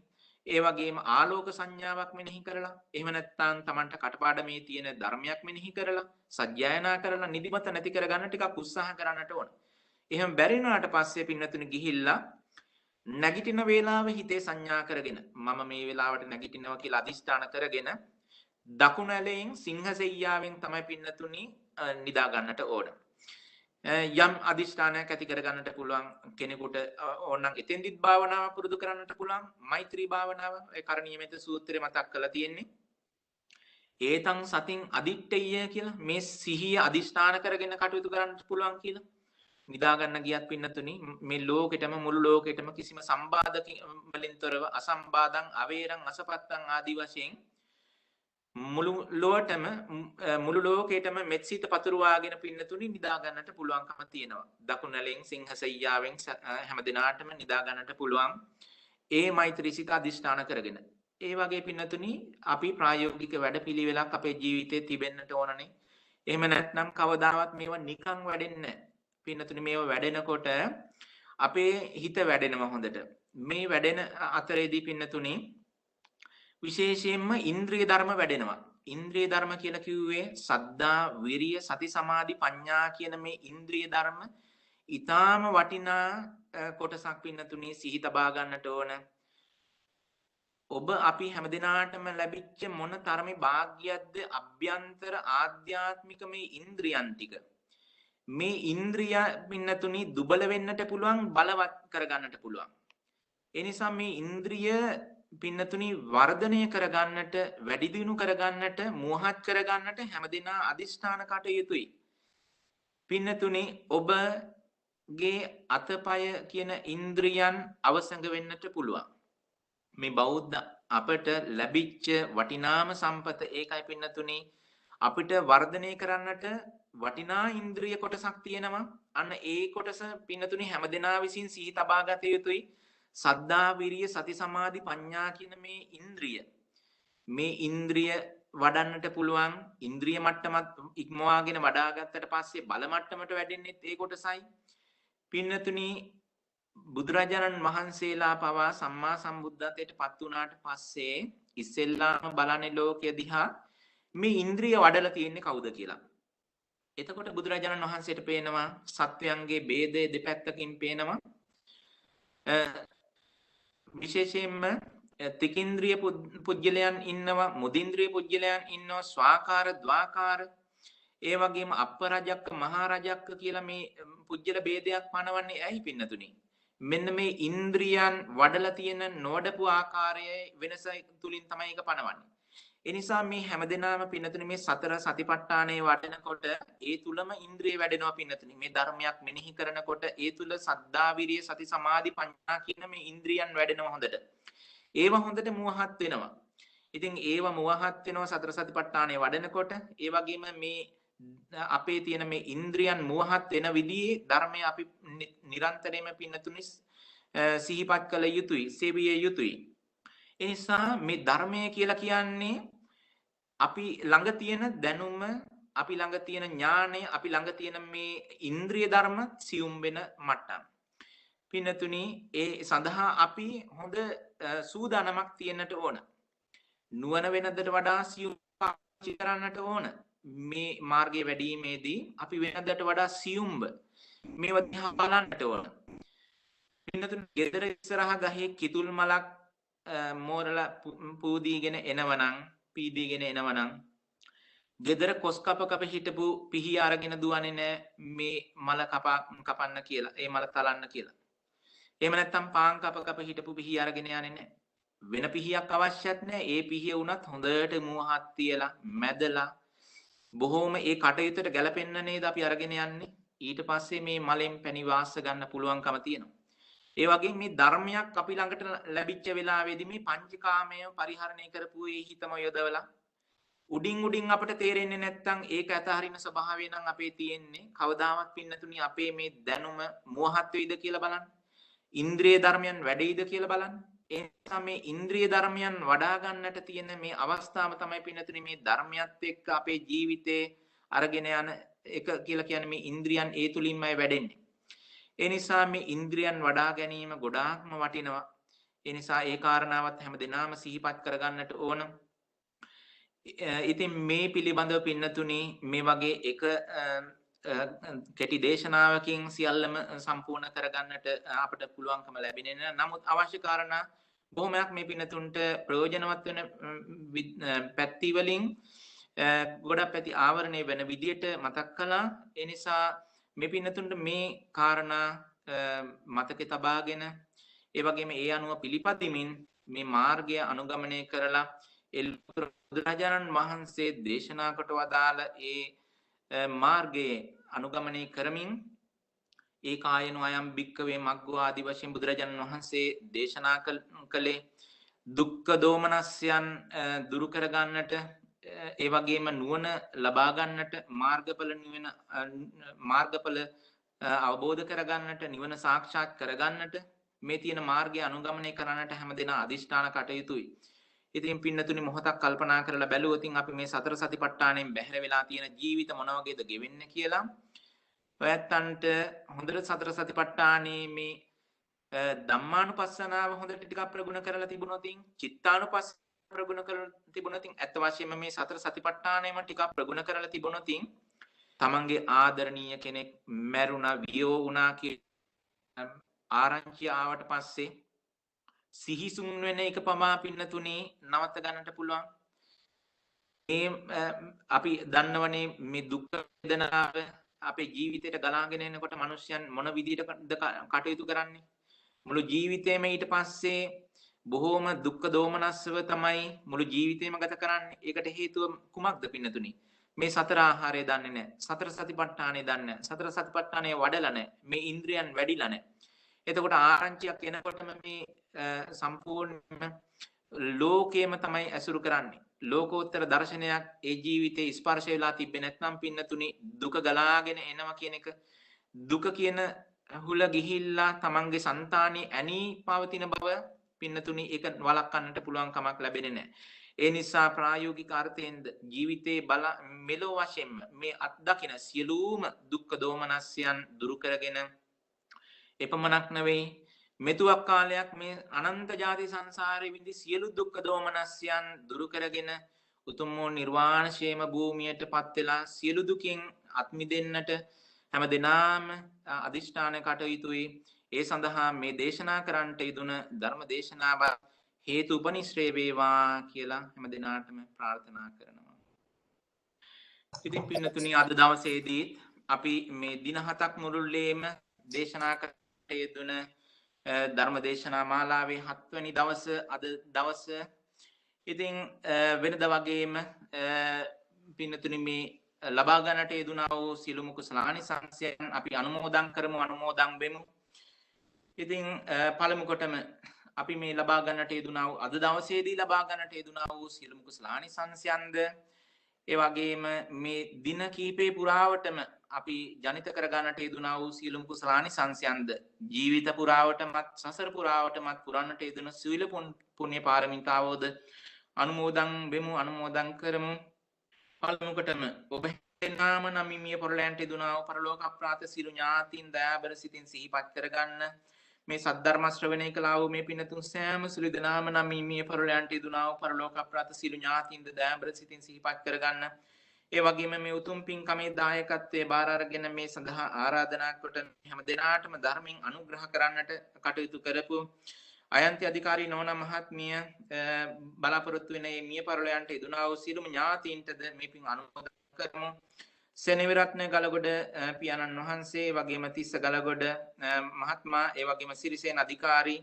ඒ වගේම ආලෝක සංඥාවක් මෙනෙහි කරලා එහෙම නැත්නම් Tamanට කටපාඩමේ තියෙන ධර්මයක් මෙනෙහි කරලා සජ්ජායනා කරලා නිදිමත නැති කරගන්න ටිකක් උත්සාහ කරන්නට ඕන. එහෙම බැරි වුණාට පස්සේ පින්නතුනි ගිහිල්ලා නැගිටින වේලාව හිතේ සංඥා කරගෙන මම මේ වෙලාවට නැගිටිනවා කියලා අදිෂ්ඨාන කරගෙන දකුණු ඇලයෙන් සිංහසෙයියාවෙන් තමයි පින්නතුනි නිදා ගන්නට ඕන. යම් අදිෂ්ඨානයක් ඇති කරගන්නට පුළුවන් කෙනෙකුට ඕනනම් එතෙන්දිත් භාවනාව පුරුදු කරන්නට පුළුවන්. මෛත්‍රී භාවනාව ඒ කරණීයමෙත සූත්‍රේ මතක් කරලා තියෙන්නේ. ඒතං සතින් අදිට්ඨිය කියලා මේ සිහිය අදිෂ්ඨාන කරගෙන කටයුතු කරන්නට පුළුවන් කියලා. නිදා ගන්න ගියත් පින්නතුනි මේ ලෝකෙටම මුළු ලෝකෙටම කිසිම සම්බාධක වලින් තොරව අසම්බාධං අවේරං අසපත්තං ආදි වශයෙන් මුළු ලෝකෙටම මෙත්සිත පතුරවාගෙන පින්නතුනි නිදා ගන්නට පුළුවන්කම තියෙනවා. දකුණැලෙන් සිංහසෙයියාවෙන් හැම දිනාටම නිදා ගන්නට පුළුවන්. ඒ මෛත්‍රී සිත අදිෂ්ඨාන කරගෙන. ඒ වගේ පින්නතුනි අපි ප්‍රායෝගික වැඩපිළිවෙලක් අපේ ජීවිතේ තිබෙන්නට ඕනනේ. එහෙම නැත්නම් කවදාවත් මේවා නිකන් වැඩෙන්නේ නැහැ. පින්නතුනි මේවා වැඩෙනකොට අපේ හිත වැඩෙනවා හොඳට. මේ වැඩෙන අතරේදී පින්නතුනි විශේෂයෙන්ම ඉන්ද්‍රිය ධර්ම වැඩෙනවා. ඉන්ද්‍රිය ධර්ම කියලා කිව්වේ සද්ධා, විරිය, සති, සමාධි, ප්‍රඥා කියන මේ ඉන්ද්‍රිය ධර්ම ඊටාම වටිනා කොටසක් පින්නතුනි සිහි තබා ගන්නට ඕන. ඔබ අපි හැමදිනාටම ලැබිච්ච මොන තරමේ වාග්යක්ද අභ්‍යන්තර ආධ්‍යාත්මික මේ ඉන්ද්‍රියන් ටික. මේ ඉන්ද්‍රිය පින්නතුනි දුබල වෙන්නට පුළුවන්, බලවත් කරගන්නට පුළුවන්. ඒ නිසා මේ ඉන්ද්‍රිය පින්නතුනි වර්ධනය කරගන්නට, වැඩි දියුණු කරගන්නට, මෝහත් කරගන්නට හැමදෙනා අදිෂ්ඨාන කටයුතුයි. පින්නතුනි ඔබගේ අතපය කියන ඉන්ද්‍රියන් අවසඟ වෙන්නට පුළුවන්. මේ බෞද්ධ අපට ලැබිච්ච වටිනාම සම්පත ඒකයි පින්නතුනි. අපිට වර්ධනය කරන්නට වටිනා ඉන්ද්‍රිය කොටසක් තියෙනවා. අන්න ඒ කොටස පින්නතුනි හැමදෙනා විසින් සිහි තබා ගත යුතුයි. සද්ධා, විරිය, සති, සමාධි, ප්‍රඥා කියන මේ ඉන්ද්‍රිය. මේ ඉන්ද්‍රිය වඩන්නට පුළුවන්. ඉන්ද්‍රිය මට්ටමත් ඉක්මවාගෙන වඩා ගත්තට පස්සේ බල මට්ටමට වැඩෙන්නේ ඒ කොටසයි. පින්නතුනි බුදුරජාණන් වහන්සේලා පවා සම්මා සම්බුද්ධත්වයට පත් වුණාට පස්සේ ඉස්සෙල්ලාම බලන්නේ ලෝකය දිහා මේ ඉන්ද්‍රිය වඩලා තියෙන්නේ කවුද කියලා. එතකොට බුදුරජාණන් වහන්සේට පේනවා සත්වයන්ගේ ભેදය දෙපැත්තකින් පේනවා. විශේෂයෙන්ම තිකින්ද්‍රිය පුජ්‍යලයන් ඉන්නවා, මුදින්ද්‍රිය පුජ්‍යලයන් ඉන්නවා, ස්වාකාර, ද්වාකාර, ඒ වගේම අපරජක්ක, මහරජක්ක කියලා මේ පුජ්‍යල ભેදයක් පනවන්නේ ඇයි පින්නතුනි? මෙන්න මේ ඉන්ද්‍රියන් වඩලා තියෙන නොඩපු ආකාරයේ වෙනස තුලින් තමයි ඒක පනවන්නේ. ඒ නිසා මේ හැමදෙනාම පින්නතුනි මේ සතර සතිපට්ඨානයේ වඩනකොට ඒ තුලම ඉන්ද්‍රිය වැඩෙනවා පින්නතුනි. මේ ධර්මයක් මෙනෙහි කරනකොට ඒ තුල සද්ධා, විරිය, සති, සමාධි, ප්‍රඥා කියන මේ ඉන්ද්‍රියන් වැඩෙනවා හොඳට. ඒව හොඳට මුවහත් වෙනවා. ඉතින් ඒව මුවහත් වෙනවා සතර සතිපට්ඨානයේ වඩනකොට. ඒ වගේම මේ අපේ තියෙන මේ ඉන්ද්‍රියන් මුවහත් වෙන විදිහේ ධර්මය අපි නිරන්තරයෙන්ම පින්නතුනි සිහිපත් කළ යුතුයි, සේවිය යුතුයි. ඒ නිසා මේ ධර්මය කියලා කියන්නේ අපි ළඟ තියෙන දැනුම, අපි ළඟ තියෙන ඥානය, අපි ළඟ තියෙන මේ ඉන්ද්‍රිය ධර්ම සියුම් වෙන මට්ටම්. පින්නතුනි ඒ සඳහා අපි හොඳ සූදානමක් තියෙන්නට ඕන. නුවණ වෙනදට වඩා සියුම් පාවිච්චි කරන්නට ඕන. මේ මාර්ගයේ වැඩිීමේදී අපි වෙනදට වඩා සියුම්ව මේවා දිහා බලන්නට ඕන. පින්නතුනි ගෙදර ඉස්සරහා ගහේ කිතුල් මලක් මෝරලා පූදීගෙන එනවනම්, පීදීගෙන එනවනම් ගෙදර කොස් කප හිටපු පිහි අරගෙන දුවන්නේ නැහැ මේ මල කපන්න කියලා, ඒ මල තලන්න කියලා. එහෙම නැත්නම් පාන් කප හිටපු පිහි අරගෙන යන්නේ නැහැ. වෙන පිහියක් අවශ්‍යත් නැහැ. ඒ පිහිය උනත් හොඳට මුවහත් තියලා මැදලා බොහොම ඒ කටයුත්තට ගැලපෙන්න නේද අපි අරගෙන යන්නේ. ඊට පස්සේ මේ මලෙන් පැණි වාස ගන්න පුළුවන්කම තියෙනවා. ඒ වගේ මේ ධර්මයක් අපි ළඟට ලැබිච්ච වෙලාවේදී මේ පංචකාමය පරිහරණය කරපු ඒ හිතම යොදවලා උඩින් අපිට තේරෙන්නේ නැත්නම් ඒක අතහරින ස්වභාවය නම් අපේ තියෙන්නේ. කවදාවත් පින්නතුනි අපේ මේ දැනුම මුවහත් වෙයිද කියලා බලන්න. ඉන්ද්‍රිය ධර්මයන් වැඩිද කියලා බලන්න. ඒ නිසා මේ ඉන්ද්‍රිය ධර්මයන් වඩා ගන්නට තියෙන මේ අවස්ථාව තමයි පින්නතුනි මේ ධර්මයත් එක්ක අපේ ජීවිතේ අරගෙන යන එක කියලා කියන්නේ මේ ඉන්ද්‍රියන් ඒ තුලින්මයි වැඩෙන්නේ. ඒ නිසා මේ ඉන්ද්‍රියන් වඩා ගැනීම ගොඩාක්ම වටිනවා. ඒ නිසා ඒ කාරණාවත් හැමදෙනාම සිහිපත් කරගන්නට ඕන. ඉතින් මේ පිළිබඳව පින්නතුනි මේ වගේ එක කෙටි දේශනාවකින් සියල්ලම සම්පූර්ණ කරගන්නට අපට පුළුවන්කම ලැබෙන්නේ නැහැ. නමුත් අවශ්‍ය කාරණා බොහොමයක් මේ පින්නතුන්ට ප්‍රයෝජනවත් වෙන පැති වලින් ගොඩක් පැති ආවරණය වෙන විදියට මතක් කළා. ඒ නිසා මේ පින්නතුන්ට මේ කාරණා මතකේ තබාගෙන ඒ වගේම ඒ අනුව පිළිපදිමින් මේ මාර්ගය අනුගමනය කරලා බුදුරජාණන් වහන්සේ දේශනා කොට වදාළ ඒ මාර්ගයේ අනුගමනය කරමින් ඒ කායනෝ අයම් භික්කවේ මග්ගෝ ආදි වශයෙන් බුදුරජාණන් වහන්සේ දේශනා කළේ දුක්ඛ දෝමනස්යන් දුරු කරගන්නට ඒ වගේම නුවණ ලබා ගන්නට මාර්ගඵල අවබෝධ කරගන්නට නිවන සාක්ෂාත් කරගන්නට මේ තියෙන මාර්ගය අනුගමනය කරන්නට හැමදෙනා අදිෂ්ඨාන කටයුතුයි. ඉතින් පින්නතුනි මොහොතක් කල්පනා කරලා බැලුවොත් අපි මේ සතර සතිපට්ඨානෙන් බැහැර වෙලා තියෙන ජීවිත මොන වගේද ගෙවෙන්නේ කියලා ඔයත්තන්ට හොඳට සතර සතිපට්ඨානේ මේ ධම්මානුපස්සනාව හොඳට ටිකක් ප්‍රගුණ කරලා තිබුණොත් චිත්තානුපස්සනාව ප්‍රගුණ කරලා තිබුණොත් ඇත්ත වශයෙන්ම මේ සතර සතිපට්ඨානෙම ටිකක් ප්‍රගුණ කරලා තිබුණොත් තමන්ගේ ආදරණීය කෙනෙක් මැරුණා වියෝ වුණා කියලා ආරංචිය ආවට පස්සේ සිහිසුන් වෙන එක පමා පින්නතුනේ නවත්ත ගන්නට පුළුවන්. මේ අපි දන්නවනේ මේ දුක් වේදනාව අපේ ජීවිතයට ගලාගෙන එනකොට මිනිස්යන් මොන විදිහටද කටයුතු කරන්නේ? මුළු ජීවිතේම ඊට පස්සේ බොහෝම දුක්ඛ දෝමනස්සව තමයි මුළු ජීවිතේම ගත කරන්නේ. ඒකට හේතුව කුමක්ද පින්නතුනි? මේ සතර ආහාරය දන්නේ නැහැ. සතර සතිපට්ඨානය දන්නේ නැහැ. සතර සතිපට්ඨානය වඩලා නැහැ. මේ ඉන්ද්‍රියන් වැඩිලා නැහැ. එතකොට ආරංචියක් එනකොටම මේ සම්පූර්ණ ලෝකේම තමයි ඇසුරු කරන්නේ. ලෝකෝත්තර දර්ශනයක් ඒ ජීවිතේ ස්පර්ශ වෙලා තිබෙන්නේ නැත්නම් පින්නතුනි දුක ගලාගෙන එනවා කියන එක දුක කියන හුල ගිහිල්ලා තමන්ගේ సంతානේ ඇනී පවතින බව පින්නතුනි ඒක වළක්වන්නට පුළුවන් කමක් ලැබෙන්නේ නැහැ. ඒ නිසා ප්‍රායෝගික අර්ථයෙන්ද ජීවිතේ මෙලෝ වශයෙන්ම මේ අත්දකින සියලුම දුක්ඛ දෝමනස්යන් දුරු කරගෙන එපමණක් නෙවෙයි මෙතුවක් කාලයක් මේ අනන්ත ජාති සංසාරේ විඳි සියලු දුක්ඛ දෝමනස්යන් දුරු කරගෙන උතුම් වූ නිර්වාණ ශේම භූමියට පත් වෙලා සියලු දුකින් අත් මිදෙන්නට හැම දිනාම අදිෂ්ඨාන කටයුතුයි. ඒ සඳහා මේ දේශනා කරන්නට යෙදුන ධර්ම දේශනාව හේතු උපනිශ්‍රේ වේවා කියලා හැම දිනාටම ප්‍රාර්ථනා කරනවා. ඉතින් පින්නතුනි අද දවසේදී අපි මේ දින 7ක් මුළුල්ලේම දේශනා කරන්නට යෙදුන ධර්ම දේශනා මාලාවේ 7 වෙනි දවස අද දවස. ඉතින් වෙනද වගේම පින්නතුනි මේ ලබා ගන්නට යෙදුනා වූ සිළුම කුසලානිසංසයන් අපි අනුමෝදන් කරමු අනුමෝදන් වෙමු. ඉතින් පළමු කොටම අපි මේ ලබා ගන්නට යෙදුනා වූ අද දවසේදී ලබා ගන්නට යෙදුනා වූ සිළුම කුසලානිසංසයන්ද ඒ වගේම මේ දින කීපේ පුරාවටම අපි ජනිත කරගන්නට යෙදුනා වූ සියලුම කුසලානිසංසයන්ද ජීවිත පුරාවටමත් සසර පුරාවටමත් පුරන්නට යෙදුන සීල පුණ්‍ය පාරමිතාවෝද අනුමෝදන් වෙමු අනුමෝදන් කරමු. පළමුවටම ඔබ හැමනාම නමිමිය පොරලයන්ට යෙදුනා වූ පරලෝක අප්‍රාත සියලු ඥාතීන් දයාබර සිතින් සිහිපත් කරගන්න. මේ සද්ධර්ම ශ්‍රවණය කළා වූ මේ පින්තුන් සෑම සිළු දෙනාම නමිමිය පරලයන්ට යෙදුනා වූ පරලෝක අප්‍රාත සියලු ඥාතීන් දයාබර සිතින් සිහිපත් කරගන්න. ඒ වගේම මේ උතුම් පින්කමේ දායකත්වයේ බාර අරගෙන මේ සඳහා ආරාධනා කොට හැම දිනාටම ධර්මයෙන් අනුග්‍රහ කරන්නට කටයුතු කරපු අයන්ති අධිකාරී නෝනා මහත්මිය බලාපොරොත්තු වෙන මේ මිය පරලයන්ට යෙදුනා වූ සියලුම ඥාතීන්ටද මේ පින් අනුමෝදන් කරමු. සෙනවිරත්න ගලගොඩ පියාණන් වහන්සේ වගේම තිස්ස ගලගොඩ මහත්මයා ඒ වගේම සිරිසේන අධිකාරී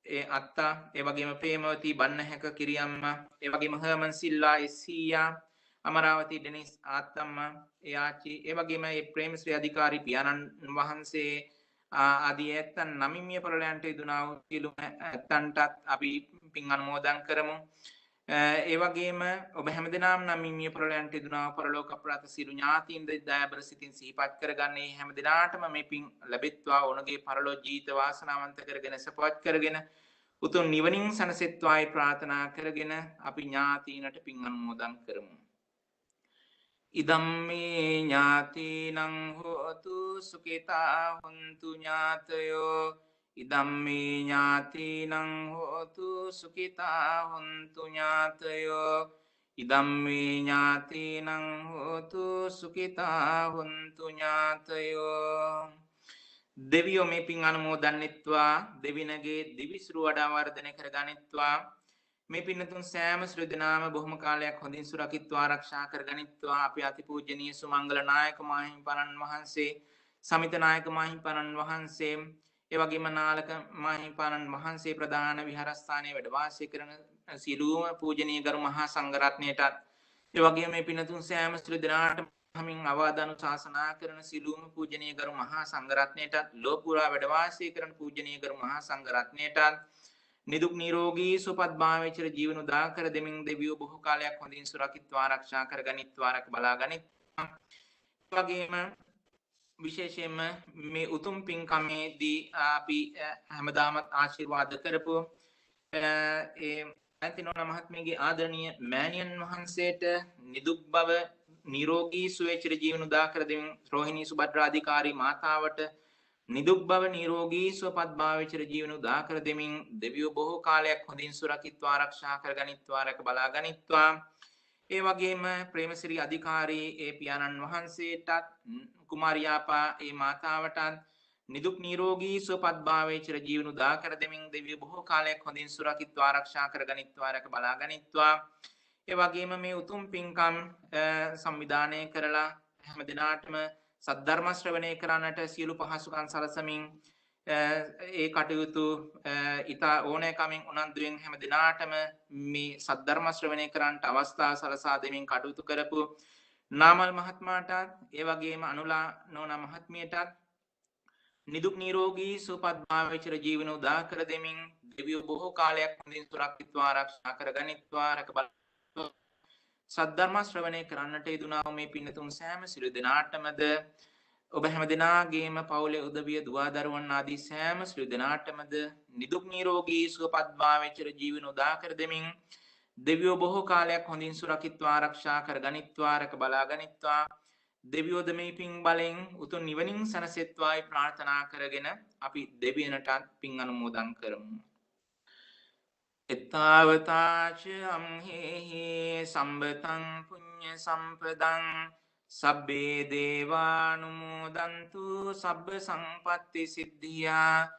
ඒ අත්තා ඒ වගේම ප්‍රේමවති බන්නහැක කිරියම්මා ඒ වගේම හර්මන් සිල්වා එසීයා අමරාවති ඩෙනිස් ආත්තම්මා ඒ ආච්චි ඒ වගේම ඒ ප්‍රේමශ්‍රී අධිකාරී පියාණන් වහන්සේ ආදී ඇත්තන් නමිමිය පරලයන්ට යෙදුනා වූ සියලුම ඇත්තන්ටත් අපි පින් අනුමෝදන් කරමු. ඒ වගේම ඔබ හැමදෙනාම නමිමිය පරලයන්ට යෙදුනා පරලෝක අප්‍රාත සියලු ඥාතීන් දයාබර සිතින් සිහිපත් කරගන්නේ හැමදෙනාටම මේ පින් ලැබෙත්වා ඔවුන්ගේ පරලෝක ජීවිත වාසනාවන්ත කරගෙන සපවත් කරගෙන උතුම් නිවනින් සැනසෙත්වායි ප්‍රාර්ථනා කරගෙන අපි ඥාතීනට පින් අනුමෝදන් කරමු. ඉදම්මේ ඥාතිනං හෝතු සුඛිතා හොන්තු ඥාතයෝ ඉදම්මේ ඥාතිනං හෝතු සුඛිතා හොන්තු ඥාතයෝ ඉදම්මේ ඥාතිනං හෝතු සුඛිතා හොන්තු ඥාතයෝ දෙවියෝ මේ පින් අනුමෝදන්නෙත්වා දෙවිනගේ දිවිසුරු වඩා වර්ධනය කරගනිත්වා මේ පින්නතුන් සෑම ශ්‍රද්ධනාම බොහොම කාලයක් හොඳින් සුරකිත්වා ආරක්ෂා කරගනිත්වා අපි අතිපූජනීය සුමංගල නායක මාහිමිපාණන් වහන්සේ සමිත නායක මාහිමිපාණන් වහන්සේ ඒ වගේම නාලක මාහිමිපාණන් වහන්සේ ප්‍රධාන විහාරස්ථානයේ වැඩ වාසය කරන සියලුම පූජනීය ගරු මහා සංඝරත්නයටත් ඒ වගේම මේ පින්නතුන් සෑම ශ්‍රද්ධනාට හමින් අවදාන ශාසනා කරන සිළුම පූජනීය ගරු මහා සංඝරත්නයටත් ලෝක පුරා වැඩ වාසය කරන පූජනීය ගරු මහා සංඝරත්නයටත් නිදුක් නිරෝගී සුවපත් භාවයේ චිර ජීවන උදා කර දෙමින් දෙවියෝ බොහෝ කාලයක් හොඳින් සුරකිත්වා ආරක්ෂා කරගනිත්වා රැක බලා ගනිත්වා. ඒ වගේම විශේෂයෙන්ම මේ උතුම් පින්කමේදී අපි හැමදාම ආශිර්වාද කරපු ඒ ඇන්තිනෝනා මහත්මියගේ ආදරණීය මෑණියන් වහන්සේට නිදුක් බව නිරෝගී සුවය චිර ජීවන උදා කර දෙමින් රෝහිණී සුභද්‍රා අධිකාරී මාතාවට නිදුක් බව නිරෝගී සුවපත් භාවයේ චිර ජීවන උදා කර දෙමින් දෙවියෝ බොහෝ කාලයක් හොඳින් සුරකිත්වා ආරක්ෂා කරගනිත්වා රැක බලා ගනිත්වා. ඒ වගේම ප්‍රේමසිරි අධිකාරී ඒ පියාණන් වහන්සේටත් කුමාරියාපා ඒ මාතාවටත් නිදුක් නිරෝගී සුවපත් භාවයේ චිර ජීවන උදා කර දෙමින් දෙවියෝ බොහෝ කාලයක් හොඳින් සුරකිත්වා ආරක්ෂා කරගනිත්වා රැක බලා ගනිත්වා. ඒ වගේම මේ උතුම් පින්කම් සංවිධානය කරලා හැම දිනාටම සද්ධර්ම ශ්‍රවණය කරන්නට සියලු පහසුකම් සලසමින් ඒ කටයුතු ඊතා ඕනෑකමින් උනන්දුවෙන් හැම දිනාටම මේ සද්ධර්ම ශ්‍රවණය කරන්නට අවස්ථාව සලසා දෙමින් කටයුතු කරපු නාමල් මහත්මයාටත් ඒ වගේම අනුලා නෝනා මහත්මියටත් නිදුක් නිරෝගී සුවපත් භාවයේ චිර ජීවන උදා කර දෙමින් දෙවියෝ බොහෝ කාලයක් හොඳින් සුරක්ෂිතව ආරක්ෂා කරගනිත්වා රැක සද්ධර්ම ශ්‍රවණය කරන්නට යෙදුනා මේ පින්නතුන් සෑම සිළු දෙනාටමද ඔබ හැම දෙනාගේම පවුලේ උදවිය දුවා දරුවන් ආදී සෑම සිළු දෙනාටමද නිදුක් නිරෝගී සුවපත් භාවයේ චිර ජීවන උදා කර දෙමින් දෙවියෝ බොහෝ කාලයක් හොඳින් සුරක්ෂිතව ආරක්ෂා කරගනිත්වා රැක බලා ගනිත්වා දෙවියෝද මේ පින් බලෙන් උතුම් නිවනින් සැනසෙත්වායි ප්‍රාර්ථනා කරගෙන අපි දෙවියනට පින් අනුමෝදන් කරමු. එත්තාවතාච අම්හෙහි සම්බතං පුඤ්ඤ සම්පදං සබ්බේ දේවානුමෝදන්තු සබ්බ සංපත්ති සිද්ධියා.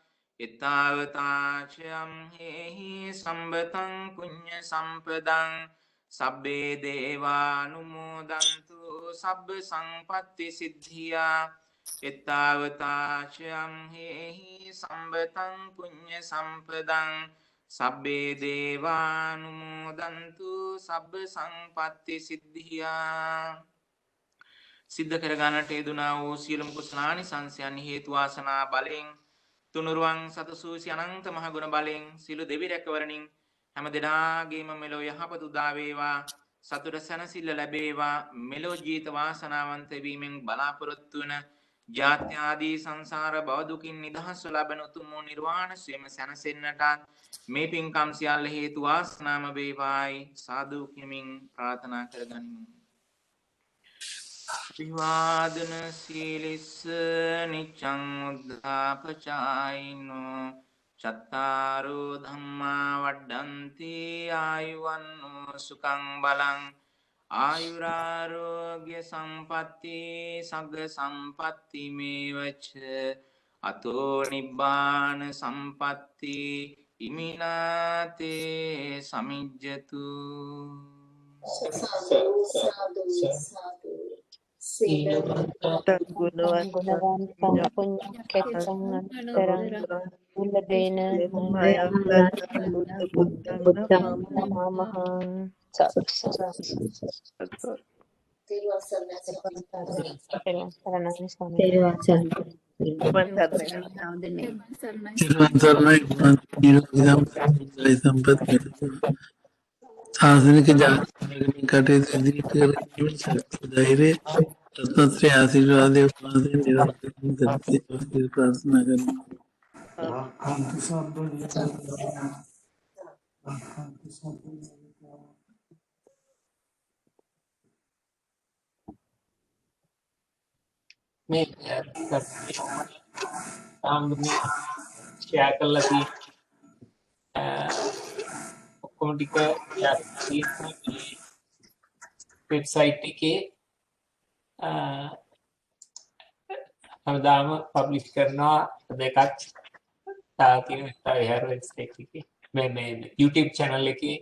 එත්තාවතාච අම්හෙහි සම්බතං පුඤ්ඤ සම්පදං සබ්බේ දේවානුමෝදන්තු සබ්බ සංපත්ති සිද්ධියා. එත්තාවතාච අම්හෙහි සම්බතං පුඤ්ඤ සම්පදං සබ්බේ දේවානුමෝදන්තු සබ්බ සංපත්ති සිද්ධියා. සිද්ධ කරගන්නට යෙදුනා වූ සියලුම කුසලානිසංසයන් හේතු වාසනා බලෙන් තුනුරුවන් සතසූසි අනන්ත මහ ගුණ බලෙන් සියලු දෙවි රැකවරණින් හැම දිනාගේම මෙලොව යහපත උදා වේවා, සතුට සැනසෙල්ල ලැබේවා, මෙලොව ජීවිත වාසනාවන්ත වීමෙන් බලාපොරොත්තු වන ජාත්‍ය ආදී සංසාර භව දුකින් නිදහස් ලබන උතුම් නිර්වාණ සුවම සැනසෙන්නට මේ පින්කම් සියල්ල හේතු වාසනාම වේවායි සාදු කිමින් ප්‍රාර්ථනා කරගනිමු. අභිවාදන සීලිස්ස නිච්ඡං උද්ධාපචායිනෝ චත්තාරෝ ධම්මා වඩ්ඩන්ති ආයුවන්නෝ සුඛං බලං ආයුරාරෝග්‍ය සම්පatti සග්ග සම්පatti මේවච අතෝ නිබ්බාන සම්පatti ඉමිනාතේ සමිජ්ජතු. ගුණවන්තං පුඤ්ඤක්ඛෙත්තං අන්තරං මුල්ලදේන බුද්ධං නමහං සාසනික ජාතකයන් කටයුතු ඉදිරියට කරගෙන ශක්තිය ධෛර්යය රත්නත්‍රි ආශිර්වාදයේ උපාසයෙන් නිරන්තරයෙන් සත්‍ය ප්‍රාර්ථනා කරනවා. මේ ෂෙයා කරලා තියෙන ඔක්කොම ටික තියෙනවා මේ වෙබ්සයිට් එකේ හැමදාම පබ්ලිෂ් කරනවා දෙකක් තියෙන විස්තර විහාර වෙබ්සයිට් එකේ මේ YouTube channel එකේ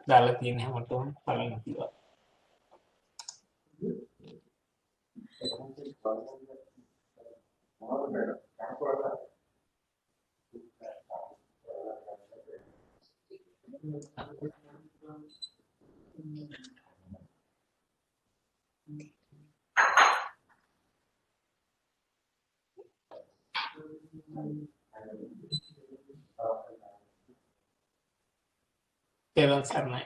දාලා තියෙන හැමෝටම බලන්න පුළුවන්. තේරුම් ගන්නයි.